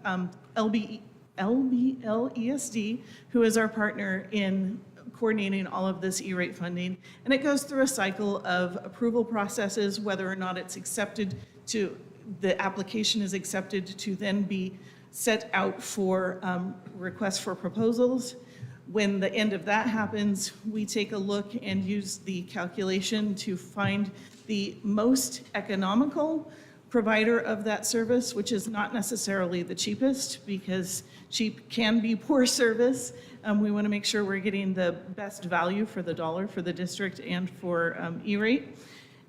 LBLESD, who is our partner in coordinating all of this E-rate funding. And it goes through a cycle of approval processes, whether or not it's accepted to, the application is accepted to then be set out for requests for proposals. When the end of that happens, we take a look and use the calculation to find the most economical provider of that service, which is not necessarily the cheapest, because cheap can be poor service. We want to make sure we're getting the best value for the dollar for the district and for E-rate.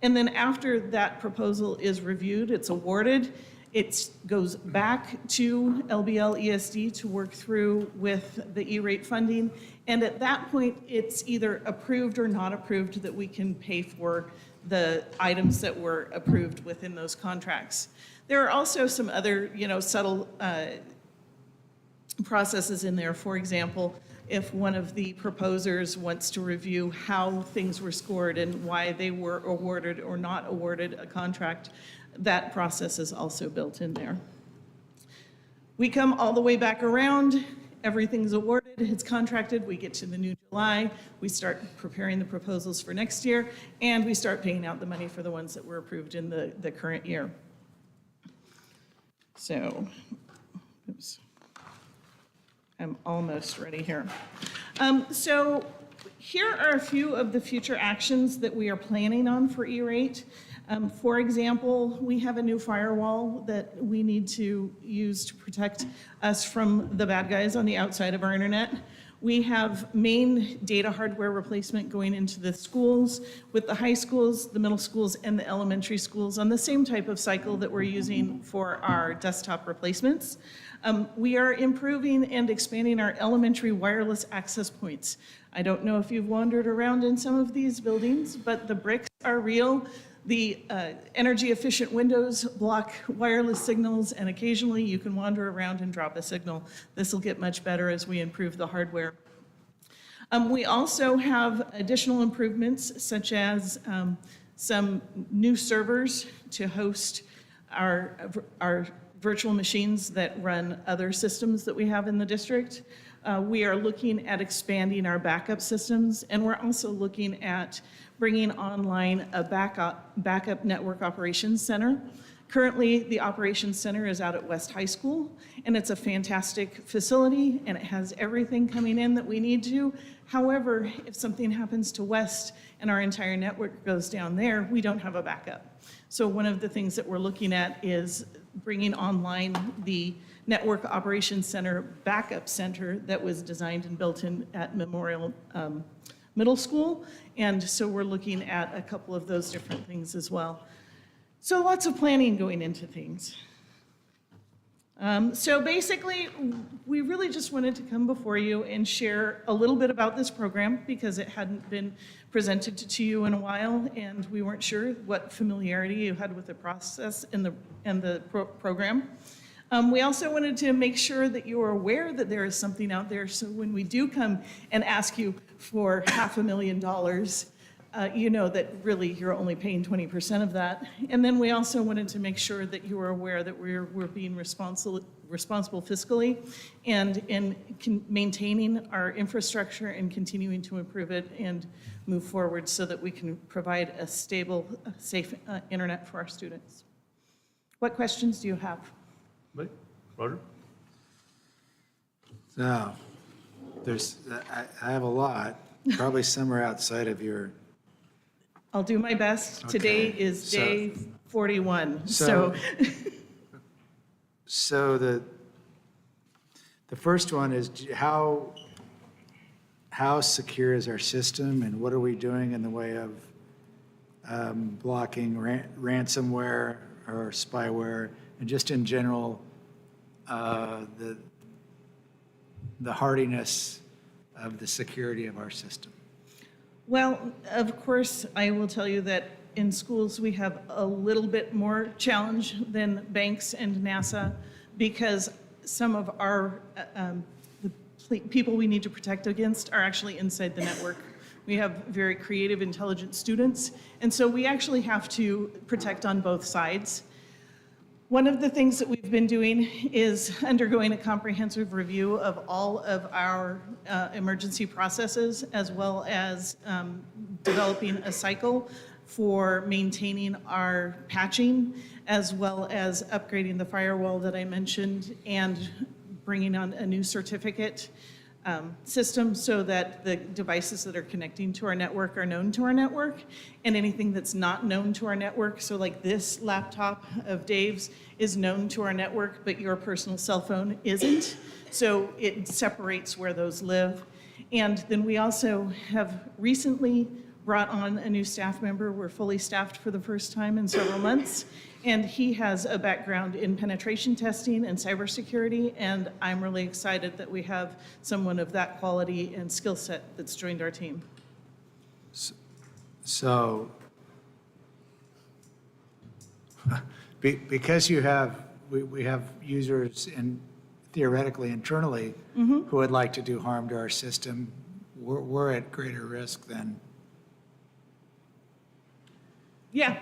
And then after that proposal is reviewed, it's awarded, it goes back to LBLESD to work through with the E-rate funding. And at that point, it's either approved or not approved that we can pay for the items that were approved within those contracts. There are also some other, subtle processes in there. For example, if one of the proposers wants to review how things were scored and why they were awarded or not awarded a contract, that process is also built in there. We come all the way back around, everything's awarded, it's contracted, we get to the new July, we start preparing the proposals for next year, and we start paying out the money for the ones that were approved in the current year. So, oops. I'm almost ready here. So here are a few of the future actions that we are planning on for E-rate. For example, we have a new firewall that we need to use to protect us from the bad guys on the outside of our internet. We have main data hardware replacement going into the schools with the high schools, the middle schools, and the elementary schools on the same type of cycle that we're using for our desktop replacements. We are improving and expanding our elementary wireless access points. I don't know if you've wandered around in some of these buildings, but the bricks are real. The energy efficient windows block wireless signals, and occasionally you can wander around and drop a signal. This will get much better as we improve the hardware. We also have additional improvements, such as some new servers to host our virtual machines that run other systems that we have in the district. We are looking at expanding our backup systems, and we're also looking at bringing online a backup network operations center. Currently, the operations center is out at West High School, and it's a fantastic facility, and it has everything coming in that we need to. However, if something happens to West and our entire network goes down there, we don't have a backup. So one of the things that we're looking at is bringing online the Network Operations Center backup center that was designed and built in at Memorial Middle School. And so we're looking at a couple of those different things as well. So lots of planning going into things. So basically, we really just wanted to come before you and share a little bit about this program because it hadn't been presented to you in a while, and we weren't sure what familiarity you had with the process and the program. We also wanted to make sure that you are aware that there is something out there, so when we do come and ask you for $500,000, you know that really you're only paying 20% of that. And then we also wanted to make sure that you were aware that we're being responsible fiscally and in maintaining our infrastructure and continuing to improve it and move forward so that we can provide a stable, safe internet for our students. What questions do you have? Right. Roger? So, I have a lot, probably somewhere outside of your. I'll do my best. Today Okay. is day 41, So the first one is how secure is our system, and what are we doing in the way of blocking ransomware or spyware, and just in general, the hardiness of the security of our system? Well, of course, I will tell you that in schools, we have a little bit more challenge than banks and NASA because some of our, people we need to protect against are actually inside the network. We have very creative, intelligent students, and so we actually have to protect on both sides. One of the things that we've been doing is undergoing a comprehensive review of all of our emergency processes, as well as developing a cycle for maintaining our patching, as well as upgrading the firewall that I mentioned, and bringing on a new certificate system so that the devices that are connecting to our network are known to our network, and anything that's not known to our network, so like this laptop of Dave's is known to our network, but your personal cell phone isn't, so it separates where those live. And then we also have recently brought on a new staff member. We're fully staffed for the first time in several months, and he has a background in penetration testing and cybersecurity, and I'm really excited that we have someone of that quality and skill set that's joined our team. So, because we have users theoretically internally who would like to do harm to our system, we're at greater risk than. Yeah.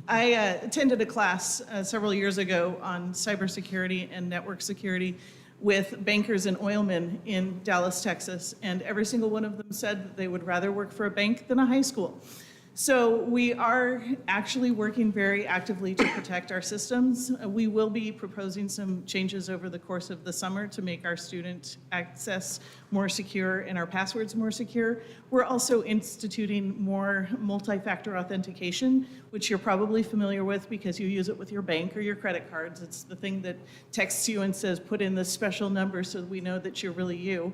I attended a class several years ago on cybersecurity and network security with bankers and oilmen in Dallas, Texas, and every single one of them said that they would rather work for a bank than a high school. So we are actually working very actively to protect our systems. We will be proposing some changes over the course of the summer to make our student access more secure and our passwords more secure. We're also instituting more multi-factor authentication, which you're probably familiar with because you use it with your bank or your credit cards. It's the thing that texts you and says, put in this special number so that we know that you're really you.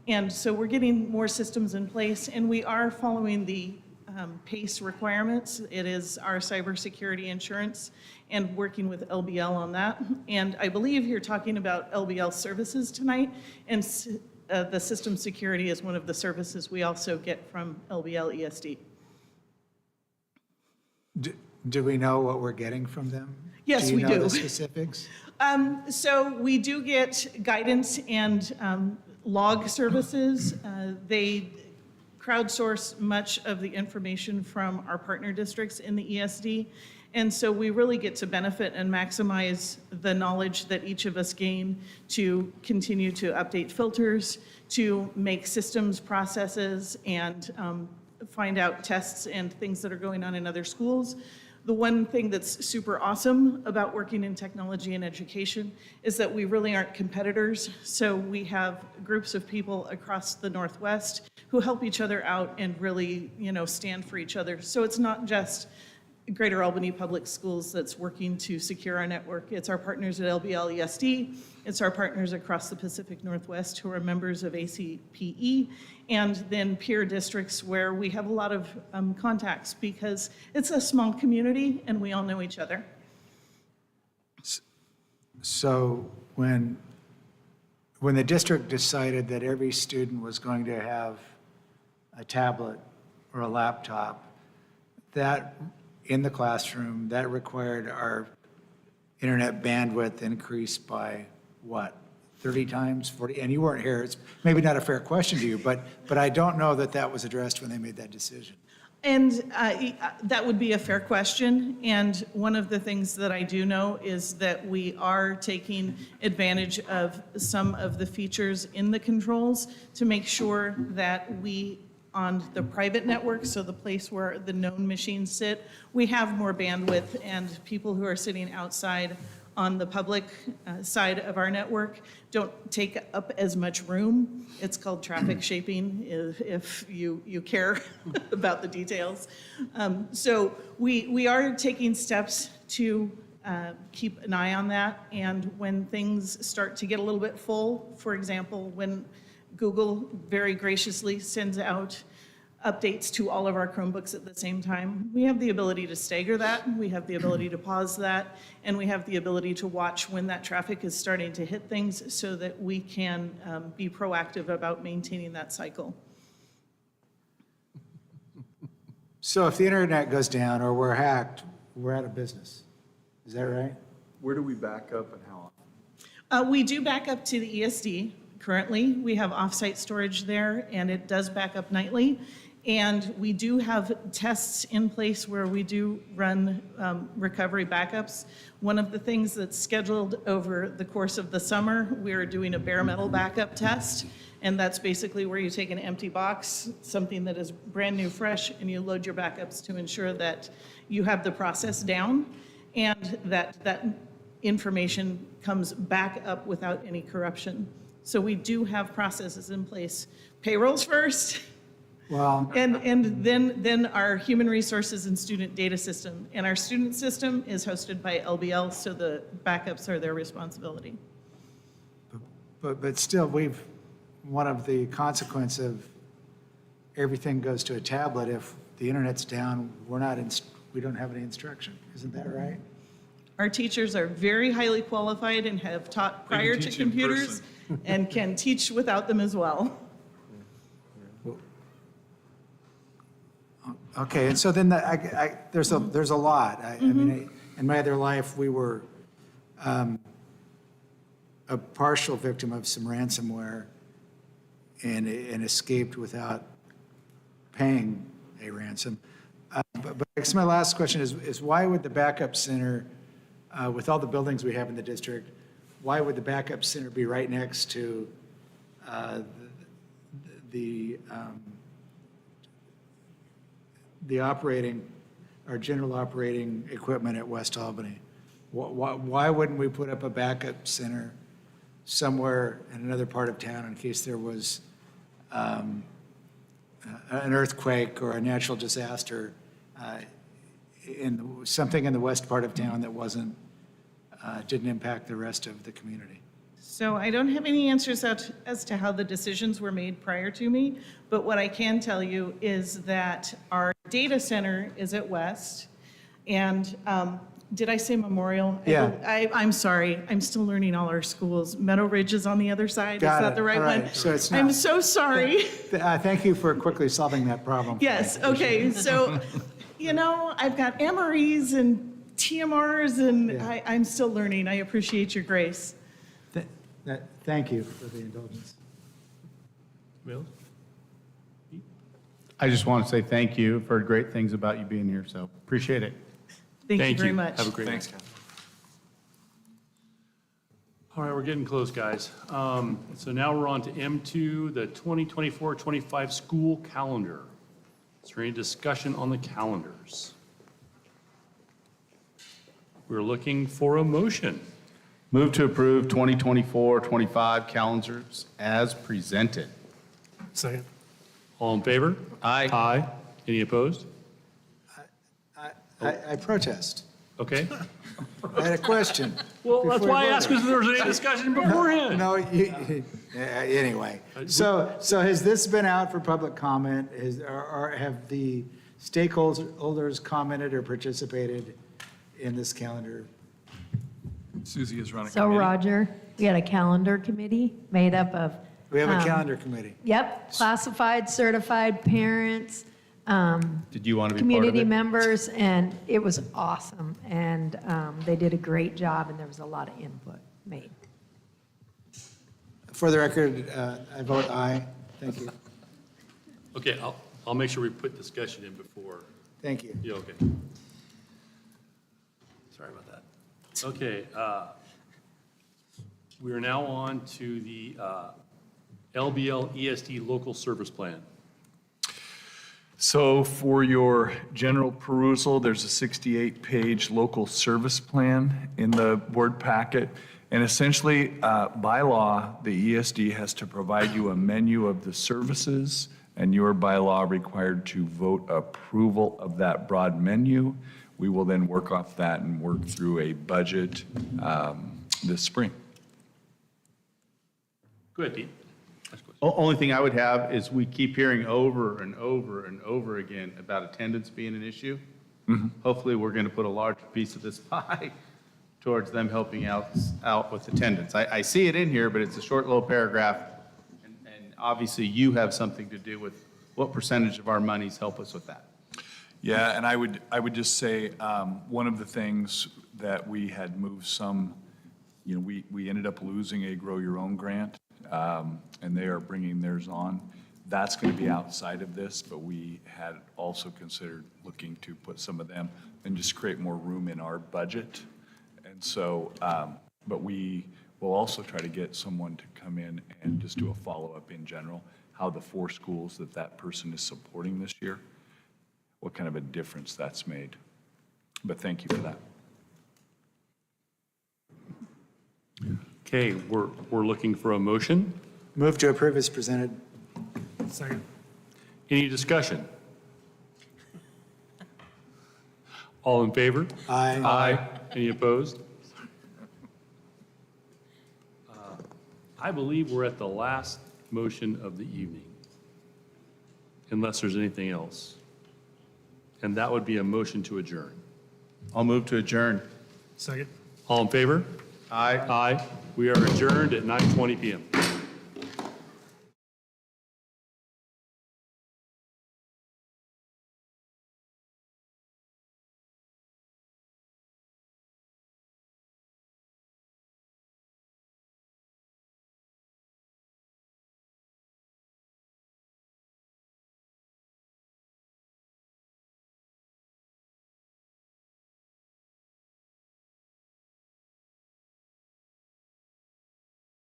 And so we're getting more systems in place, and we are following the PACE requirements. It is our cybersecurity insurance, and working with LBL on that. And I believe you're talking about LBL services tonight, and the system security is one of the services we also get from LBL ESD. Do we know what we're getting from them? Yes, we do. Do you know the specifics? So we do get guidance and log services. They crowdsource much of the information from our partner districts in the ESD. And so we really get to benefit and maximize the knowledge that each of us gain to continue to update filters, to make systems processes, and find out tests and things that are going on in other schools. The one thing that's super awesome about working in technology and education is that we really aren't competitors. So we have groups of people across the Northwest who help each other out and really, stand for each other. So it's not just Greater Albany Public Schools that's working to secure our network. It's our partners at LBL ESD. It's our partners across the Pacific Northwest who are members of ACPE, and then peer districts where we have a lot of contacts because it's a small community and we all know each other. So when the district decided that every student was going to have a tablet or a laptop, that in the classroom, that required our internet bandwidth increase by what, 30 times, 40? And you weren't here. It's maybe not a fair question to you, but I don't know that was addressed when they made that decision. And that would be a fair question. And one of the things that I do know is that we are taking advantage of some of the features in the controls to make sure that we, on the private network, so the place where the known machines sit, we have more bandwidth, and people who are sitting outside on the public side of our network don't take up as much room. It's called traffic shaping, if you care about the details. So we are taking steps to keep an eye on that, and when things start to get a little bit full, for example, when Google very graciously sends out updates to all of our Chromebooks at the same time. We have the ability to stagger that, we have the ability to pause that, and we have the ability to watch when that traffic is starting to hit things so that we can be proactive about maintaining that cycle. So if the internet goes down or we're hacked, we're out of business. Is that right? Where do we back up and how often? We do back up to the ESD. Currently, we have off-site storage there, and it does back up nightly. And we do have tests in place where we do run recovery backups. One of the things that's scheduled over the course of the summer, we're doing a bare metal backup test. And that's basically where you take an empty box, something that is brand new, fresh, and you load your backups to ensure that you have the process down and that information comes back up without any corruption. So we do have processes in place. Payrolls first, Well, and then our human resources and student data system. And our student system is hosted by LBL, so the backups are their responsibility. but still, one of the consequence of everything goes to a tablet, if the internet's down, we don't have any instruction. Isn't that right? Our teachers are very highly qualified and have taught They can prior to teach in computers and can teach without them as well. Okay, and so then there's a lot. I mean, in my other life, we were a partial victim of some ransomware and escaped without paying a ransom. But I guess my last question is why would the backup center, with all the buildings we have in the district, why would the backup center be right next to the operating, our general operating equipment at West Albany? Why wouldn't we put up a backup center somewhere in another part of town in case there was an earthquake or a natural disaster something in the west part of town that didn't impact the rest of the community? So I don't have any answers as to how the decisions were made prior to me, but what I can tell you is that our data center is at West, and did I say Memorial? Yeah. I'm sorry, I'm still learning all our schools. Meadow Ridge is on the other side, is Got that it. the right All right. one? So it's I'm not- so sorry. Thank you for quickly solving that problem. Yes, okay, so, I've got MREs and TMRs, and Yeah. I'm still learning. I appreciate your grace. Thank you for the indulgence. Will? I just want to say thank you. I've heard great things about you being here, so appreciate it. Thank you very much. Have a great night. Thanks, Ken. All right, we're getting close, guys. So now we're on to M2, the 2024-25 school calendar. Is there any discussion on the calendars? We're looking for a motion. Move to approve 2024-25 calendars as presented. Second. All in favor? Aye. Aye. Any opposed? I protest. Okay. I had a question. Well, that's before why I you asked, voted. because there was any discussion beforehand. No, anyway. So has this been out for public comment? Or have the stakeholders commented or participated in this calendar? Susie is running. So Roger, we had a calendar committee made up of. We have a calendar committee. Yep, classified, certified parents, Did you want to be part of community it? members, and it was awesome. And they did a great job, and there was a lot of input made. For the record, I vote aye. Thank you. Okay, I'll make sure we put discussion in before. Thank you. Yeah, okay. Sorry about that. Okay, we are now on to the LBL ESD Local Service Plan. So for your general perusal, there's a 68-page local service plan in the board packet. And essentially, by law, the ESD has to provide you a menu of the services, and you are by law required to vote approval of that broad menu. We will then work off that and work through a budget this spring. Go ahead, Pete. Only thing I would have is we keep hearing over and over and over again about attendance being an issue. Hopefully, we're going to put a large piece of this pie towards them helping out with attendance. I see it in here, but it's a short little paragraph. And obviously, you have something to do with what percentage of our monies help us with that. Yeah, and I would just say, one of the things that we had moved some, we ended up losing a Grow Your Own grant, and they are bringing theirs on. That's going to be outside of this, but we had also considered looking to put some of them and just create more room in our budget. And so, but we will also try to get someone to come in and just do a follow-up in general, how the 4 schools that person is supporting this year, what kind of a difference that's made. But thank you for that. Okay, we're looking for a motion. Move to approve as presented. Second. Any discussion? All in favor? Aye. Aye. Any opposed? I believe we're at the last motion of the evening, unless there's anything else. And that would be a motion to adjourn. I'll move to adjourn. Second. All in favor? Aye. Aye. We are adjourned at 9:20 PM.